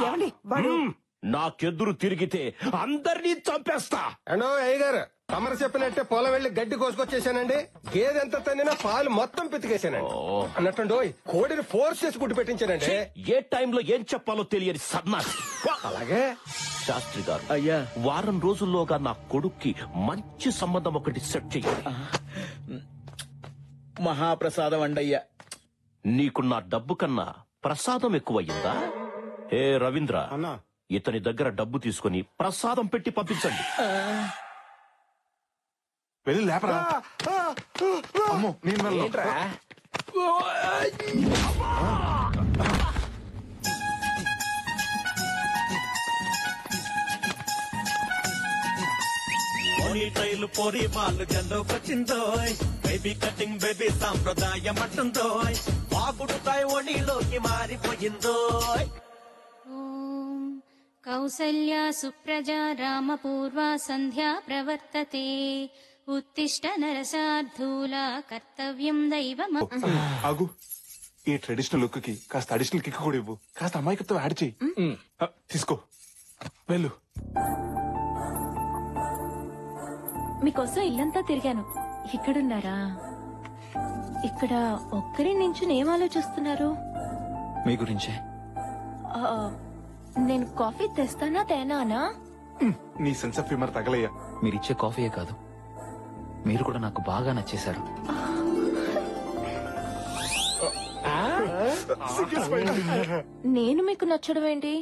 S21: నాకెదురు తిరిగితే అందరినీ చంపేస్తా.
S7: అండో అయ్యగారు, తమరు చెప్పినట్టే పొలం వెళ్లి గడ్డి కోసుకొచ్చేసానండి. గేదె ఎంత తన్నినా పాలు మొత్తం పితికేసానండి. అన్నట్టు కోడిని ఫోర్స్ చేసి గుడ్డు పెట్టించానండి.
S21: ఏ టైంలో ఏం చెప్పాలో తెలియని సన్నాసి.
S7: అలాగే
S21: శాస్త్రి గారు, అయ్యా వారం రోజుల్లోగా నా కొడుక్కి మంచి సంబంధం ఒకటి సెట్ చెయ్యాలి.
S19: మహాప్రసాదం అండయ్యా.
S21: నీకు నా డబ్బు కన్నా ప్రసాదం ఎక్కువయ్యిందా? ఏ రవీంద్ర, ఇతని దగ్గర డబ్బు తీసుకుని ప్రసాదం పెట్టి పంపించండి.
S3: వెళ్ళి లేపరా. అమ్మో, నేను వెళ్ళను.
S15: ట్రైలు పోరి వాళ్ళు జల్లోకొచ్చిందో, బేబీ కటింగ్ బేబీ సాంప్రదాయం అంటుందో, బాగుడుతాయి ఒడిలోకి మారిపోయిందో.
S23: కౌసల్యా సుప్రజా రామపూర్వా సంధ్యా ప్రవర్తతే, ఉత్తిష్ట నరసార్థూలా కర్తవ్యం దైవం.
S3: ఆగు, ఈ ట్రెడిషనల్ లుక్ కి కాస్త అడిషనల్ కిక్ కూడా ఇవ్వు. కాస్త అమాయకత్వం యాడ్ చెయ్యి. తీసుకో, వెళ్ళు.
S8: మీకోసం ఇల్లంతా తిరిగాను. ఇక్కడున్నారా? ఇక్కడ ఒక్కరి నుంచి ఏం ఆలోచిస్తున్నారు?
S6: మీ గురించే.
S8: నేను కాఫీ తెస్తానా తేనానా?
S3: నీ సెన్స్ ఆఫ్ హ్యూమర్ తగలయ్యా.
S6: మీరిచ్చే కాఫీయే కాదు, మీరు కూడా నాకు బాగా నచ్చేశారు.
S8: నేను మీకు నచ్చడం ఏంటి?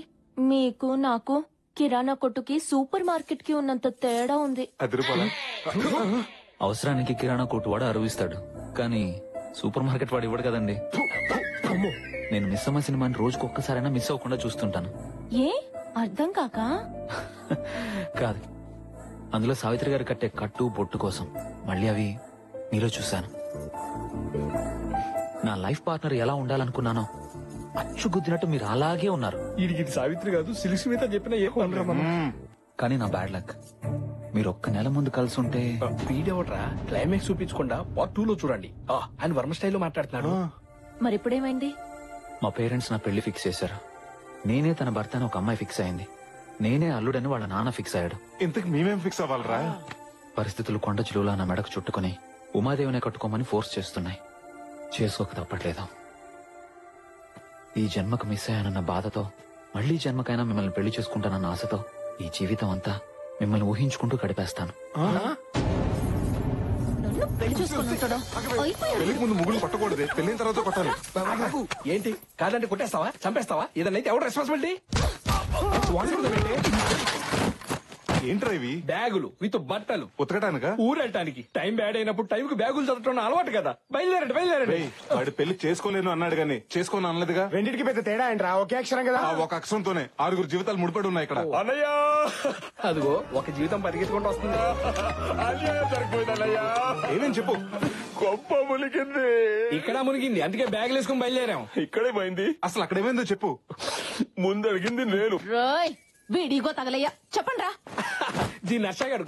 S8: మీకు నాకు కిరాణా కొట్టుకి సూపర్ మార్కెట్ కి ఉన్నంత తేడా ఉంది.
S6: అవసరానికి కిరాణా కొట్టు వాడు అరువిస్తాడు, కానీ సూపర్ మార్కెట్ వాడు ఇవ్వడు కదండి. నేను మిస్ అమ్మ సినిమాని రోజుకు ఒక్కసారైనా మిస్ అవ్వకుండా చూస్తుంటాను.
S8: ఏ అర్థం కాక
S6: కాదు, అందులో సావిత్రి గారు కట్టే కట్టు బొట్టు కోసం మళ్ళీ అవి మీలో చూశాను. నా లైఫ్ పార్ట్నర్ ఎలా ఉండాలనుకున్నానో అచ్చు గుద్దినట్టు మీరు అలాగే ఉన్నారు.
S4: ఇది సావిత్రి కాదు, సిలిసి మీద చెప్పిన ఏ పనురా.
S6: కానీ నా బ్యాడ్ లక్, మీరు ఒక్క నెల ముందు కలిసి ఉంటే.
S4: వీడెవట్రా క్లైమాక్స్ చూపించకుండా పార్ట్ 2 లో చూడండి. ఆయన వర్మ స్టైల్లో మాట్లాడుతున్నాడు.
S8: మరి ఇప్పుడేమైంది?
S6: మా పేరెంట్స్ నా పెళ్లి ఫిక్స్ చేశారు. నేనే తన భర్త అని ఒక అమ్మాయి ఫిక్స్ అయింది. నేనే అల్లుడని వాళ్ళ నాన్న ఫిక్స్ అయ్యాడు.
S3: ఇంతకు మేమేం ఫిక్స్ అవ్వాలరా?
S6: పరిస్థితులు కొండ చిలువలా నా మెడకు చుట్టుకుని ఉమాదేవినే కట్టుకోమని ఫోర్స్ చేస్తున్నాయి. చేసుకోక తప్పట్లేదు. ఈ జన్మకు మిస్ అయ్యానన్న బాధతో, మళ్లీ జన్మకైనా మిమ్మల్ని పెళ్లి చేసుకుంటానన్న ఆశతో ఈ జీవితం అంతా మిమ్మల్ని ఊహించుకుంటూ గడిపేస్తాను.
S3: పెళ్లికి ముందు ముగ్గులు కొట్టకూడదు, పెళ్లిన తర్వాత కొట్టాలి.
S4: ఏంటి కాదంటే కొట్టేస్తావా, చంపేస్తావా? ఏదన్నా అయితే ఎవరు రెస్పాన్సిబిలిటీ?
S3: ఏంట్రా ఇవి?
S4: బ్యాగులు విత్ బట్టలు
S3: ఉతకటానికా?
S4: ఊరెళ్ళటానికి. టైం బ్యాడ్ అయినప్పుడు టైం కు బ్యాగులు చదవటం అలవాటు కదా. బయలుదేరండి.
S3: వాడు పెళ్లి చేసుకోలేను అన్నాడు గానీ చేసుకోను అనలేదుగా.
S7: రెండింటికి పెద్ద తేడా ఏంట్రా? ఒకే అక్షరం కదా.
S3: ఒక అక్షరంతోనే 6 జీవితాలు ముడిపడి ఉన్నాయి ఇక్కడ.
S4: అన్నయ్యా, అదిగో ఒక జీవితం పరిగెత్తుకుంటూ వస్తుంది.
S3: ఏమేం చెప్పు.
S4: గొప్ప మునిగింది. ఇక్కడ మునిగింది, అందుకే బ్యాగులు వేసుకుని బయలుదేరాం.
S3: ఇక్కడే పోయింది. అసలు అక్కడేమైందో చెప్పు.
S4: ముందు అడిగింది నేను.
S8: వీడిగో తగలయ్యా, చెప్పండి రా.
S4: దీన్ని నచ్చగాడు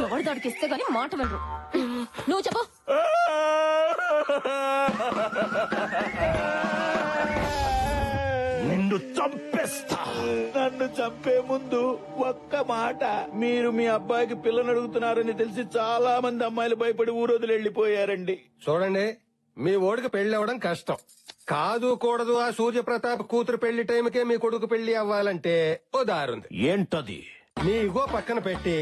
S8: ఎవరి దాడికి ఇస్తే గానీ మాట వెళ్ళరు. నువ్వు చెప్పు.
S21: నిన్ను చంపేస్తా.
S19: నన్ను చంపే ముందు ఒక్క మాట, మీరు మీ అబ్బాయికి పిల్లని అడుగుతున్నారని తెలిసి చాలా మంది అమ్మాయిలు భయపడి ఊరోజులు వెళ్లిపోయారండి.
S7: చూడండి, మీ ఓడికి పెళ్లి అవ్వడం కష్టం కాదు కూడదు. ఆ సూర్యప్రతాప్ కూతురు పెళ్లి టైంకే మీ కొడుకు పెళ్లి అవ్వాలంటే ఓ దారుంది.
S21: ఏంటది?
S7: మీ ఇగో పక్కన పెట్టి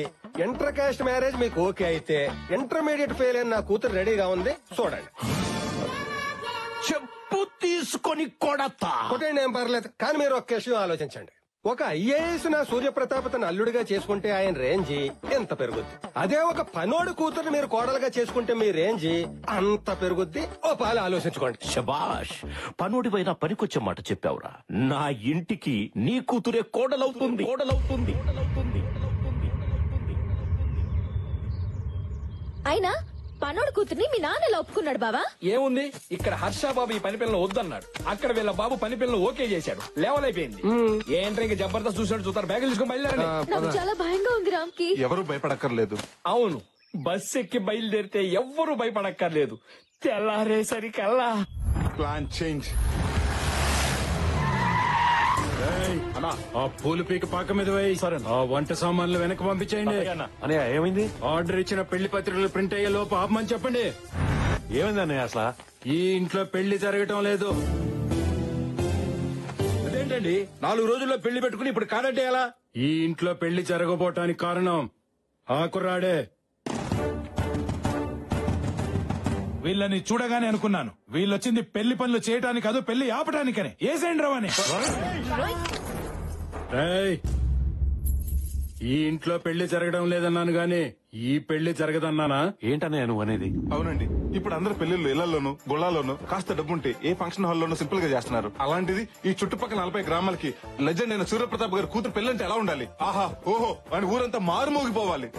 S7: ఇంటర్ కాస్ట్ మ్యారేజ్ మీకు ఓకే అయితే ఇంటర్మీడియట్ ఫెయిల్ అయిన నా కూతురు రెడీగా ఉంది, చూడండి.
S21: చెప్పు తీసుకొని కొడతా.
S7: కొట్టండి, ఏం పర్లేదు. కానీ మీరు ఒక్క విషయం ఆలోచించండి. ఒక ఐఏఎస్ నా సూర్యప్రతాప్ తన అల్లుడిగా చేసుకుంటే ఆయన రేంజి ఎంత పెరుగుద్ది. అదే ఒక పనోడు కూతురు మీరు కోడలుగా చేసుకుంటే మీ రేంజి అంత పెరుగుద్ది. ఓ పాలు ఆలోచించుకోండి.
S21: శబాష్, పనోడిపైన పనికొచ్చే మాట చెప్పావురా. నా ఇంటికి నీ కూతురే కోడలవుతుంది.
S5: అయినా పనోడు కూతుర్ని మీ నాన్న ఎలా ఒప్పుకున్నాడు బావా?
S4: ఏముంది, ఇక్కడ హర్ష బాబు ఈ పని పిల్లలు వద్దన్నాడు, అక్కడ వీళ్ళ బాబు పని పిల్లలు ఓకే చేశాడు, లెవెల్ అయిపోయింది. ఏంట్రా ఇంకా జబర్దస్త్ చూసాడు, చూస్తారు, బ్యాగులు తీసుకుని బయలుదేరండి.
S5: నాకు చాలా భయంగా ఉంది రామ్కి.
S3: ఎవరు భయపడక్కర్లేదు.
S4: అవును, బస్ ఎక్కి బయలుదేరితే ఎవ్వరూ భయపడక్కర్లేదు. తెల్లారేసరికల్లా
S3: ప్లాన్ చేంజ్.
S1: ఆ పూలు పీక పాక మీద వేయి. ఆ వంట సామాన్లు వెనక్కి పంపించేయండి.
S21: ఏమైంది?
S1: ఆర్డర్ ఇచ్చిన పెళ్లి పత్రికలు ప్రింట్ అయ్యే లోపు ఆపమని చెప్పండి.
S21: ఏమైంది అన్నయ్య అసలు?
S1: ఈ ఇంట్లో పెళ్లి జరగటం లేదు.
S4: అదేంటండి 4 రోజుల్లో పెళ్లి పెట్టుకుని ఇప్పుడు కాదంటే ఎలా?
S1: ఈ ఇంట్లో పెళ్లి జరగబోటానికి కారణం ఆ కుర్రాడే.
S18: వీళ్ళని చూడగానే అనుకున్నాను, వీళ్ళొచ్చింది పెళ్లి పనులు చేయటానికి కాదు, పెళ్లి ఆపటానికని. ఏసేండి రావని.
S1: రేయ్, ఈ ఇంట్లో పెళ్లి జరగడం లేదన్నాను గాని ఈ పెళ్లి జరగదన్నానా?
S21: ఏంటన్నయ్య నువ్వు అనేది?
S3: అవునండి, ఇప్పుడు అందరు పెళ్లిళ్ళు ఇళ్లలోను గుళ్ళాల్లోనూ కాస్త డబ్బుంటే ఏ ఫంక్షన్ హాల్లోనూ సింపుల్ గా చేస్తున్నారు. అలాంటిది ఈ చుట్టుపక్కల 40 గ్రామాలకి లెజెండ్ అయిన సూర్యప్రతాప్ గారి కూతురు పెళ్లంటే ఎలా ఉండాలి? ఆహా ఓహో అని ఊరంతా మారుమోగిపోవాలి.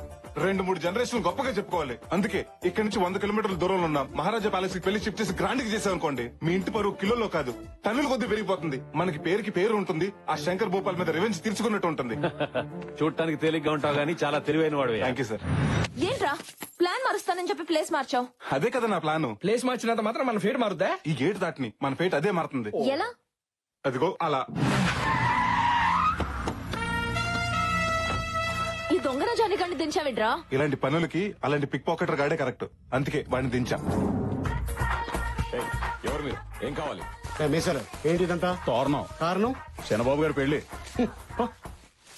S3: 2-3 జనరేషన్ గొప్పగా చెప్పుకోవాలి. అందుకే ఇక్కడి నుంచి 100 కిలోమీటర్ల దూరంలో ఉన్న మహారాజా ప్యాలెస్ కి పెళ్లి షిఫ్ట్ చేసి గ్రాండ్ కి చేసామనుకోండి, మీ ఇంటి పరువు కిలోలో కాదు టన్నుల కొద్ది పెరిగిపోతుంది. మనకి పేరుకి పేరు ఉంటుంది, ఆ శంకర్ భూపాల్ మీద రివెంజ్ తీర్చుకున్నట్టు ఉంటుంది.
S21: చూడటానికి తేలిగ్గా ఉంటావు గానీ చాలా తెలివైన వాడు.
S3: Thank you sir.
S8: ఏంట్రా ప్లాన్ మారుస్తానని చెప్పి ప్లేస్ మార్చావు?
S3: అదే కదా నా ప్లాన్.
S4: ప్లేస్ మార్చినంత మాత్రం మన ఫేట్ మారుద్దా?
S3: ఈ గేట్ దాటిని మన ఫేట్ అదే మారుతుంది.
S5: ఎలా?
S3: అదిగో అలా.
S8: ఈ దొంగ రాజానికండి దించావిడ్రా?
S3: ఇలాంటి పనులకి అలాంటి పిక్ పాకెటర్ గాడే కరెక్ట్. అందుకే వాడిని దించా.
S16: ఎవరు మీరు? ఏం కావాలి?
S10: ఏంటిదంతా?
S1: తోరణం.
S10: కారణం
S1: చంద్రబాబు గారి పెళ్లి.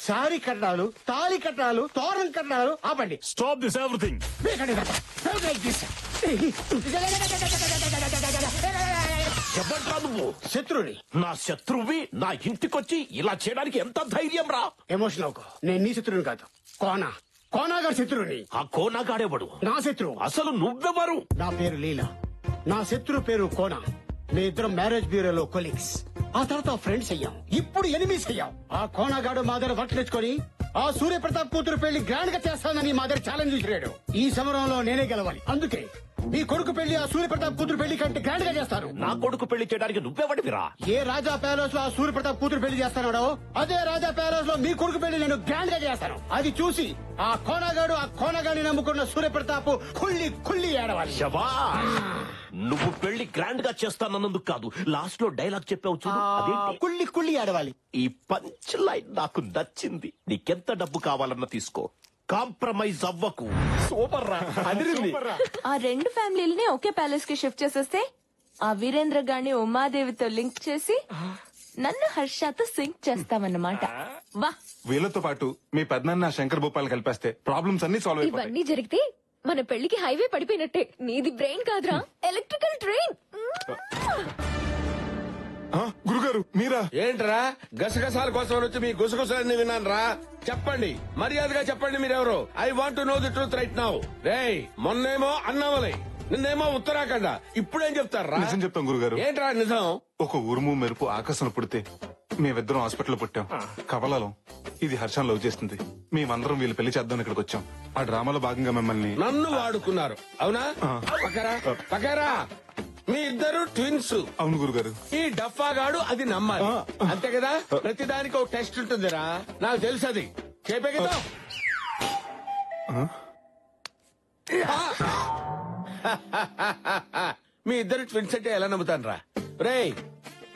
S10: సారీ కట్టాలు, తాళి కట్టాలు, తోరణం కట్టాలు. ఆపండి.
S1: Stop this everything.
S21: ఎవడ్రా నువ్వు?
S10: శత్రుని.
S21: నా శత్రువి నా ఇంటికొచ్చి ఇలా చేయడానికి ఎంత ధైర్యం రా?
S10: ఎమోషన్ అవుకో. నేను నీ శత్రువుని కాదు, కోనాగారి శత్రువుని.
S21: ఆ కోనాగాడేవాడు
S10: నా శత్రువు.
S21: అసలు నువ్వెవరు?
S10: నా పేరు లీలా, నా శత్రు పేరు కోనా. మీ ఇద్దరం మ్యారేజ్ బ్యూరోలో కొలీగ్స్, ఆ తర్వాత ఫ్రెండ్స్ అయ్యాం, ఇప్పుడు ఎనిమీస్ అయ్యాం. ఆ కోనాగాడు మా దగ్గర వర్ట్లెచ్చుకొని ఆ సూర్యప్రతాప్ కూతురు పెళ్లి గ్రాండ్ గా చేస్తానని మా దగ్గర ఛాలెంజ్ విసిరాడు. ఈ సమరంలో నేనే గెలవాలి. అందుకే మీ కొడుకు పెళ్లి ఆ సూర్యప్రతాప్ కూతురు పెళ్లి కంటే గ్రాండ్ గా చేస్తారు.
S21: నా కొడుకు పెళ్లి చేయడానికి నువ్వెవడివిరా?
S10: ఏ రాజా ప్యాలెస్ లో ఆ సూర్యప్రతాప్ కూతురు పెళ్లి చేస్తానో అదే రాజా ప్యాలెస్ లో మీ కొడుకు పెళ్లి నేను గ్రాండ్ గా చేస్తాను. అది చూసి ఆ కోనాగాడు, ఆ కోనాగాడిని నమ్ముకున్న సూర్యప్రతాప్ కుళ్ళి కుళ్ళి ఏడవాలి.
S21: శభాష్. నువ్వు పెళ్లి గ్రాండ్ గా చేస్తానన్నందుకు కాదు, లాస్ట్ లో డైలాగ్ చెప్పావు చూడు, అదేంటి?
S10: కుళ్ళి కుళ్ళి ఏడవాలి.
S21: ఈ పంచ్ లైన్ నాకు నచ్చింది. నీకెంత డబ్బు కావాలన్నా తీసుకో, కాంప్రమైజ్ అవ్వకు.
S4: సూపర్ రా, అదిరింది.
S8: ఆ 2 ఫ్యామిలీలని ఒకే ప్యాలెస్ కి షిఫ్ట్ చేసేస్తే ఆ వీరేంద్ర గారిని ఉమాదేవితో లింక్ చేసి నన్ను హర్షతో సింక్ చేస్తామన్నమాట. వా.
S3: వీళ్ళతో పాటు మీ పెద్దనాన్న శంకర్ భూపాల్ కలిపేస్తే ప్రాబ్లమ్స్ అన్ని సాల్వ్ అయిపోతాయి.
S5: ఇవన్నీ జరిగితే మన పెళ్లికి హైవే పడిపోయినట్టే. నీది బ్రెయిన్ కాదురా, ఎలక్ట్రికల్ ట్రైన్.
S3: గురుగారు మీరా?
S13: ఏంట్రా గసగసాల కోసం వచ్చి మీ గుసగుసలన్నీ విన్నాను రా. చెప్పండి, మర్యాదగా చెప్పండి మీరెవరు. I want to know the truth right now. రేయ్, మొన్నేమో అన్నామలై, నిన్నేమో ఉత్తరాఖండ, ఇప్పుడేం చెప్తారా?
S3: నిజం చెప్తాం గురుగారు.
S13: ఏంట్రా నిజం?
S3: ఒక ఉరుము మెరుపు ఆకాశంలో పుడితే మేమిద్దరం హాస్పిటల్లో పుట్టాం. కవలలో ఇది హర్షం లవ్ చేస్తుంది. మేమందరం వీళ్ళు పెళ్లి చేద్దాం ఇక్కడికి వచ్చాం. ఆ డ్రామాలో భాగంగా మిమ్మల్ని
S13: నన్ను వాడుకున్నారు అవునా? పకరా మీ ఇద్దరు ట్విన్స్.
S3: అవును గురుగారు.
S13: ఈ డఫాగాడు అది నమ్మాలి, అంతే కదా? ప్రతిదానికి ఒక టెస్ట్ ఉంటుందిరా, నాకు తెలుసు. అది చెప్పే కదా. మీ ఇద్దరు ట్విన్స్ అంటే ఎలా నమ్ముతాను రా? రేయ్,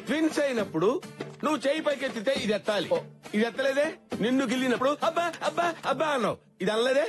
S13: ట్విన్స్ అయినప్పుడు నువ్వు చేయి పైకెత్తితే ఇది ఎత్తాలి. ఇది ఎత్తలేదే? నిన్ను గిల్లినప్పుడు అబ్బా అబ్బా అబ్బా అన్నావు, ఇది అనలేదే?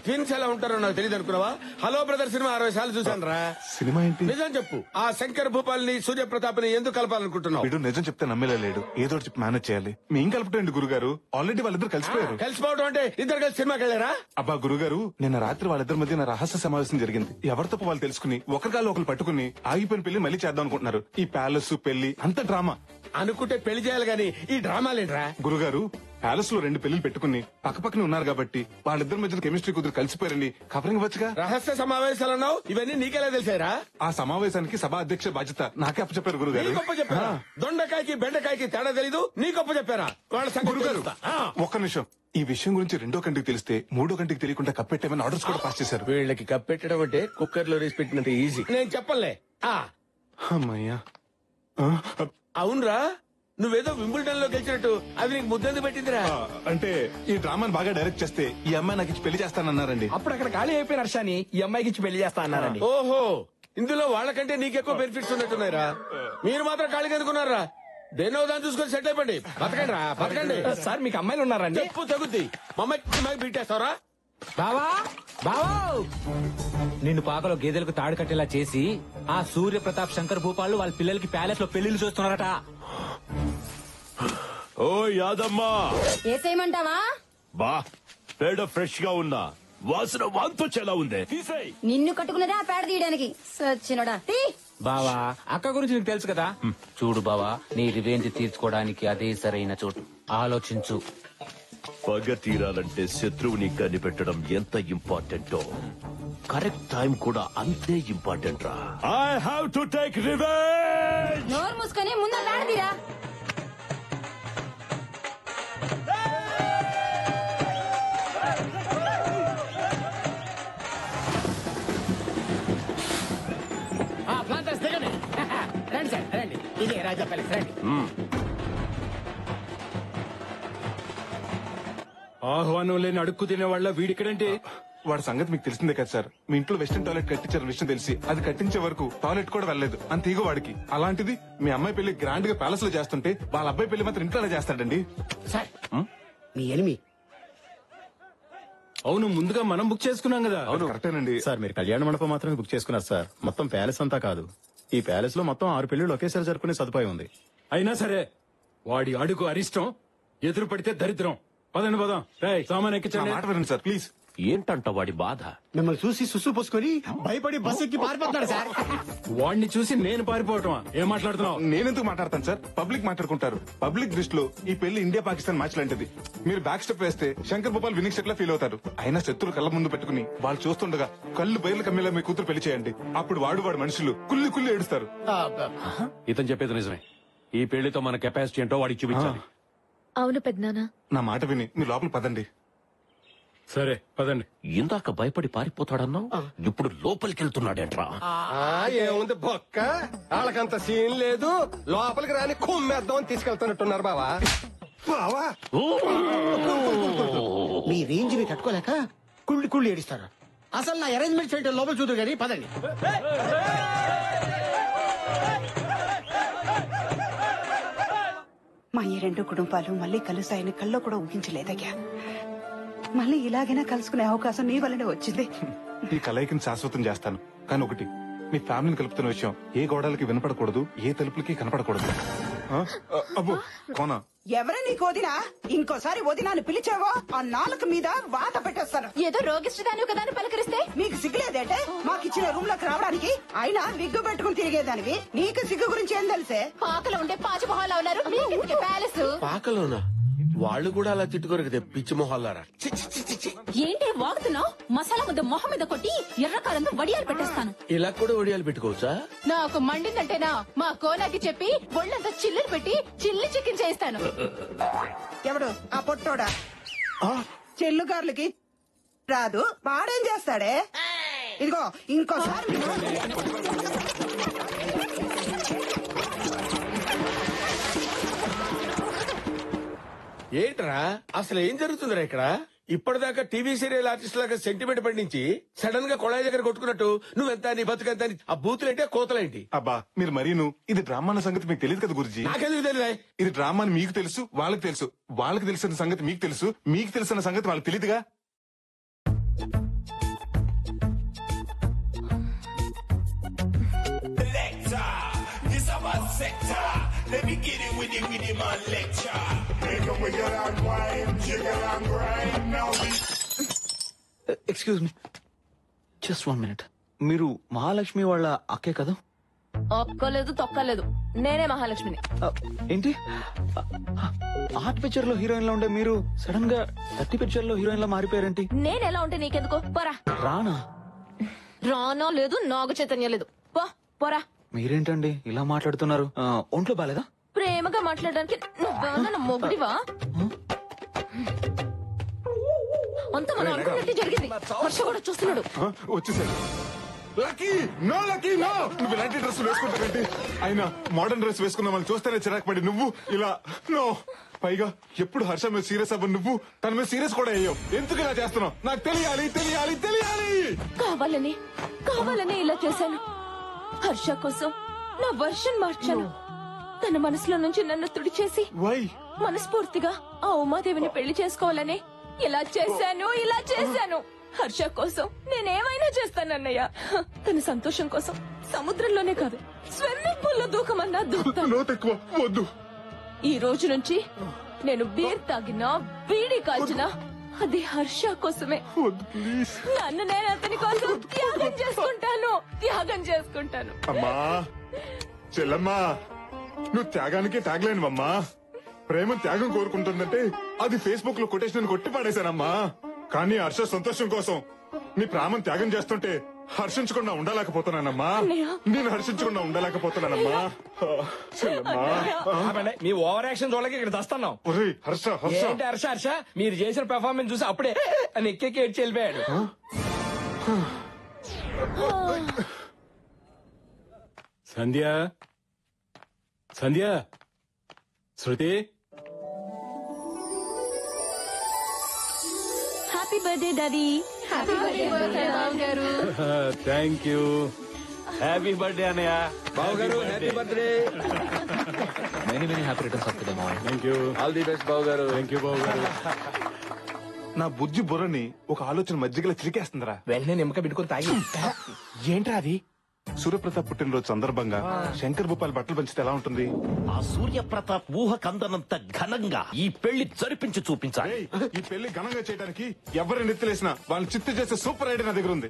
S13: ట్విన్స్ ఎలా ఉంటారో నాకు తెలియదు అనుకున్నావా? హలో బ్రదర్ సినిమా 60 సార్లు చూసాను రా.
S3: సినిమా ఏంటి?
S13: నిజం చెప్పు, ఆ శంకర్ భూపాల్ని సూర్యప్రతాప్ని ఎందుకు కలపాలనుకుంటున్నావు?
S3: వీడు నిజం చెప్తే నమ్మేలా లేడు. ఏదో ఒకటి చెప్పి మేనేజ్ చేయాలి. మేం కలపటండి గురుగారు, ఆల్రెడీ వాళ్ళిద్దరు కలిసిపోయారు.
S13: కలిసిపోవడం అంటే ఇద్దరు కలిసి సినిమాకి వెళ్ళారా?
S3: అబ్బా గురుగారు, నిన్న రాత్రి వాళ్ళిద్దరి మధ్య రహస్య సమావేశం జరిగింది. ఎవరి తప్ప వాళ్ళు తెలుసుకుని ఒకరికాలు ఒకరు పట్టుకుని ఆగిపోయిన పెళ్లి మళ్ళీ చేద్దాం అనుకుంటున్నారు. ఈ ప్యాలెస్ పెళ్లి అంత డ్రామా.
S13: అనుకుంటే పెళ్లి చేయాలి గాని ఈ డ్రామాలేంట్రా?
S3: గురుగారు, ప్యాలెస్ లో 2 పెళ్లిలు పెట్టుకుని పక్కపక్కనే ఉన్నారు కాబట్టి వాళ్ళిద్దరి మధ్య కెమిస్ట్రీ కుదిరి కలిసిపోయారని కవరింగ్ వచ్చుగా.
S13: రహస్య సమావేశాలు అన్నావు, ఇవన్నీ నీకెలా తెలిసారా?
S3: ఆ సమావేశానికి సభా అధ్యక్ష బాధ్యత నాకే అప్పచెప్పారు గురుగారు.
S13: నీ గొప్ప చెప్పారా? దొండకాయకి బెండకాయకి తేడా తెలీదు, నీ గొప్ప చెప్పారా? వాళ్ళ సంగతి
S3: గురుగారు
S13: తెలుస్తా.
S3: ఒక్క నిమిషం. ఈ విషయం గురించి 2వ కంటికి తెలిస్తే 3వ కంటికి తెలియకుండా కప్పెట్టేమని ఆర్డర్స్ కూడా పాస్ చేశారు.
S13: వీళ్ళకి కప్పెట్టడం అంటే కుక్కర్ లో రేసి పెట్టినంత ఈజీ. నేను చెప్పలే.
S3: అమ్మయ్యా.
S13: అవునరా, నువ్వేదో వింబుల్టన్ లో గెలిచినట్టు అది నీకు ముద్దెందుకు పెట్టిందిరా?
S3: అంటే ఈ డ్రామాని బాగా డైరెక్ట్ చేస్తే ఈ అమ్మాయి నాకు ఇచ్చి పెళ్లి చేస్తానన్నారండి.
S4: అప్పుడు అక్కడ ఖాళీ అయిపోయిన హర్షాని ఈ అమ్మాయికి ఇచ్చి పెళ్లి చేస్తా అన్నారండి.
S13: ఓహో, ఇందులో వాళ్ళకంటే నీకెక్కువ బెనిఫిట్స్ ఉన్నట్టున్నాయిరా. మీరు మాత్రం ఖాళీగా ఎందుకున్నారా? దేనో దాన్ని చూసుకొని సెట్ అయిపోండి. బతకండి రా, బతకండి.
S4: సార్ మీకు అమ్మాయిలు ఉన్నారండి?
S13: చెప్పు తగ్గుద్ది. మా అమ్మాయి బీటేస్తావరా?
S2: బావా బావా, నిన్ను పాకలో గేదెలకు తాడు కట్టేలా చేసి ఆ సూర్య ప్రతాప్ శంకర్ భూపాలు వాళ్ళ పిల్లలకి ప్యాలెస్ లో పెళ్లిళ్ళు చూస్తున్నారట.
S21: ఓ యాదమ్మా,
S14: ఏసేయమంటావా?
S21: బా పేడ ఫ్రెష్ గా ఉన్నా, వాసన వాంతొచ్చేలా ఉంది. తీసేయ్.
S14: నిన్ను కట్టుకున్నదే ఆ పేడ తీయడానికి. సచ్చినోడా తీ.
S2: బావా, అక్క గురించి నీకు తెలుసు కదా. చూడు బావా, నీ రివెంజ్ తీర్చుకోవడానికి అదే సరైన చోటు. ఆలోచించు.
S21: పగ తీరాలంటే శత్రువుని కనిపెట్టడం ఎంత ఇంపార్టెంటో కరెక్ట్ టైం కూడా అంతే ఇంపార్టెంట్ రా. I have to take revenge.
S14: నోరు మూసుకొని ముందు ఆ పేడ తీరా.
S10: రండి సార్, రండి. ఇదే రాజా ప్యాలెస్, రండి.
S1: ఆహ్వానం లేని అడుక్కు తినే వాళ్ళ వీడిక్కడంటే
S3: వాడి సంగతి మీకు తెలిసిందే కదా సార్. మీ ఇంట్లో వెస్టర్న్ టాయిలెట్ కట్టించారు విషయం తెలిసి అది కట్టించే వరకు టాయిలెట్ కూడా వెళ్ళలేదు. అంత ఈగో వాడికి. అలాంటిది మీ అమ్మాయి పెళ్లి గ్రాండ్ గా ప్యాలెస్ లో చేస్తుంటే వాళ్ళ అబ్బాయి పెళ్లి మాత్రం ఇంట్లోనే చేస్తాడండి.
S10: సార్, మీ ఎనిమి.
S1: అవును, ముందుగా మనం బుక్ చేసుకున్నాం కదా.
S3: అవును కరెక్టేనండి
S20: సార్. మీరు కళ్యాణ మండపం మాత్రమే బుక్ చేసుకున్నారు సార్, మొత్తం ప్యాలెస్ అంతా కాదు. ఈ ప్యాలెస్ లో మొత్తం 6 పెళ్లిళ్ళు ఒకేసారి జరుపుకునే సదుపాయం ఉంది.
S1: అయినా సరే వాడి అడుగు అరిష్టం, ఎదురు పడితే దరిద్రం. పదండి పదం. సామాన్ ఎక్కించండి.
S3: మాట వినండి సార్ ప్లీజ్.
S21: ఏంటంట వాడి బాధ?
S10: మిమ్మల్ని చూసి సుసు పోసుకొని భయపడి బస్ ఎక్కి పారిపోతున్నాడు సార్.
S1: వాడిని చూసి నేను పారిపోవటమా? ఏం మాట్లాడుతున్నావు?
S3: నేనెందుకు మాట్లాడతాను సార్? పబ్లిక్ మాట్లాడుకుంటారు. పబ్లిక్ దృష్టిలో ఈ పెళ్లి ఇండియా పాకిస్తాన్ మ్యాచ్ లాంటిది. మీరు బ్యాక్ స్టెప్ వేస్తే శంకర్ భూపాల్ వినింగ్ స్టెప్ లా ఫీల్ అవుతారు. అయినా శత్రులు కళ్ళ ముందు పెట్టుకుని వాళ్ళు చూస్తుండగా కళ్ళు బయలు కమ్మేలా మీ కూతురు పెళ్లి చేయండి. అప్పుడు వాడు మనుషులు కుల్లి కుల్లి ఏడుస్తారు.
S19: ఇతను చెప్పేది నిజమే. ఈ పెళ్లితో మన కెపాసిటీ ఏంటో వాడికి చూపించాలి.
S5: అవును పెద్దనాన్న.
S3: నా మాట విని మీరు లోపల పదండి.
S1: సరే పదండి.
S21: ఇందాక భయపడి పారిపోతాడన్నావు, ఇప్పుడు లోపలికి వెళ్తున్నాడేంట్రా?
S7: ఏముంది బొక్క, వాళ్ళకంత సీన్ లేదు. లోపలికి రాని కుమ్మేద్దామని తీసుకెళ్తున్నట్టున్నారు బావా.
S10: బావా, మీ రేంజ్ ని తట్టుకోలేక కుళ్ళి కుళ్ళి ఏడిస్తారు. అసలు నా అరేంజ్మెంట్స్ ఏంటో లోపల చూద్దరు కానీ పదండి.
S24: మా ఈ 2 కుటుంబాలు మళ్ళీ కలుస్తాయని కల్లో కూడా ఊహించలేదయ్యా. మళ్ళీ ఇలాగైనా కలుసుకునే అవకాశం నీ వల్లనే వచ్చింది.
S3: ఈ కలయికని శాశ్వతం చేస్తాను. కానీ ఒకటి, మీ ఫ్యామిలీని కలుపుతున్న విషయం ఏ గోడలకి వినపడకూడదు, ఏ తలుపులకి కనపడకూడదు. అబ్బో కోనా,
S24: ఎవరే నీకు వదినా? ఇంకోసారి వదినాన్ని పిలిచావో ఆ నాలుక మీద వాత పెట్టేస్తాను.
S8: ఏదో రోగిష్టిదాని కదా అని పలకరిస్తే
S24: నీకు సిగ్గులేదేటే మాకిచ్చిన రూమ్ లోకి రావడానికి? అయినా విగ్గు పెట్టుకుని తిరిగేదానివి, నీకు సిగ్గు గురించి ఏం తెలిసే?
S8: పాకలో ఉండే పాచి మొహాల్లో ఉన్నారు, మీకెందుకే ప్యాలెస్?
S13: పాకలోనా? వాళ్ళు కూడా అలా తిట్టుకోరు కదా పిచ్చి మొహాలారా.
S8: ఏంటి వాగుతున్నావు? మసాలా ముద్ద మొహం మీద కొట్టి ఎర్రకారంతో వడియాలు పెట్టేస్తాను.
S13: ఇలా కూడా వడియాలు పెట్టుకోవచ్చా?
S8: నాకు మండిందంటేనా మా కోనాకి చెప్పి ఒళ్ళంతా చిల్లులు పెట్టి చిల్లి చికెన్ చేస్తాను.
S24: ఎవడు ఆ పొట్టోడా? చెల్లుగార్లకి రాదు, వాడేం చేస్తాడే? ఇదిగో ఇంకోసారి
S13: ఏంట్రా అసలు ఏం జరుగుతుందిరా ఇక్కడ? ఇప్పటిదాకా టీవీ సీరియల్ ఆర్టిస్ట్ లాగా సెంటిమెంట్ పండించి సడన్ గా కొళాయి దగ్గర కొట్టుకున్నట్టు నువ్వెంత నీ బతుకెంత ఆ బూతులేంటే కోతలేంటి?
S3: అబ్బా మీరు మరీను ఇది డ్రామా అన్న సంగతి మీకు తెలియదు కదా గురుజీ.
S13: నాకెందుకు తెలియదా?
S3: ఇది డ్రామా అని మీకు తెలుసు, వాళ్ళకి తెలుసు. వాళ్ళకి తెలిసిన సంగతి మీకు తెలుసు, మీకు తెలిసిన సంగతి వాళ్ళకి తెలియదుగా.
S15: Let me get it with it, my lecture. Make a wiggle and wine, jiggle and grind. Now we...
S6: excuse me, just 1 minute. మీరు మహాలక్ష్మి వాళ్ళ అక్కే కదా?
S8: ఒక్కలేదు తొక్కలేదు, నేనే మహాలక్ష్మిని.
S6: ఏంటి ఆర్ట్ పిక్చర్ లో హీరోయిన్ లో ఉండే మీరు సడన్ గా 30 పిక్చర్ లో హీరోయిన్ లా మారిపోయారేంటి?
S8: నేను ఎలా ఉంటే నీకెందుకు? పోరా.
S6: రానా?
S8: రానా లేదు, నాగ చైతన్య లేదు. పోరా.
S6: మీరేంటండి ఇలా మాట్లాడుతున్నారు? ఒంట్లో బాలేదా?
S8: ప్రేమగా మాట్లాడడానికి నువ్వేమన్నా మొగుడివా? అంత మనం అనుకున్నట్టు జరిగింది. హర్ష కూడా చూస్తున్నాడు.
S3: వచ్చేసాడు. Lucky no, lucky no. నువ్వు ఇలాంటి డ్రెస్ వేసుకుంటావేంటి? అయినా మోడర్న్ డ్రెస్ వేసుకున్నా మనం చూస్తేనే చిరాకు పడి నువ్వు ఇలా నో. పైగా ఎప్పుడు హర్ష మీద సీరియస్ అవ్వ నువ్వు తన మీద సీరియస్ కూడా అయ్యావు. ఎందుకు ఇలా చేస్తున్నావు? నాకు తెలియాలి తెలియాలి తెలియాలి.
S8: కావాలని ఇలా చేశాను. హర్ష కోసం నా వర్షన్ మార్చాను. తన మనసులో నుంచి నన్ను తుడిచేసి మనస్ఫూర్తిగా ఆ ఉమాదేవిని పెళ్లి చేసుకోవాలని ఇలా చేశాను. హర్ష కోసం నేనేమైనా చేస్తానన్నయ్య. తన సంతోషం కోసం సముద్రంలోనే కాదు, స్విమ్మింగ్ పూల్ లో దూకమన్నా దూకుతాను. ఈ రోజు నుంచి నేను బీర్ తాగినా, బీడీ కాల్చినా అది హర్ష కోసమే. నన్ను నేను అతని కోసం త్యాగం చేసుకుంటాను.
S3: అమ్మా చెల్లమ్మా, నువ్వు త్యాగానికి త్యాగలేనివమ్మా. ప్రేమ త్యాగం కోరుకుంటుందంటే అది ఫేస్బుక్ లో కొటేషన్ కొట్టి పాడేశానమ్మా. కానీ హర్ష సంతోషం కోసం నీ ప్రాణం త్యాగం చేస్తుంటే హర్షించకుండా ఉండలేకపోతున్నానమ్మా. నేను హర్షించకుండా ఉండలేకపోతున్నానమ్మా.
S4: మీ ఓవర్ యాక్షన్ చూడలేక ఇక్కడ దస్తున్నాం.
S3: హర్ష
S4: ఏంటి హర్ష మీరు చేసిన పెర్ఫార్మెన్స్ చూసి అప్పుడే అని ఎక్కేకి ఏడ్చి వెళ్ళిపోయాడు.
S1: Sandhya Shruti,
S8: happy birthday daddy. Happy birthday బావగారు.
S1: Thank you.
S19: హ్యాపీ బర్త్డే అన్నయ్య.
S4: బావగారు happy birthday.
S6: Many happy returns of the day మావయ్య.
S1: Thank you.
S13: All the best బావగారు.
S1: థ్యాంక్ యూ బావగారు.
S3: నా బుజ్జి బుర్రని ఒక ఆలోచన మధ్యగల చిలికేస్తుందిరా.
S4: వెంటనే నిమ్మక పెట్టుకుని తాగి. ఏంట్రా అది?
S3: సూర్యప్రతాప్ పుట్టినరోజు సందర్భంగా శంకర్ భూపాల్ బట్టలు పంచితే ఎలా ఉంటుంది?
S21: ఆ సూర్యప్రతాప్ ఊహకందనంత ఘనంగా ఈ పెళ్లి జరిపించి చూపించాలి.
S3: ఈ పెళ్లి ఘనంగా చేయడానికి ఎవరిని నెత్తిలేసినా వాళ్ళని చిత్తు చేసే సూపర్ ఐడియా నా దగ్గర ఉంది.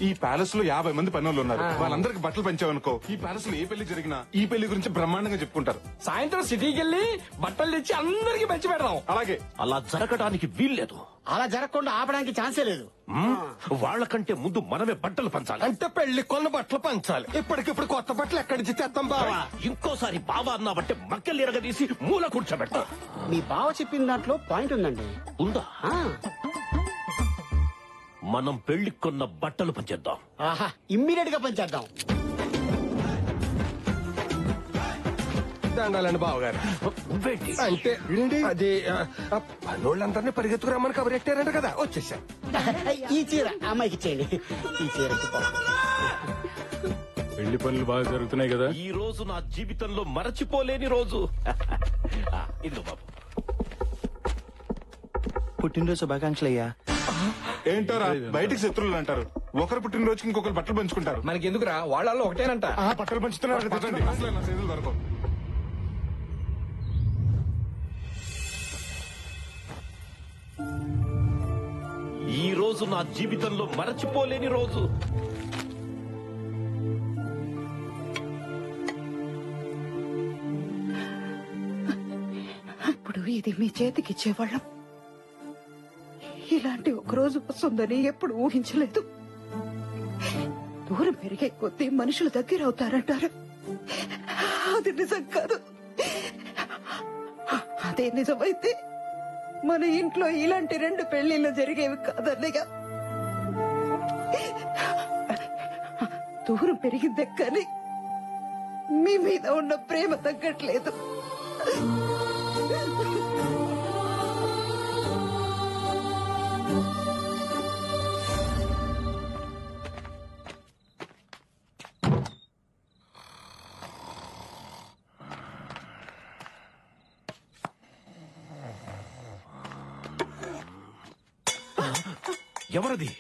S3: ఈ ప్యాలెస్ లో 50 మంది పనులు ఉన్నారు. వాళ్ళందరికి బట్టలు పంచావనుకో, ఈ ప్యాలెస్ లో ఏ పెళ్లి జరిగినా ఈ పెళ్లి గురించి బ్రహ్మాండంగా చెప్పుకుంటారు.
S4: సాయంత్రం సిటీకి వెళ్ళి బట్టలు తెచ్చి అందరికి పంచి పెడదాం.
S3: అలాగే.
S21: అలా జరగడానికి వీల్లేదు.
S10: అలా జరగకుండా ఆపడానికి ఛాన్సే లేదు.
S21: వాళ్ళకంటే ముందు మనమే బట్టలు పంచాలి.
S7: అంటే పెళ్లి కొన్న బట్టలు పంచాలి. ఇప్పటికిప్పుడు కొత్త బట్టలు ఎక్కడి నుంచి తెస్తాం బావా?
S21: ఇంకోసారి బావా అన్నావంటే మక్కలు ఎరగదీసి మూల కూర్చోబెడతా.
S10: మీ బావ చెప్పిన దాంట్లో పాయింట్ ఉందండి.
S21: ఉందా? మనం పెళ్లి కొన్న బట్టలు పంచేద్దాం.
S10: ఆహా, ఇమ్మీడియట్ గా పంచేద్దాం.
S7: దండాలండి బావగారు. అంటే అది పనోళ్ళందరినీ పరిగెత్తుకురమ్మని కబరెట్టారంట కదా, వచ్చేసా.
S10: ఈ చీర అమ్మాయికి ఇచ్చేయండి. ఈ చీర
S1: పెళ్లి పనులు బాగా జరుగుతున్నాయి కదా.
S21: ఈ రోజు నా జీవితంలో మరచిపోలేని రోజు. ఇదిగో బాబు.
S20: పుట్టినరోజు శుభాకాంక్షలు అయ్యా.
S3: ఏంటారా బయటికి శత్రువులు అంటారు. ఒకరు పుట్టినరోజుకి ఇంకొకరు బట్టలు పంచుకుంటారు.
S4: మనకి ఎందుకురా, వాళ్ళల్లో ఒకటేనంట.
S3: బట్టలు పంచుతున్నారు.
S21: ఈ రోజు నా జీవితంలో మరచిపోలేని రోజు.
S24: ఇప్పుడు ఇది మీ చేతికిచ్చేవాళ్ళం. ఇలాంటి ఒక రోజు వస్తుందని ఎప్పుడు ఊహించలేదు. దూరం పెరిగే కొద్దీ మనుషులు దగ్గర అవుతారంటారు. అది నిజం కాదు. అదే నిజమైతే మన ఇంట్లో ఇలాంటి 2 పెళ్లిళ్ళు జరిగేవి కాదన్నయ్య. దూరం పెరిగిందే కానీ మీ మీద ఉన్న ప్రేమ తగ్గట్లేదు.
S18: ఎవరది?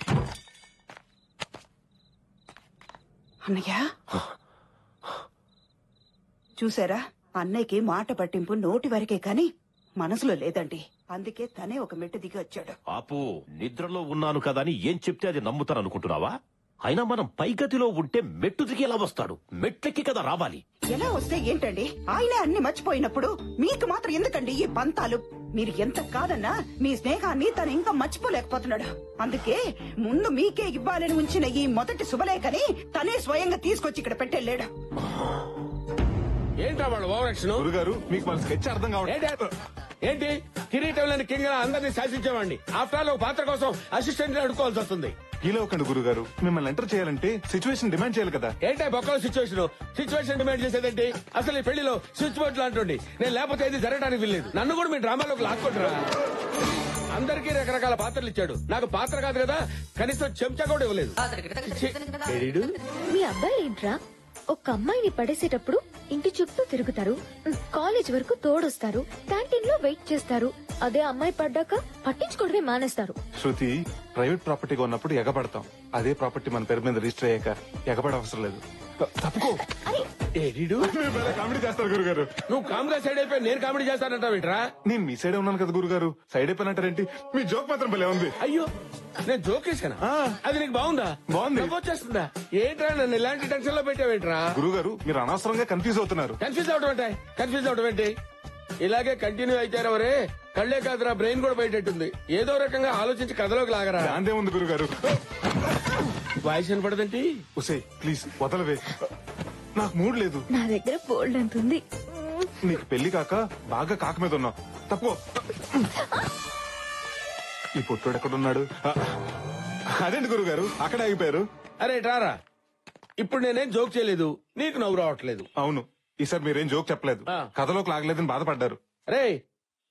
S24: అన్నయ్య చూసారా, అన్నయ్యకి మాట పట్టింపు నోటి వరకే కాని మనసులో లేదండి. అందుకే తనే ఒక మెట్టు దిగి వచ్చాడు.
S21: ఆపు, నిద్రలో ఉన్నాను కదా అని ఏం చెప్తే అది నమ్ముతాను అనుకుంటున్నావా? అయినా మనం పైగతిలో ఉంటే మెట్టు దిగి ఎలా వస్తాడు? మెట్లెక్కి కదా రావాలి.
S24: ఎలా వస్తే ఏంటండి, ఆయనే అన్ని మర్చిపోయినప్పుడు మీకు మాత్రం ఎందుకండి ఈ పంతాలు? మీరు ఎంత కాదన్నా మీ స్నేహాన్ని తను ఇంకా మర్చిపోలేకపోతున్నాడు. అందుకే ముందు మీకే ఇవ్వాలని ఉంచిన ఈ మొదటి శుభలేఖని తనే స్వయంగా తీసుకొచ్చి ఇక్కడ పెట్టెళ్ళాడు.
S13: ఏంటా వాళ్ళు ఓవరాక్షన్?
S3: గురుగారు మీకు మన స్కెచ్ అర్థం కావట్లేదు.
S13: ఏంటి కిరీటం లేని కింగ్ అందరినీ శాసించేవాడిని. ఆఫ్టర్ ఆల్ పాత్ర కోసం అసిస్టెంట్ అడుకోవాల్సి వస్తుంది.
S3: ఇలా ఒకండి గురుగారు, మిమ్మల్ని ఎంటర్ చేయాలంటే సిచ్యువేషన్ డిమాండ్ చేయాలి కదా.
S13: ఏంటో బొక్కల సిచ్యువేషన్ డిమాండ్ చేసేదేంటి? అసలు ఈ పెళ్లిలో స్విచ్ బోర్డు లాంటి నేను లేకపోతే ఇది జరగడానికి వీల్లేదు. నన్ను కూడా మీ డ్రామాలోకి లాక్కుంటారా? అందరికీ రకరకాల పాత్రలు ఇచ్చాడు, నాకు పాత్ర కాదు కదా, కనీసం చెంచా కూడా ఇవ్వలేదు.
S5: మీ అబ్బాయి ఏంట్రా, ఒక అమ్మాయిని పడేసేటప్పుడు ఇంటి చుట్టూ తిరుగుతారు, కాలేజ్ వరకు తోడొస్తారు, క్యాంటీన్ లో వెయిట్ చేస్తారు. అదే అమ్మాయి పడ్డాక పట్టించుకోవడమే మానేస్తారు.
S3: శృతి, ప్రైవేట్ ప్రాపర్టీగా ఉన్నప్పుడు ఎగబడతాం. అదే ప్రాపర్టీ మన పేరు మీద రిజిస్టర్ అయ్యాక ఎగబడ అవసరం లేదు. తప్పుకో. కామెడీ చేస్తారు గురుగారు.
S13: నువ్వు కామ్గా సైడ్ అయిపోయి నేను కామెడీ చేస్తానంటావేంట్రా?
S3: నేను మీ సైడ్ ఉన్నాను కదా గురుగారు, సైడ్ అయిపోయినట్టారేంటి? మీ జోక్ మాత్రం భలే ఉంది.
S13: అయ్యో, నేను జోక్ వేసానా? అది నీకు బాగుందా?
S3: బాగుంది.
S13: వచ్చేస్తుందా? ఏంట్రా నన్ను ఇలాంటి టెన్షన్ లో పెట్టావేంట్రా?
S3: గురుగారు మీరు అనవసరంగా కన్ఫ్యూజ్ అవుతున్నారు.
S13: కన్ఫ్యూజ్ అవడం ఏంటి? ఇలాగే కంటిన్యూ అయితారవరే, కళ్లే కాదురా బ్రెయిన్ కూడా బయటెట్టుంది. ఏదో రకంగా ఆలోచించి కథలోకి లాగరా.
S3: అంతే ఉంది గురుగారు.
S13: వాయిస్ వినపడదండి.
S3: ఉసే ప్లీజ్ వదలవే, నాకు మూడ్ లేదు.
S5: నా దగ్గర బోల్డ్ అంత ఉంది.
S3: నీకు పెళ్లి కాక బాగా కాక మీద ఉన్నావు. తప్పు. ఈ పుట్టోడు ఎక్కడున్నాడు? అదేంటి గురుగారు అక్కడ ఆగిపోయారు?
S13: అరే రారా, ఇప్పుడు నేనేం జోక్ చేయలేదు, నీకు నవ్వు రావట్లేదు.
S3: అవును, ఈసారి మీరేం జోక్ చెప్పలేదు, కథలోకి లాగలేదని బాధపడ్డారు.
S13: రే,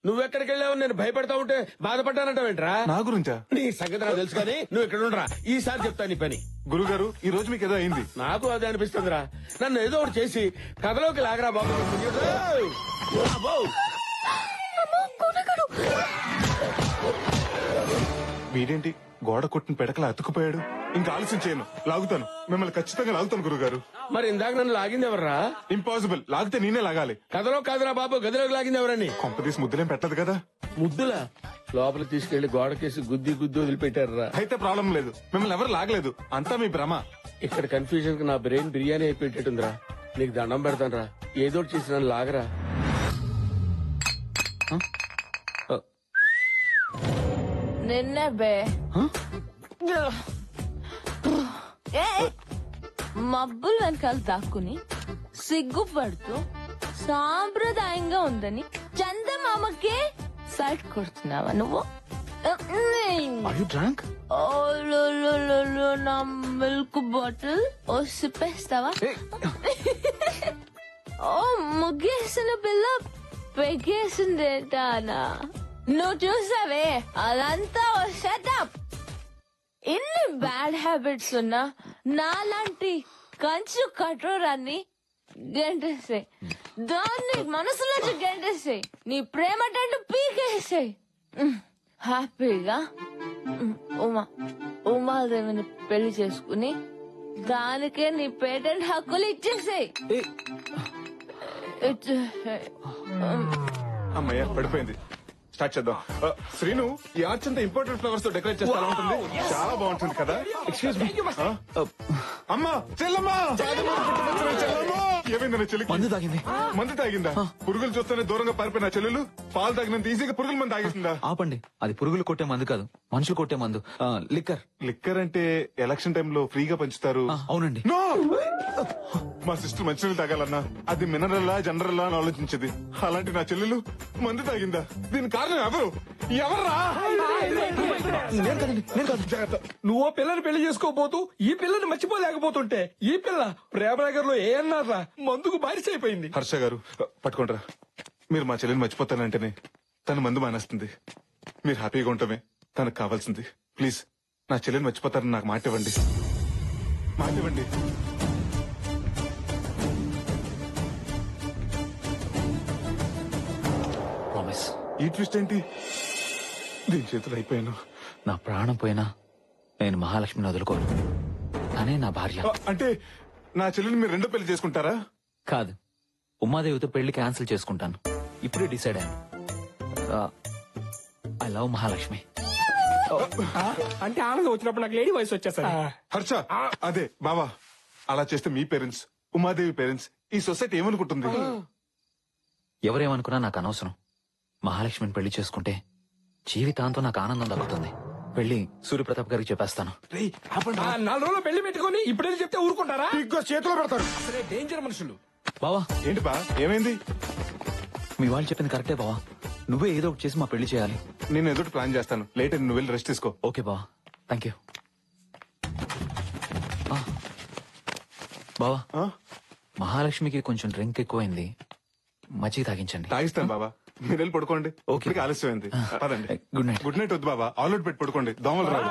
S13: నువ్వెక్కడికి వెళ్ళావు నేను భయపడతా ఉంటే బాధపడ్డానంటావేంట్రా?
S3: నా గురించా?
S13: నీ సంగతి నాకు తెలుసు కానీ నువ్వు ఇక్కడ ఉండరా, ఈసారి చెప్తా నీ పని.
S3: గురుగారు ఈ రోజు మీకు ఏదో అయింది.
S13: నాకు అదే అనిపిస్తుందిరా, నన్ను ఏదో ఒకటి చేసి కథలోకి లాగరా బాబు.
S3: వీడేంటి గోడ కొట్టిన పెడకలా అతుకుపోయాడు? ఇంకా ఆలస్యం చేయను, లాగుతాను, మిమ్మల్ని ఖచ్చితంగా లాగుతాను గురుగారు.
S13: మరి ఇందాక నన్ను లాగింది ఎవర్రా?
S3: ఇంపాసిబుల్, లాగితే నేనే లాగాలి.
S13: కథలో కాదురా బాబు, గదిలోకి లాగింది ఎవరని.
S3: కొంపదీసి ముద్దులేం పెట్టదు కదా?
S13: ముద్దులా? లోపలికి తీసుకెళ్లి గోడకేసి గుద్ది వదిలిపెట్టారా?
S3: అయితే ప్రాబ్లం లేదు, మిమ్మల్ని ఎవరు లాగలేదు, అంతా మీ భ్రమ.
S13: ఇక్కడ కన్ఫ్యూజన్ కి నా బ్రెయిన్ బిర్యానీ అయిపోయేటట్టుందిరా. నీకు దండం పెడతానరా, ఏదో చేసి నన్ను లాగరా.
S8: నిన్నే బే మబ్బులు వెనకాల దాక్కుని సిగ్గుపడుతూ సాంప్రదాయంగా ఉందని చందమామకే సైట్ కొడుతున్నావా నువ్వు? నా మిల్క్ బాటిల్ ఓ సిప్పేస్తావా? ఓ ముగ్గేసిన పిల్ల పెగేసిందేంటానా? నువ్వు చూసావే, అదంతా ఓ సెటప్. ఇన్ని బ్యాడ్ హ్యాబిట్స్ ఉన్నా నాలాంటి కంచు కఠోరాన్ని గెంటేసాయి, దాన్ని మనసులోంచి గెంటేసాయి, నీ ప్రేమ టంటు పీకేసాయి. హ్యాపీగా ఉమాదేవిని పెళ్లి చేసుకుని దానికే నీ పేటెంట్ హక్కులు ఇచ్చేసాయి.
S3: అమ్మయ్య పడిపోయింది. స్టార్ట్ చేద్దాం. శ్రీను, ఈ ఆర్చ్ అంతా ఇంపార్టెంట్ ఫ్లవర్స్ తో డెకరేట్ చేస్తే ఎలా ఉంటుంది? చాలా బాగుంటుంది కదా? Excuse me. అమ్మా, చెల్లమ్మా, ఏమైందన్న చెల్లి?
S6: మందు తాగింది.
S3: మందు తాగిందా? పురుగులు చూస్తేనే దూరంగా పారిపోయిన చెల్లెలు పాలు తాగినంత ఈజీగా పురుగుల మందు తాగేసిందా?
S6: ఆపండి, అది పురుగులు కొట్టే మందు కాదు, మనుషులు కొట్టే మందు. లిక్కర్.
S3: లిక్కర్ అంటే ఎలక్షన్ టైంలో ఫ్రీగా పంచుతారు.
S6: అవునండి.
S3: మా సిస్టర్ మంచినీళ్ళు తాగాలన్నా అది మినరల్లా జనరల్లా అని ఆలోచించేది. అలాంటి నా చెల్లెలు మందు తాగిందా? దీని కారణం ఎవరు? ఎవర్రా?
S4: నువ్వు పిల్లని పెళ్లి చేసుకోబోతూ ఈ పిల్లని మర్చిపోలేకపోతుంటే ఈ పిల్ల ప్రేమనగర్ లో ఏ అన్నారా మందుకు బారిసైపోయింది.
S3: హర్ష గారు పట్టుకుంటారా, మీరు మా చెల్లిని మర్చిపోతానంటేనే తను మందు మానేస్తుంది. మీరు హ్యాపీగా ఉండటమే తనకు కావాల్సింది. ప్లీజ్ నా చెల్లిని మర్చిపోతారని నాకు మాట ఇవ్వండి. మాట ఇవ్వండి.
S6: ప్రామిస్.
S3: ఈ ట్విస్ట్ ఏంటి? దీని చేతులు అయిపోయాను.
S6: నా ప్రాణం పోయినా నేను మహాలక్ష్మిని వదులుకోను. తనే నా భార్య.
S3: అంటే నా చెల్లిని మీరు రెండో పెళ్లి చేసుకుంటారా?
S6: కాదు, ఉమాదేవితో పెళ్లి క్యాన్సిల్ చేసుకుంటాను. ఇప్పుడే డిసైడ్ అయ్యాను. I love Mahalakshmi.
S4: అంటే ఆనందం వచ్చినప్పుడు నాకు లేడీ వయసు వచ్చేసా.
S3: హర్ష, అదే బావా, అలా చేస్తే మీ పేరెంట్స్, ఉమాదేవి పేరెంట్స్, ఈ సొసైటీ ఏమనుకుంటుంది?
S6: ఎవరేమనుకున్నా నాకు అనవసరం. మహాలక్ష్మిని పెళ్లి చేసుకుంటే జీవితాంతం నాకు ఆనందం దక్కుతుంది. పెళ్లి సూర్యప్రతాప్ గారికి చెప్పేస్తాను.
S4: 4 రోజులు పెళ్లి పెట్టుకుని ఇప్పుడే చెప్తే ఊరుకుంటారా?
S3: చేతిలో పెడతారు.
S4: అసలే డేంజర్ మనుషులు.
S6: బావా,
S3: ఏంటి బా, ఏమైంది?
S6: మీ వాళ్ళు చెప్పింది కరెక్టే బావా. నువ్వే ఏదో ఒకటి చేసి మా పెళ్లి చేయాలి.
S3: నేను ఏదో ప్లాన్ చేస్తాను. లేట్ నువ్వు వెళ్ళి రెస్ట్ తీసుకో.
S6: ఓకే బావా, థ్యాంక్ యూ. బావా, మహాలక్ష్మికి కొంచెం డ్రింక్ ఎక్కువైంది, మజ్జిగ తాగించండి.
S3: తాగిస్తాను బాబా, మీరు వెళ్ళి పడుకోండి. ఓకే, ఆలస్యమైంది. పదండి.
S6: Good night.
S3: గుడ్ నైట్ వద్దు బాబా, ఆల్అౌట్ పెట్టి పడుకోండి, దోమలు రాదు.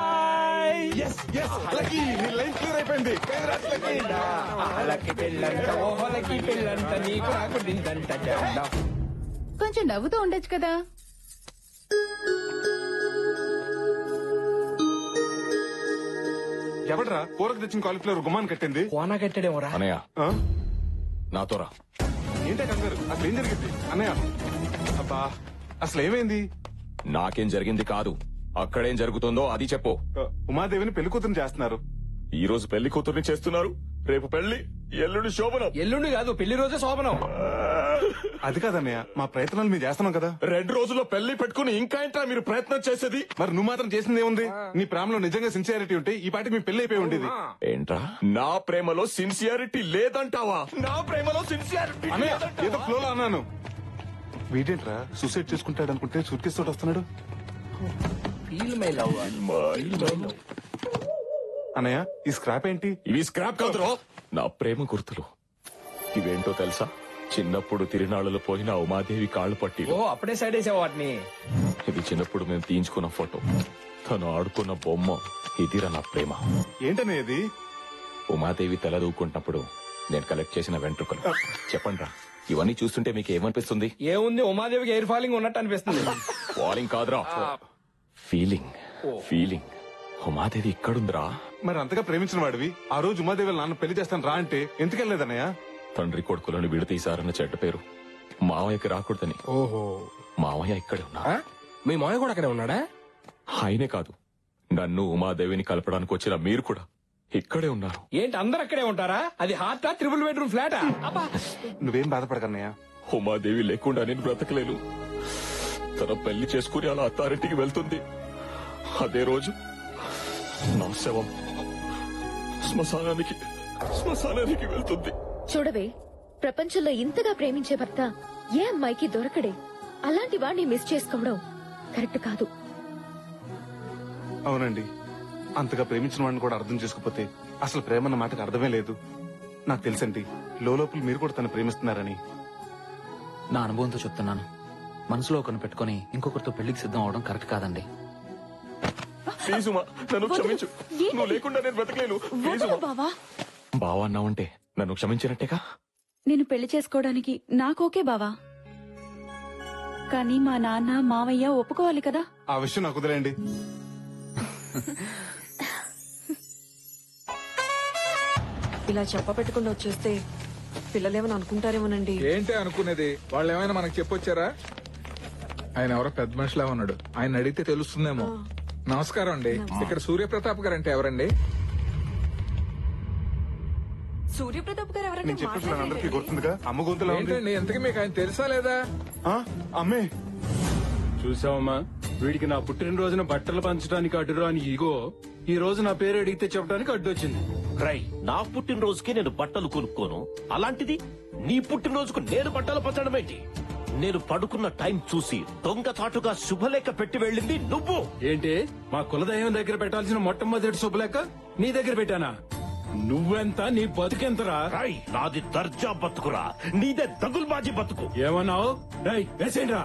S3: అయిపోయింది.
S9: కొంచెం నవ్వుతూ ఉండొచ్చు కదా.
S3: ఎవడరా కూరకు తెచ్చిన కాలీఫ్లవర్ గుమ్మాన్ కట్టింది?
S4: కోనా కట్టాడేమోరా.
S16: అనయ్య, నాతో రా.
S3: ఏంటే కంగారు? అసలు ఏం జరిగింది అన్నయ్య? అబ్బా, అసలు ఏమైంది?
S16: నాకేం జరిగింది కాదు, అక్కడేం జరుగుతుందో అది చెప్పు.
S3: ఉమాదేవిని పెళ్లి కూతురు చేస్తున్నారు.
S16: ఈ రోజు పెళ్లి కూతుర్ని చేస్తున్నారు, రేపు పెళ్లి, ఎల్లుండి శోభనం.
S4: ఎల్లుండి కాదు, పెళ్లి రోజే శోభనం.
S3: అది కాదన్నయ్య, మా ప్రయత్నాలు మేము చేస్తున్నాం కదా.
S16: 2 రోజుల్లో పెళ్లి పెట్టుకుని ఇంకా ఏంటా మీరు ప్రయత్నం చేసేది?
S3: మరి నువ్వు మాత్రం చేసింది ఏముంది? నీ ప్రేమలో నిజంగా సిన్సియారిటీ ఉంటే ఈ పాటికి మీ పెళ్లి అయిపోయి ఉండేది.
S16: ఏంట్రా, నా ప్రేమలో సిన్సియారిటీ లేదంటావా? నా ప్రేమలో సిన్సియారిటీ
S3: ఏదో ఫ్లోలో అన్నాను. వీడేంట్రా సూసైడ్ చేసుకుంటాడు అనుకుంటే సూట్ కేసు తోటి వస్తున్నాడు. అన్నయ్య, ఈ స్క్రాప్ ఏంటి?
S16: ఇవి స్క్రాప్ కాదురా, నా ప్రేమ గుర్తులు. ఇవేంటో తెలుసా? చిన్నప్పుడు తిరునాళ్ళలో పోయిన ఉమాదేవి కాళ్ళు పట్టి.
S4: ఓ, అప్పుడే సైడ్ వేసావు వాటిని.
S16: ఇది చిన్నప్పుడు మేము తీయించుకున్న ఫోటో, తను ఆడుకున్న బొమ్మ. ఇదిరా నా ప్రేమ.
S3: ఏంటనేది?
S16: ఉమాదేవి తల దూకుంటున్నప్పుడు నేను కలెక్ట్ చేసిన వెంట్రుకలు. చెప్పండి రా, ఇవన్నీ చూస్తుంటే మీకు ఏమనిపిస్తుంది?
S4: ఏముంది, ఉమాదేవికి ఎయిర్ ఫాలింగ్ ఉన్నట్టు అనిపిస్తుంది.
S16: ఫాలింగ్ కాదురా, ఫీలింగ్. ఫీలింగ్. ఉమాదేవి ఇక్కడుందిరా.
S3: మరి అంతగా ప్రేమించిన వాడివి ఆ రోజు ఉమాదేవి నాన్న పెళ్లి చేస్తాను రా అంటే ఎందుకెళ్ళలేదన్నయ్య?
S16: తండ్రి కొడుకులను విడతీశారన్న చెడ్డ పేరు మావయ్యకి రాకూడదని.
S4: ఓహో,
S16: మావయ్య ఇక్కడే ఉన్నా.
S4: మీ మావయ్య కూడా అక్కడే ఉన్నాడా?
S16: ఆయనే కాదు, నన్ను ఉమాదేవిని కలపడానికి వచ్చిన మీరు కూడా ఇక్కడే ఉన్నారు.
S4: ఏంటి, అందరు అక్కడే ఉంటారా? అది హార్టా, 3 బెడ్రూమ్ ఫ్లాటా?
S3: నువ్వేం బాధపడకన్నయ్య,
S16: ఉమాదేవి లేకుండా నేను బ్రతకలేను. తన పెళ్లి చేసుకుని అలా అత్తారింటికి వెళ్తుంది. అదే రోజు నా శవం శ్మశానానికి వెళ్తుంది.
S5: చూడవే, ప్రపంచంలో ఇంతగా ప్రేమించే భర్త ఏ అమ్మాయికి దొరకడే. అలాంటి వాడిని మిస్ చేసుకోవడం కరెక్ట్ కాదు.
S3: అవునండి, అంతగా ప్రేమించిన వాడిని కూడా అర్థం చేసుకోకపోతే అసలు ప్రేమన్న మాటకు అర్థమే లేదు. నాకు తెలుసండి, లోపల మీరు కూడా తను ప్రేమిస్తున్నారని.
S6: నా అనుభవంతో చెప్తున్నాను. మనసులో ఒకరిని పెట్టుకుని ఇంకొకరితో పెళ్లికి సిద్ధం అవడం కరెక్ట్ కాదండి.
S16: ప్లీజ్ ఉమా, నన్ను క్షమించు. నువ్వు లేకుండా నేను బ్రతకలేను. ప్లీజ్ ఉమా. బావా అన్నావంటే నన్ను క్షమించినట్టేగా.
S9: నేను పెళ్లి చేసుకోవడానికి నాకోకే బావా, కానీ మా నాన్న మావయ్య ఒప్పుకోవాలి కదా.
S3: ఆ విషయం నాకు వదిలేండి.
S12: ఇలా చెప్పబెట్టకుండా వచ్చేస్తే పిల్లలేమని అనుకుంటారేమోనండి.
S17: ఏంటి అనుకునేది? వాళ్ళు ఏమైనా మనకు చెప్పొచ్చారా? ఆయన ఎవరో పెద్ద మనిషిలా ఉన్నాడు, ఆయన అడిగితే తెలుస్తుందేమో. నమస్కారం అండి, ఇక్కడ సూర్యప్రతాప్ గారు అంటే ఎవరండి?
S9: సూర్యప్రతాప్ గారు
S3: నేను చెప్పిన అందరికీ గుర్తుందిగా, అమ్మ గొంతులో ఉంది.
S17: ఏంటండి, ఎంతకీ మీకు ఆయన తెలుసా లేదా?
S3: అమ్మే,
S1: చూసావమ్మా, వీడికి నా పుట్టినరోజున బట్టలు పంచడానికి అడ్డురా అని ఈగో ఈ రోజు నా పేరు అడిగితే చెప్పడానికి అడ్డొచ్చింది.
S21: రై, నా పుట్టినరోజుకి నేను బట్టలు కొనుక్కోను, అలాంటిది నీ పుట్టినరోజుకు నేను బట్టలు పంచడం ఏంటి? నేను పడుకున్న టైం చూసి దొంగచాటుగా శుభలేఖ పెట్టి వెళ్ళింది నువ్వు.
S1: ఏంటి, మా కులదైవం దగ్గర పెట్టాల్సిన మొట్టమొదటి శుభలేఖ నీ దగ్గర పెట్టానా? నువ్వెంత, నీ బతుకెంతరా?
S21: నాది దర్జా బతుకురా, నీదే దగుల్బాజీ బతుకు.
S1: ఏమన్నావు? వేసేయండి రా.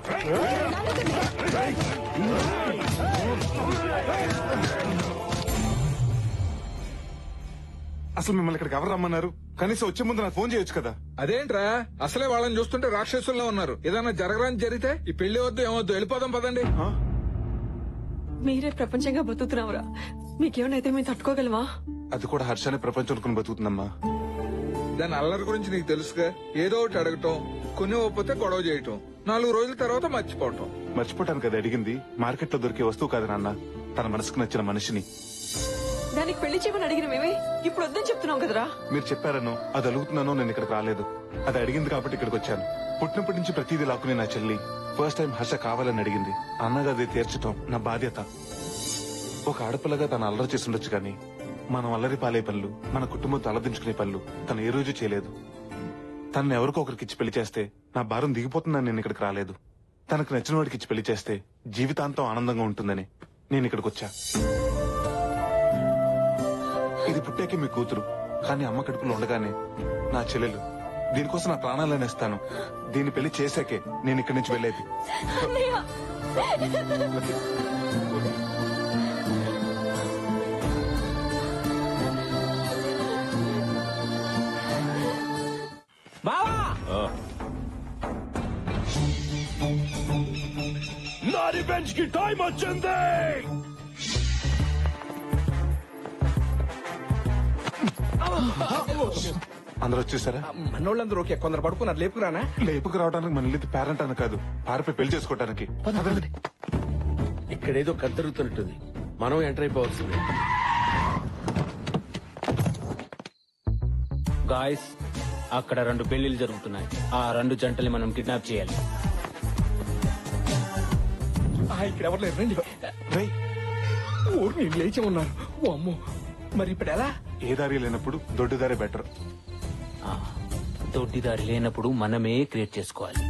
S3: అసలు మిమ్మల్ని ఇక్కడికి ఎవరు రమ్మన్నారు? కనీసం వచ్చే ముందు నాకు ఫోన్ చేయొచ్చు కదా.
S17: అదేంట్రా, అసలే వాళ్ళని చూస్తుంటే రాక్షసుల్లో ఉన్నారు. ఏదైనా జరగరాని జరిగితే ఈ పెళ్లి వద్దు ఏమొద్దు, వెళ్ళిపోదాం పదండి.
S9: మీరే ప్రపంచంగా బతుకుతున్నావురా,
S12: మీకేమైనా మేము తట్టుకోగలవా?
S3: అది కూడా హర్షాన్ని ప్రపంచం అనుకుని బతుకుతుందమ్మా.
S17: దాని అల్లరి గురించి నీకు తెలుసుగా. ఏదో ఒకటి అడగటం, కొన్ని ఒప్పితే గొడవ చేయటం, 4 రోజుల తర్వాత మర్చిపోవటం.
S3: మర్చిపోవటానికి అది అడిగింది మార్కెట్ లో దొరికే వస్తువు కాదు నాన్న, తన మనసుకు నచ్చిన మనిషిని.
S12: దానికి పెళ్లి చేయమని అడిగిన మేమే ఇప్పుడు వద్దని చెప్తున్నాం కదరా.
S3: మీరు చెప్పారనో అది అడుగుతున్నానో నేను ఇక్కడికి రాలేదు. అది అడిగింది కాబట్టి ఇక్కడికి వచ్చాను. పుట్టినప్పటి నుంచి ప్రతిదీ లాక్కునే నా చెల్లి ఫస్ట్ టైం హర్ష కావాలని అడిగింది. అన్నగా అది తీర్చడం నా బాధ్యత. ఒక ఆడపిల్లగా తను అల్లరి చేసి ఉండొచ్చు కానీ మనం అల్లరి పాలే పనులు, మన కుటుంబం తలదించుకునే పనులు తను ఏ రోజు చేయలేదు. తనని ఎవరికో ఒకరికి ఇచ్చి పెళ్లి చేస్తే నా భారం దిగిపోతుందని నేను ఇక్కడికి రాలేదు. తనకు నచ్చిన వాడికి ఇచ్చి పెళ్లి చేస్తే జీవితాంతం ఆనందంగా ఉంటుందని నేను ఇక్కడికి వచ్చా. ఇది పుట్టాకే మీ కూతురు, కానీ అమ్మ కడుపులో ఉండగానే నా చెల్లెలు. దీనికోసం నా ప్రాణాలను ఇస్తాను. దీన్ని పెళ్లి చేశాకే నేను ఇక్కడి నుంచి వెళ్ళేది.
S4: బావా,
S15: నా రివెంజ్ కి టైం వచ్చింది.
S3: అందరూ వచ్చేసారా?
S4: మనోళ్ళందరూ ఓకే, కొందరు పడుకున్నారు. లేపుకురానా?
S3: లేపుకు రావడానికి మన ఇల్లు పేరెంట్ అని కాదు, పారిపోయి పెళ్లి చేసుకోవడానికి.
S13: ఇక్కడేదో కద్దరుగుతున్నట్టుంది. మనం ఎంటర్ అయిపోవాల్సింది.
S2: గాయస్, అక్కడ 2 పెళ్లిళ్ళు జరుగుతున్నాయి. ఆ 2 జంటల్ని మనం కిడ్నాప్ చేయాలి.
S4: ఇక్కడ ఎవరు లేరు, రండి. ఊరు నేను లేచి ఉన్నారు. ఓ అమ్మో, మరి ఇప్పుడు ఎలా?
S3: ఏ దారి లేనప్పుడు దొడ్డిదారే బెటర్.
S2: దొడ్డిదారి లేనప్పుడు మనమే క్రియేట్ చేసుకోవాలి.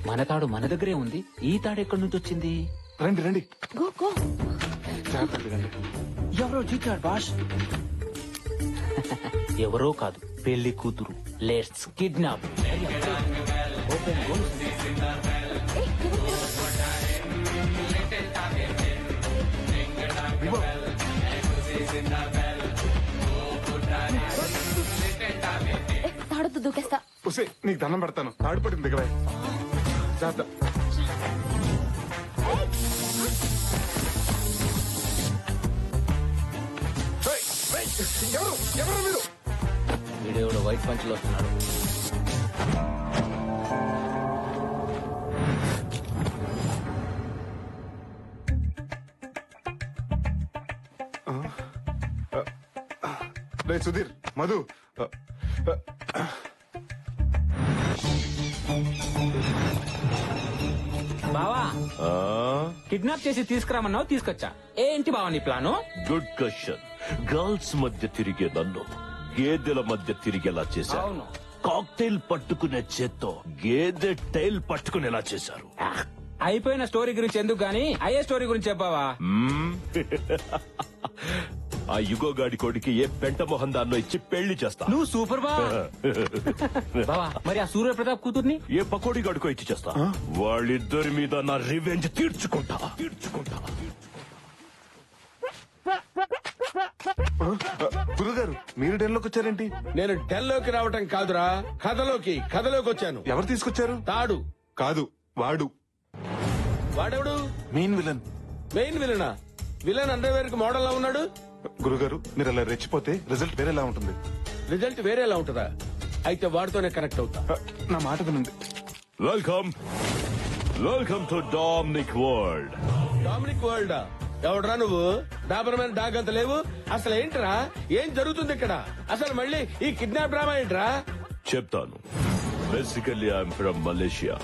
S2: మన తాడు మన దగ్గరే ఉంది. ఈ తాడు ఎక్కడి నుంచి వచ్చింది?
S3: రండి రండి.
S2: ఎవరో జీతాడు బాష్. ఎవరో కాదు, పెళ్లి కూతురు. Let's kidnap.
S5: తాడుతూ దూకేస్తా.
S3: నీకు దండం పెడతాను, తాడు పట్టింది దిగవే. జాగ్రత్త.
S2: వీడియోలో వైట్ పంచులు వస్తున్నాడు.
S3: సుధీర్, మధు,
S2: బావా, కిడ్నాప్ చేసి తీసుకురామన్నావు, తీసుకొచ్చా. ఏంటి బావా నీ ప్లాను?
S21: Good question. గర్ల్స్ మధ్య తిరిగే నన్ను గేదెల మధ్య తిరిగేలా చేశారు. కాక్టైల్ పట్టుకునే చేత్తో గేదె టైల్ పట్టుకునేలా చేశారు.
S2: అయిపోయిన స్టోరీ గురించి ఎందుకు గానీ అయ్యే స్టోరీ గురించి చెప్పావా?
S21: ఆ యుగోగాడి కొడుకి ఏ పెంట మొహం దాన్నో ఇచ్చి పెళ్లి చేస్తా.
S2: నువ్వు సూపర్ బావా. మరి ఆ సూర్య ప్రతాప్ కూతుర్ని
S21: ఏ పకోడీ గడుకో ఇచ్చి చేస్తా. వాళ్ళిద్దరి మీద నా రివెంజ్ తీర్చుకుంటా.
S3: గురుగారు, మీరు డెన్లోకి వచ్చారేంటి?
S13: నేను డెన్లోకి రావటం కాదురా, కథలోకి వచ్చాను.
S3: ఎవరు తీసుకొచ్చారు?
S13: తాడు
S3: కాదు, వాడు.
S13: వాడెవడు?
S3: Main villain.
S13: మెయిన్ విలనా? విలన్ అండర్వేర్ కి మోడల్ లా ఉన్నాడు.
S3: గురుగారు, మీరు అలా రెచ్చిపోతే రిజల్ట్ వేరేలా ఉంటుంది.
S13: రిజల్ట్ వేరేలా ఉంటుందా? అయితే వాడితోనే కనెక్ట్ అవుతా.
S3: నా మాట వినండి.
S21: Welcome to Dominic world.
S13: Dominic world? ఎవడరా నువ్వు? డాబర్మెన్ డాగ్ అంత లేవు. అసలు ఏంట్రా, ఏం జరుగుతుంది ఇక్కడ? అసలు మళ్ళీ ఈ కిడ్నాప్ డ్రామా ఏంట్రా?
S21: చెప్తాను. Basically I'm from Malaysia.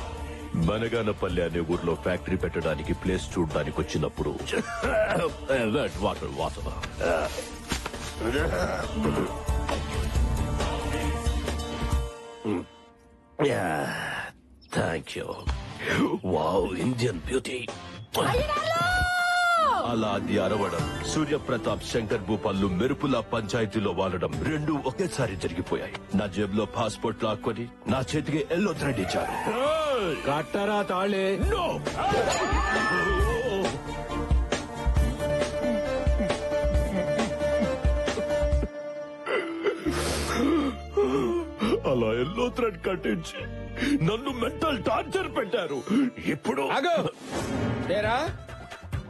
S21: Banaganapalli అనే ఊర్లో ఫ్యాక్టరీ పెట్టడానికి ప్లేస్ చూడడానికి వచ్చినప్పుడు water thank you. Wow, Indian beauty. అలా అది అరవడం, సూర్యప్రతాప్ శంకర్ భూపాల్ మెరుపులా పంచాయతీలో వాలడం రెండూ ఒకేసారి జరిగిపోయాయి. నా జేబులో పాస్పోర్ట్ లాక్కొని నా చేతికి ఎల్లో థ్రెడ్ ఇచ్చారు.
S2: కట్టరా తాళే.
S21: అలా ఎల్లో థ్రెడ్ కట్టించి నన్ను మెంటల్ టార్చర్ పెట్టారు. ఇప్పుడు
S13: లేరా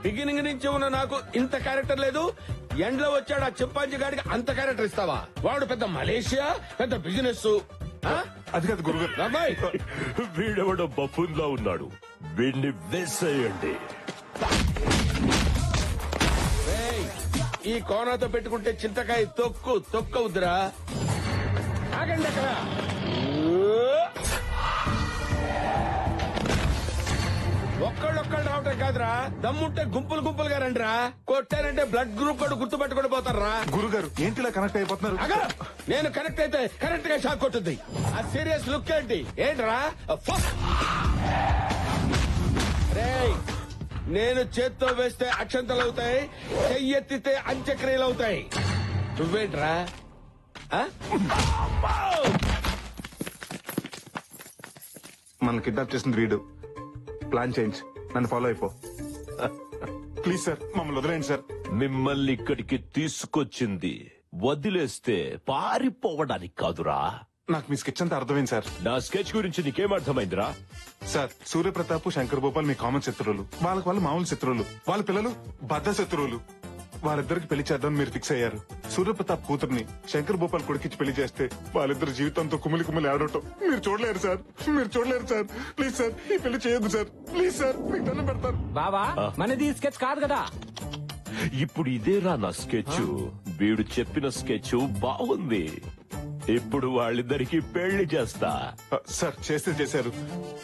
S13: బిగినింగ్ నుంచి ఉన్న నాకు ఇంత క్యారెక్టర్ లేదు, ఎండ్ లో వచ్చాడు ఆ చింపాంజీ గాడికి అంత క్యారెక్టర్ ఇస్తావా? వాడు పెద్ద మలేషియా, పెద్ద బిజినెస్.
S3: అది కాదు గురుగారు.
S21: వీడెవడో బఫూన్లా ఉన్నాడు, వీడిని వేసేయండి.
S13: ఈ కోనతో పెట్టుకుంటే చింతకాయ తొక్కవుద్దురా. ఆగండి అక్కడ. ఒక్కళ్ళొక్కళ్ళు రావటం కాదురా, దమ్ముంటే గుంపులుగా రండిరా. కొట్టారంటే బ్లడ్ గ్రూప్ కూడా గుర్తుపెట్టుకుని పోతారా.
S3: గురుగారు ఏంటిలా కనెక్ట్ అయిపోతున్నారు?
S13: నేను కనెక్ట్ అయితే కరెక్ట్ గా షాక్ కొట్టుద్ది. ఆ సీరియస్ లుక్ ఏంట్రా? రేయ్, నేను చేత్తో వేస్తే అక్షంతలు అవుతాయి, చెయ్యెత్తితే అంత్యక్రియలు అవుతాయి. నువ్వేంట్రా?
S3: మనల్ని కిడ్నాప్ చేసింది వీడు. ప్లాన్ చేంజ్, నన్ను ఫాలో అయిపో ప్లీజ్ సార్, మమ్మల్ని వదిలేండి సార్.
S21: మిమ్మల్ని ఇక్కడికి తీసుకొచ్చింది వదిలేస్తే పారిపోవడానికి కాదురా.
S3: నాకు మీ స్కెచ్ అంతా అర్థమైంది సార్.
S21: నా స్కెచ్ గురించి నీకేం అర్థమైందిరా?
S3: సార్, సూర్యప్రతాప్, శంకర్ భూపాల్ మీ కామన్ శత్రువులు. వాళ్ళ మామూలు శత్రువులు, వాళ్ళ పిల్లలు బద్ద శత్రువులు. వాళ్ళిద్దరికి పెళ్లి చేద్దామని మీరు ఫిక్స్ అయ్యారు. సూర్యప్రతాప్ కూతుర్ని శంకర్ భూపాల్ కొడుకిచ్చి పెళ్లి చేస్తే వాళ్ళిద్దరు జీవితంతో కుమిలి ఆడటం మీరు చూడలేరు సార్. ప్లీజ్ సార్, ఈ పెళ్లి చేయొద్దు సార్. ప్లీజ్ సార్, మీకు దండం పెడతారు.
S2: బాబా, మనది స్కెచ్ కాదు కదా.
S21: ఇప్పుడు ఇదేరా నా స్కెచ్. వీడు చెప్పిన స్కెచ్ బాగుంది. ఇప్పుడు వాళ్ళిద్దరికి పెళ్లి చేస్తా.
S3: సార్, చేస్తే చేశారు.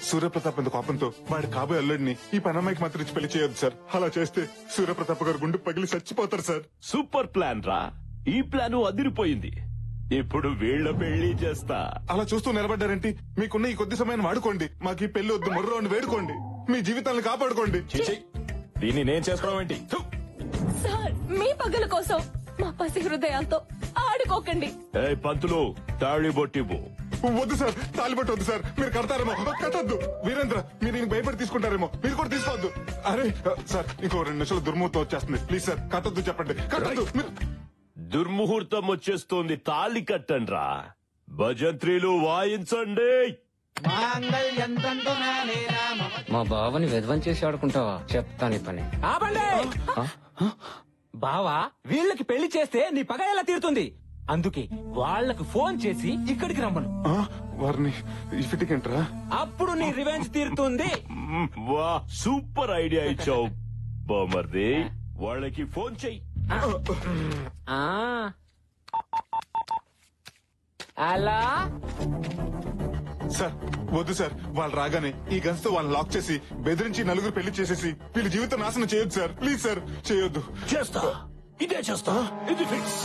S3: సూర్యప్రతాప్ అంత కోపంతో వాడి కాబోయే అల్లుడిని ఈ పనమ్మాయికి మాత్రం ఇచ్చి పెళ్లి చేయొద్దు సార్. అలా చేస్తే సూర్యప్రతాప్ గారు గుండె పగిలి చచ్చిపోతారు సార్.
S21: సూపర్ ప్లాన్ రా. ఈ ప్లాన్ అదిరిపోయింది. ఇప్పుడు వీళ్ళ పెళ్లి చేస్తా.
S3: అలా చూస్తూ నిలబడ్డారేంటి? మీకున్న ఈ కొద్ది సమయాన్ని వాడుకోండి. మాకు ఈ పెళ్లి వద్దు, మొర్రోని వేడుకోండి. మీ జీవితాలను కాపాడుకోండి.
S20: దీన్ని నేను చేసుకోవడం ఏంటి?
S8: సార్, మీ పగల కోసం మా పసి హృదయాలతో ఆడుకోకండి.
S21: పంతులు, తాళి బొట్టివ్వు.
S3: వద్దు సార్, తాలిబట్టు వద్దు సార్. మీరు కడతారేమో. కట్టద్దు. వీరేంద్ర, మీరు ఈయన భయపడి తీసుకుంటారేమో. మీరు కూడా తీసుకోవద్దు. అరే సార్, ఇంకో 2 నిమిషాలు దుర్ముహూర్తం వచ్చేస్తుంది. ప్లీజ్ సార్, కట్టద్దు. చెప్పండి, కట్టద్దు.
S21: దుర్ముహూర్తం వచ్చేస్తోంది, తాళి కట్టండ్రా. భజంత్రీలు వాయించండి.
S2: మా బావని విధ్వం చేసి ఆడుకుంటావా? చెప్తాను పని. ఆపండి. బావా, వీళ్ళకి పెళ్లి చేస్తే నీ పగ ఎలా తీరుతుంది? అందుకే వాళ్ళకి ఫోన్ చేసి ఇక్కడికి రమ్మను.
S3: వారిని ఇఫిటికంటరా?
S2: అప్పుడు నీ రివెంజ్ తీరుతుంది.
S21: వా, సూపర్ ఐడియా ఇచ్చావు బామర్ది. వాళ్ళకి ఫోన్ చెయ్యి.
S2: అలా
S3: సార్, వద్దు సార్. వాళ్ళు రాగానే ఈ గన్స్ తో వాళ్ళని లాక్ చేసి బెదిరించి నలుగురు పెళ్లి చేసేసి వీళ్ళ జీవితం నాశనం చేయొద్దు సార్. ప్లీజ్ సార్, చేయొద్దు.
S21: చేస్తా, ఇదే చేస్తా. ఇది ఫిక్స్.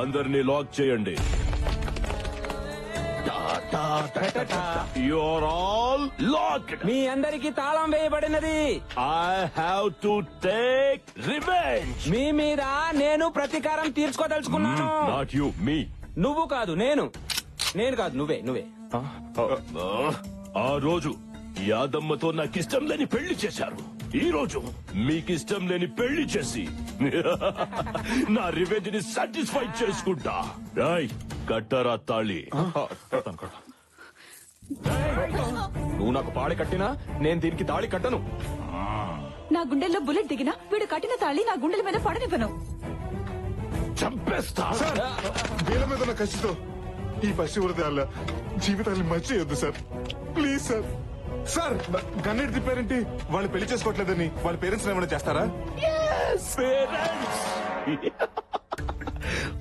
S21: అందరినీ లాక్ చేయండి. You're all locked.
S2: మీ అందరికి తాళం వేయబడినది.
S21: I have to take revenge.
S2: మీ మీద నేను ప్రతీకారం తీర్చుకోదలుచుకున్నాను.
S21: Not you, me.
S2: నువ్వు కాదు, నేను కాదు, నువ్వే.
S21: ఆ రోజు యాదమ్మతో నాకిష్టం లేని పెళ్లి చేశారు. ఈ రోజు మీకిష్టం లేని పెళ్లి చేసి నా రివెంజ్ ని సాటిస్ఫై చేసుకుంటా. కట్టరా తాళి.
S6: నువ్వు నాకు పాడి కట్టినా నేను దీనికి తాళి కట్టను.
S9: నా గుండెల్లో బుల్లెట్ దిగినా వీడు కట్టిన తాళి నా గుండెల మీద పడనివ్వను.
S21: చంపేస్తా.
S3: వీళ్ళ మీద ఉన్న కసితో ఈ పసి హృదయాల జీవితాన్ని మర్చియొద్దు సార్. Please sir. సార్, గన్నెట్ తిప్పారేంటి? వాళ్ళు పెళ్లి చేసుకోవట్లేదని వాళ్ళ పేరెంట్స్ ఏమైనా చేస్తారా?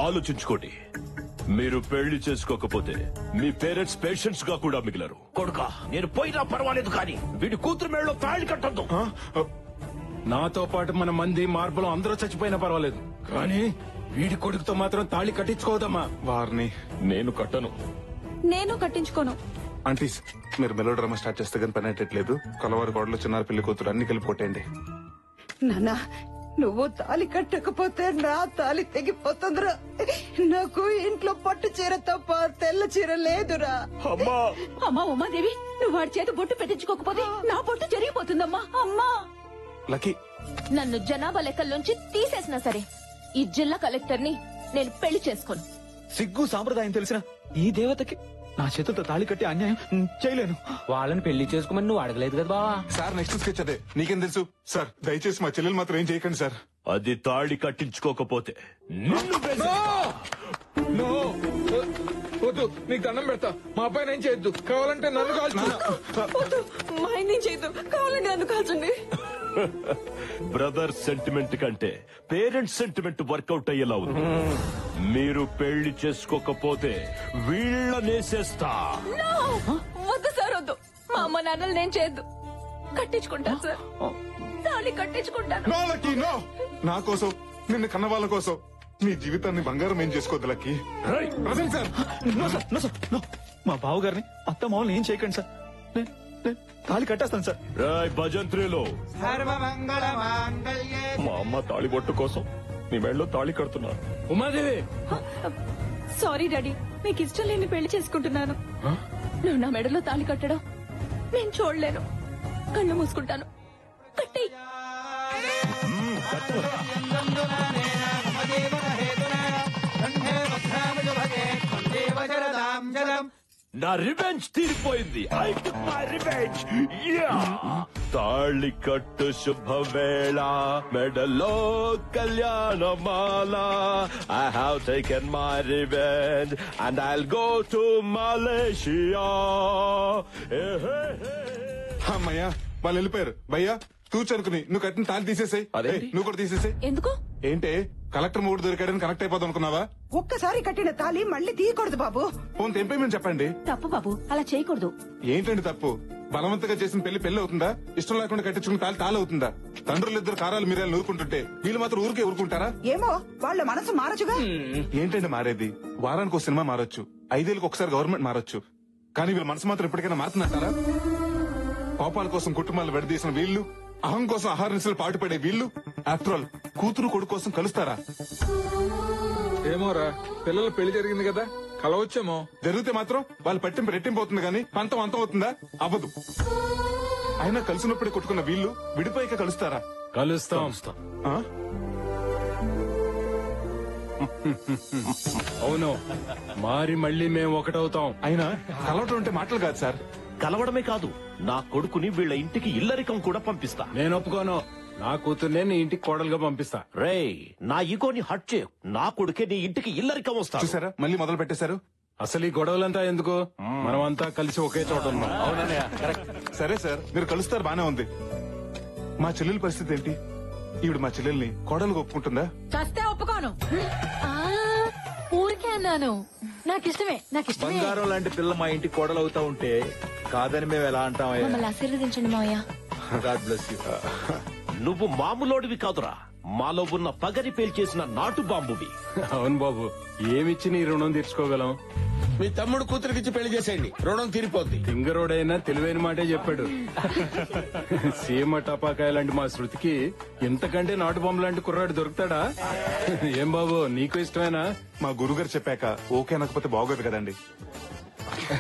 S21: ఆలోచించుకోండి. మీరు పెళ్లి చేసుకోకపోతే మీ పేరెంట్స్ పేషెంట్స్ గా కూడా మిగిలరు. కొడుకా, నేను పోయినా పర్వాలేదు, కానీ వీడి కూతురు మేడలో తాళి కట్టద్దు.
S1: నాతో పాటు మన మంది మార్పులు అందరూ చచ్చిపోయినా పర్వాలేదు, కానీ వీడి కొడుకుతో మాత్రం తాళి కట్టించుకోదమ్మా.
S3: వారిని నేను కట్టను.
S9: నేను కట్టించుకోను.
S3: ఆంటీస్, మీరు మెలో డ్రామా స్టార్ట్ చేస్తే కానీ పని అయ్యట్లేదు. కలవారి గోడలో చిన్నారు పెళ్లి కూతురు అన్ని కలిపి కొట్టేయండి.
S24: నాన్నా, నువ్వు తాలి కట్టకపోతే నా తాలి తెగిపోతుందిరా. నాకు ఇంట్లో పట్టు చీర తప్ప తెల్ల చీర లేదురా.
S9: అమ్మా ఉమాదేవి, నువ్వు వాడి చేతి బొట్టు పెట్టించుకోకపోతే నా బొట్టు జరిగిపోతుందమ్మా. అమ్మా
S3: లక్కీ,
S8: నన్ను జనాభా లెక్కల్లోంచి తీసేసినా సరే ఈ జిల్లా కలెక్టర్ ని నేను పెళ్లి చేసుకోను.
S6: సిగ్గు సాంప్రదాయం తెలిసిన ఈ దేవతకి నా చేతులతో తాళి కట్టి అన్యాయం చేయలేను.
S2: వాళ్ళని పెళ్లి చేసుకోమని నువ్వు అడగలేదు కదా బావా.
S3: సార్ నెక్స్ట్ స్కెచ్ అదే. నీకేం తెలుసు సార్? దయచేసి మా చెల్లెలు మాత్రం ఏం చేయకండి సార్.
S21: అది తాళి కట్టించుకోకపోతే
S17: వద్దు, నీకు దండం పెడతా. మా అబ్బాయి ఏం చేయొద్దు. కావాలంటే నన్ను కాల్చు.
S12: మా ఆయన చేయదు, కావాలంటే నన్ను కాల్చండి.
S21: బ్రదర్ సెంటిమెంట్ కంటే పేరెంట్స్ సెంటిమెంట్ వర్కౌట్ అయ్యేలా ఉంది. మీరు పెళ్లి చేసుకోకపోతే వీళ్ళనేసేస్తా.
S8: వద్దు సార్, వద్దు. మా అమ్మ నాన్నలు నేను చేయొద్దు. కట్టించుకుంటాను సార్, తాళి కట్టించుకుంటాను.
S3: No lucky, no. నా కోసం, నిన్ను కన్న వాళ్ళ కోసం నీ జీవితాన్ని బంగారం ఏం చేసుకోవద్దు lucky. Present sir.
S6: No sir, no sir, no. మా బావగారిని అత్త మామూలు ఏం చేయకండి సార్. నేను తాళి కట్టేస్తాను సార్.
S21: రాయ్ భజంత్రిలో మా అమ్మ తాళి బొట్టు కోసం నీ మెళ్ళలో తాళి కడుతున్నా.
S2: ఉమాదేవి,
S9: సారీ డాడీ, మీకు ఇష్టం లేని పెళ్లి చేసుకుంటున్నాను.
S8: నువ్వు నా మెడలో తాళి కట్టడం నేను చూడలేను. కళ్ళు మూసుకుంటాను. కట్టి
S21: నా రివెంజ్ తీరిపోయింది. I took my revenge. తాళి కట్టు శుభవేళ, మెడలో కళ్యాణమాల. I have taken my revenge and I'll go to Malaysia.
S3: అమ్మయ్యా, వాళ్ళు వెళ్ళిపోయారు. భయ్యా తూచనుకుని నువ్వు కట్టిన తాళి తీసేసాయి. నువ్వు కూడా తీసేసాయి.
S8: ఎందుకు?
S3: ఏంటే కలెక్టర్ మూడు దొరికాడని కనెక్ట్ అయిపోదాం అనుకున్నావా?
S24: ఒక్కసారి కట్టిన తాళి మళ్ళీ తీయకూడదు బాబు.
S3: ఫోన్ తెంపేమని చెప్పండి.
S9: తప్పు బాబు, అలా చేయకూడదు.
S3: ఏంటండి తప్పు? బలవంతంగా చేసిన పెళ్లి అవుతుందా? ఇష్టం లేకుండా కట్టించుకున్న తాళి అవుతుందా? తండ్రులిద్దరు కారాలు మీరాలు నూరుకుంటుంటే వీళ్ళు మాత్రం ఊరికే ఊరుకుంటారా?
S24: ఏమో, వాళ్ళ మనసు మారచుగా.
S3: ఏంటండి మారేది? వారానికి ఒక సినిమా మారొచ్చు, 5 ఏళ్ళకి ఒకసారి గవర్నమెంట్ మారొచ్చు, కానీ వీళ్ళ మనసు మాత్రం ఎప్పటికైనా మారుతుందంటారా? కోపాల కోసం కుటుంబాలు విడదీసిన వీళ్ళు, అహం కోసం ఆహార నిశలు పాటుపడే వీళ్ళు, ఆఫ్టర్ ఆల్ కూతురు కొడుకు కోసం కలుస్తారా?
S17: ఏమోరా, పిల్లల పెళ్లి జరిగింది కదా, కలవచ్చేమో.
S3: జరిగితే మాత్రం వాళ్ళు పట్టింపు రెట్టింపు అవుతుంది కానీ పంతం అంతం అవుతుందా? అవ్వదు. అయినా కలిసినప్పుడే కొట్టుకున్న వీళ్ళు విడిపోయాక కలుస్తారా?
S1: కలుస్తాం. అవును, మారి మళ్ళీ మేము ఒకటవుతాం.
S3: అయినా కలవటం అంటే మాటలు కాదు సార్.
S21: కలవడమే కాదు, నా కొడుకుని వీళ్ళ ఇంటికి ఇల్లరికం కూడా పంపిస్తా.
S1: నేను ఒప్పుకోను. నా కూతుర్నే నీ ఇంటికి కోడలుగా పంపిస్తా.
S21: రేయ్, నా ఈగోని హట్ చేయ. నా కొడుకే నీ ఇంటికి ఇల్లరికం వస్తా.
S3: చూసారా, మళ్ళీ మొదలు పెట్టేశారు.
S1: అసలు ఈ గొడవలంతా ఎందుకు? మనమంతా కలిసి ఒకే చోట ఉన్నాం.
S3: సరే సార్, మీరు కలుస్తారు బానే ఉంది. మా చెల్లెల పరిస్థితి ఏంటి? ఈవిడ మా చెల్లెల్ని కోడలుగా ఒప్పుకుంటుందా?
S9: చస్తే ఒప్పుకోను.
S8: ఊరికే అన్నాను. నాకిష్టమే.
S6: బంగారం లాంటి పిల్ల మా ఇంటి కోడలు అవుతా ఉంటే కాదని మేము ఎలా అంటాం?
S8: మమ్మల్ని ఆశీర్వదించండి మావయ్య.
S6: God bless you.
S21: నువ్వు మామూలోడివి కాదురా, మాలో ఉన్న పగని పేల్చేసిన నాటు బాంబువి.
S1: అవును బాబు, ఏమిచ్చి నీ రుణం తీర్చుకోగలం?
S13: మీ తమ్ముడు కూతురికిచ్చి పెళ్లి చేసేయండి, రుణం తీరిపోద్ది.
S1: తింగరోడైనా తెలివైన మాటే చెప్పాడు. సీమ టపాకాయ లాంటి మా శృతికి ఇంతకంటే నాటు బొమ్మ లాంటి కుర్రాడు దొరుకుతాడా? ఏం బాబు, నీకు ఇష్టమేనా?
S3: మా గురుగారు చెప్పాక ఓకే అనకపోతే బాగోదు కదండి.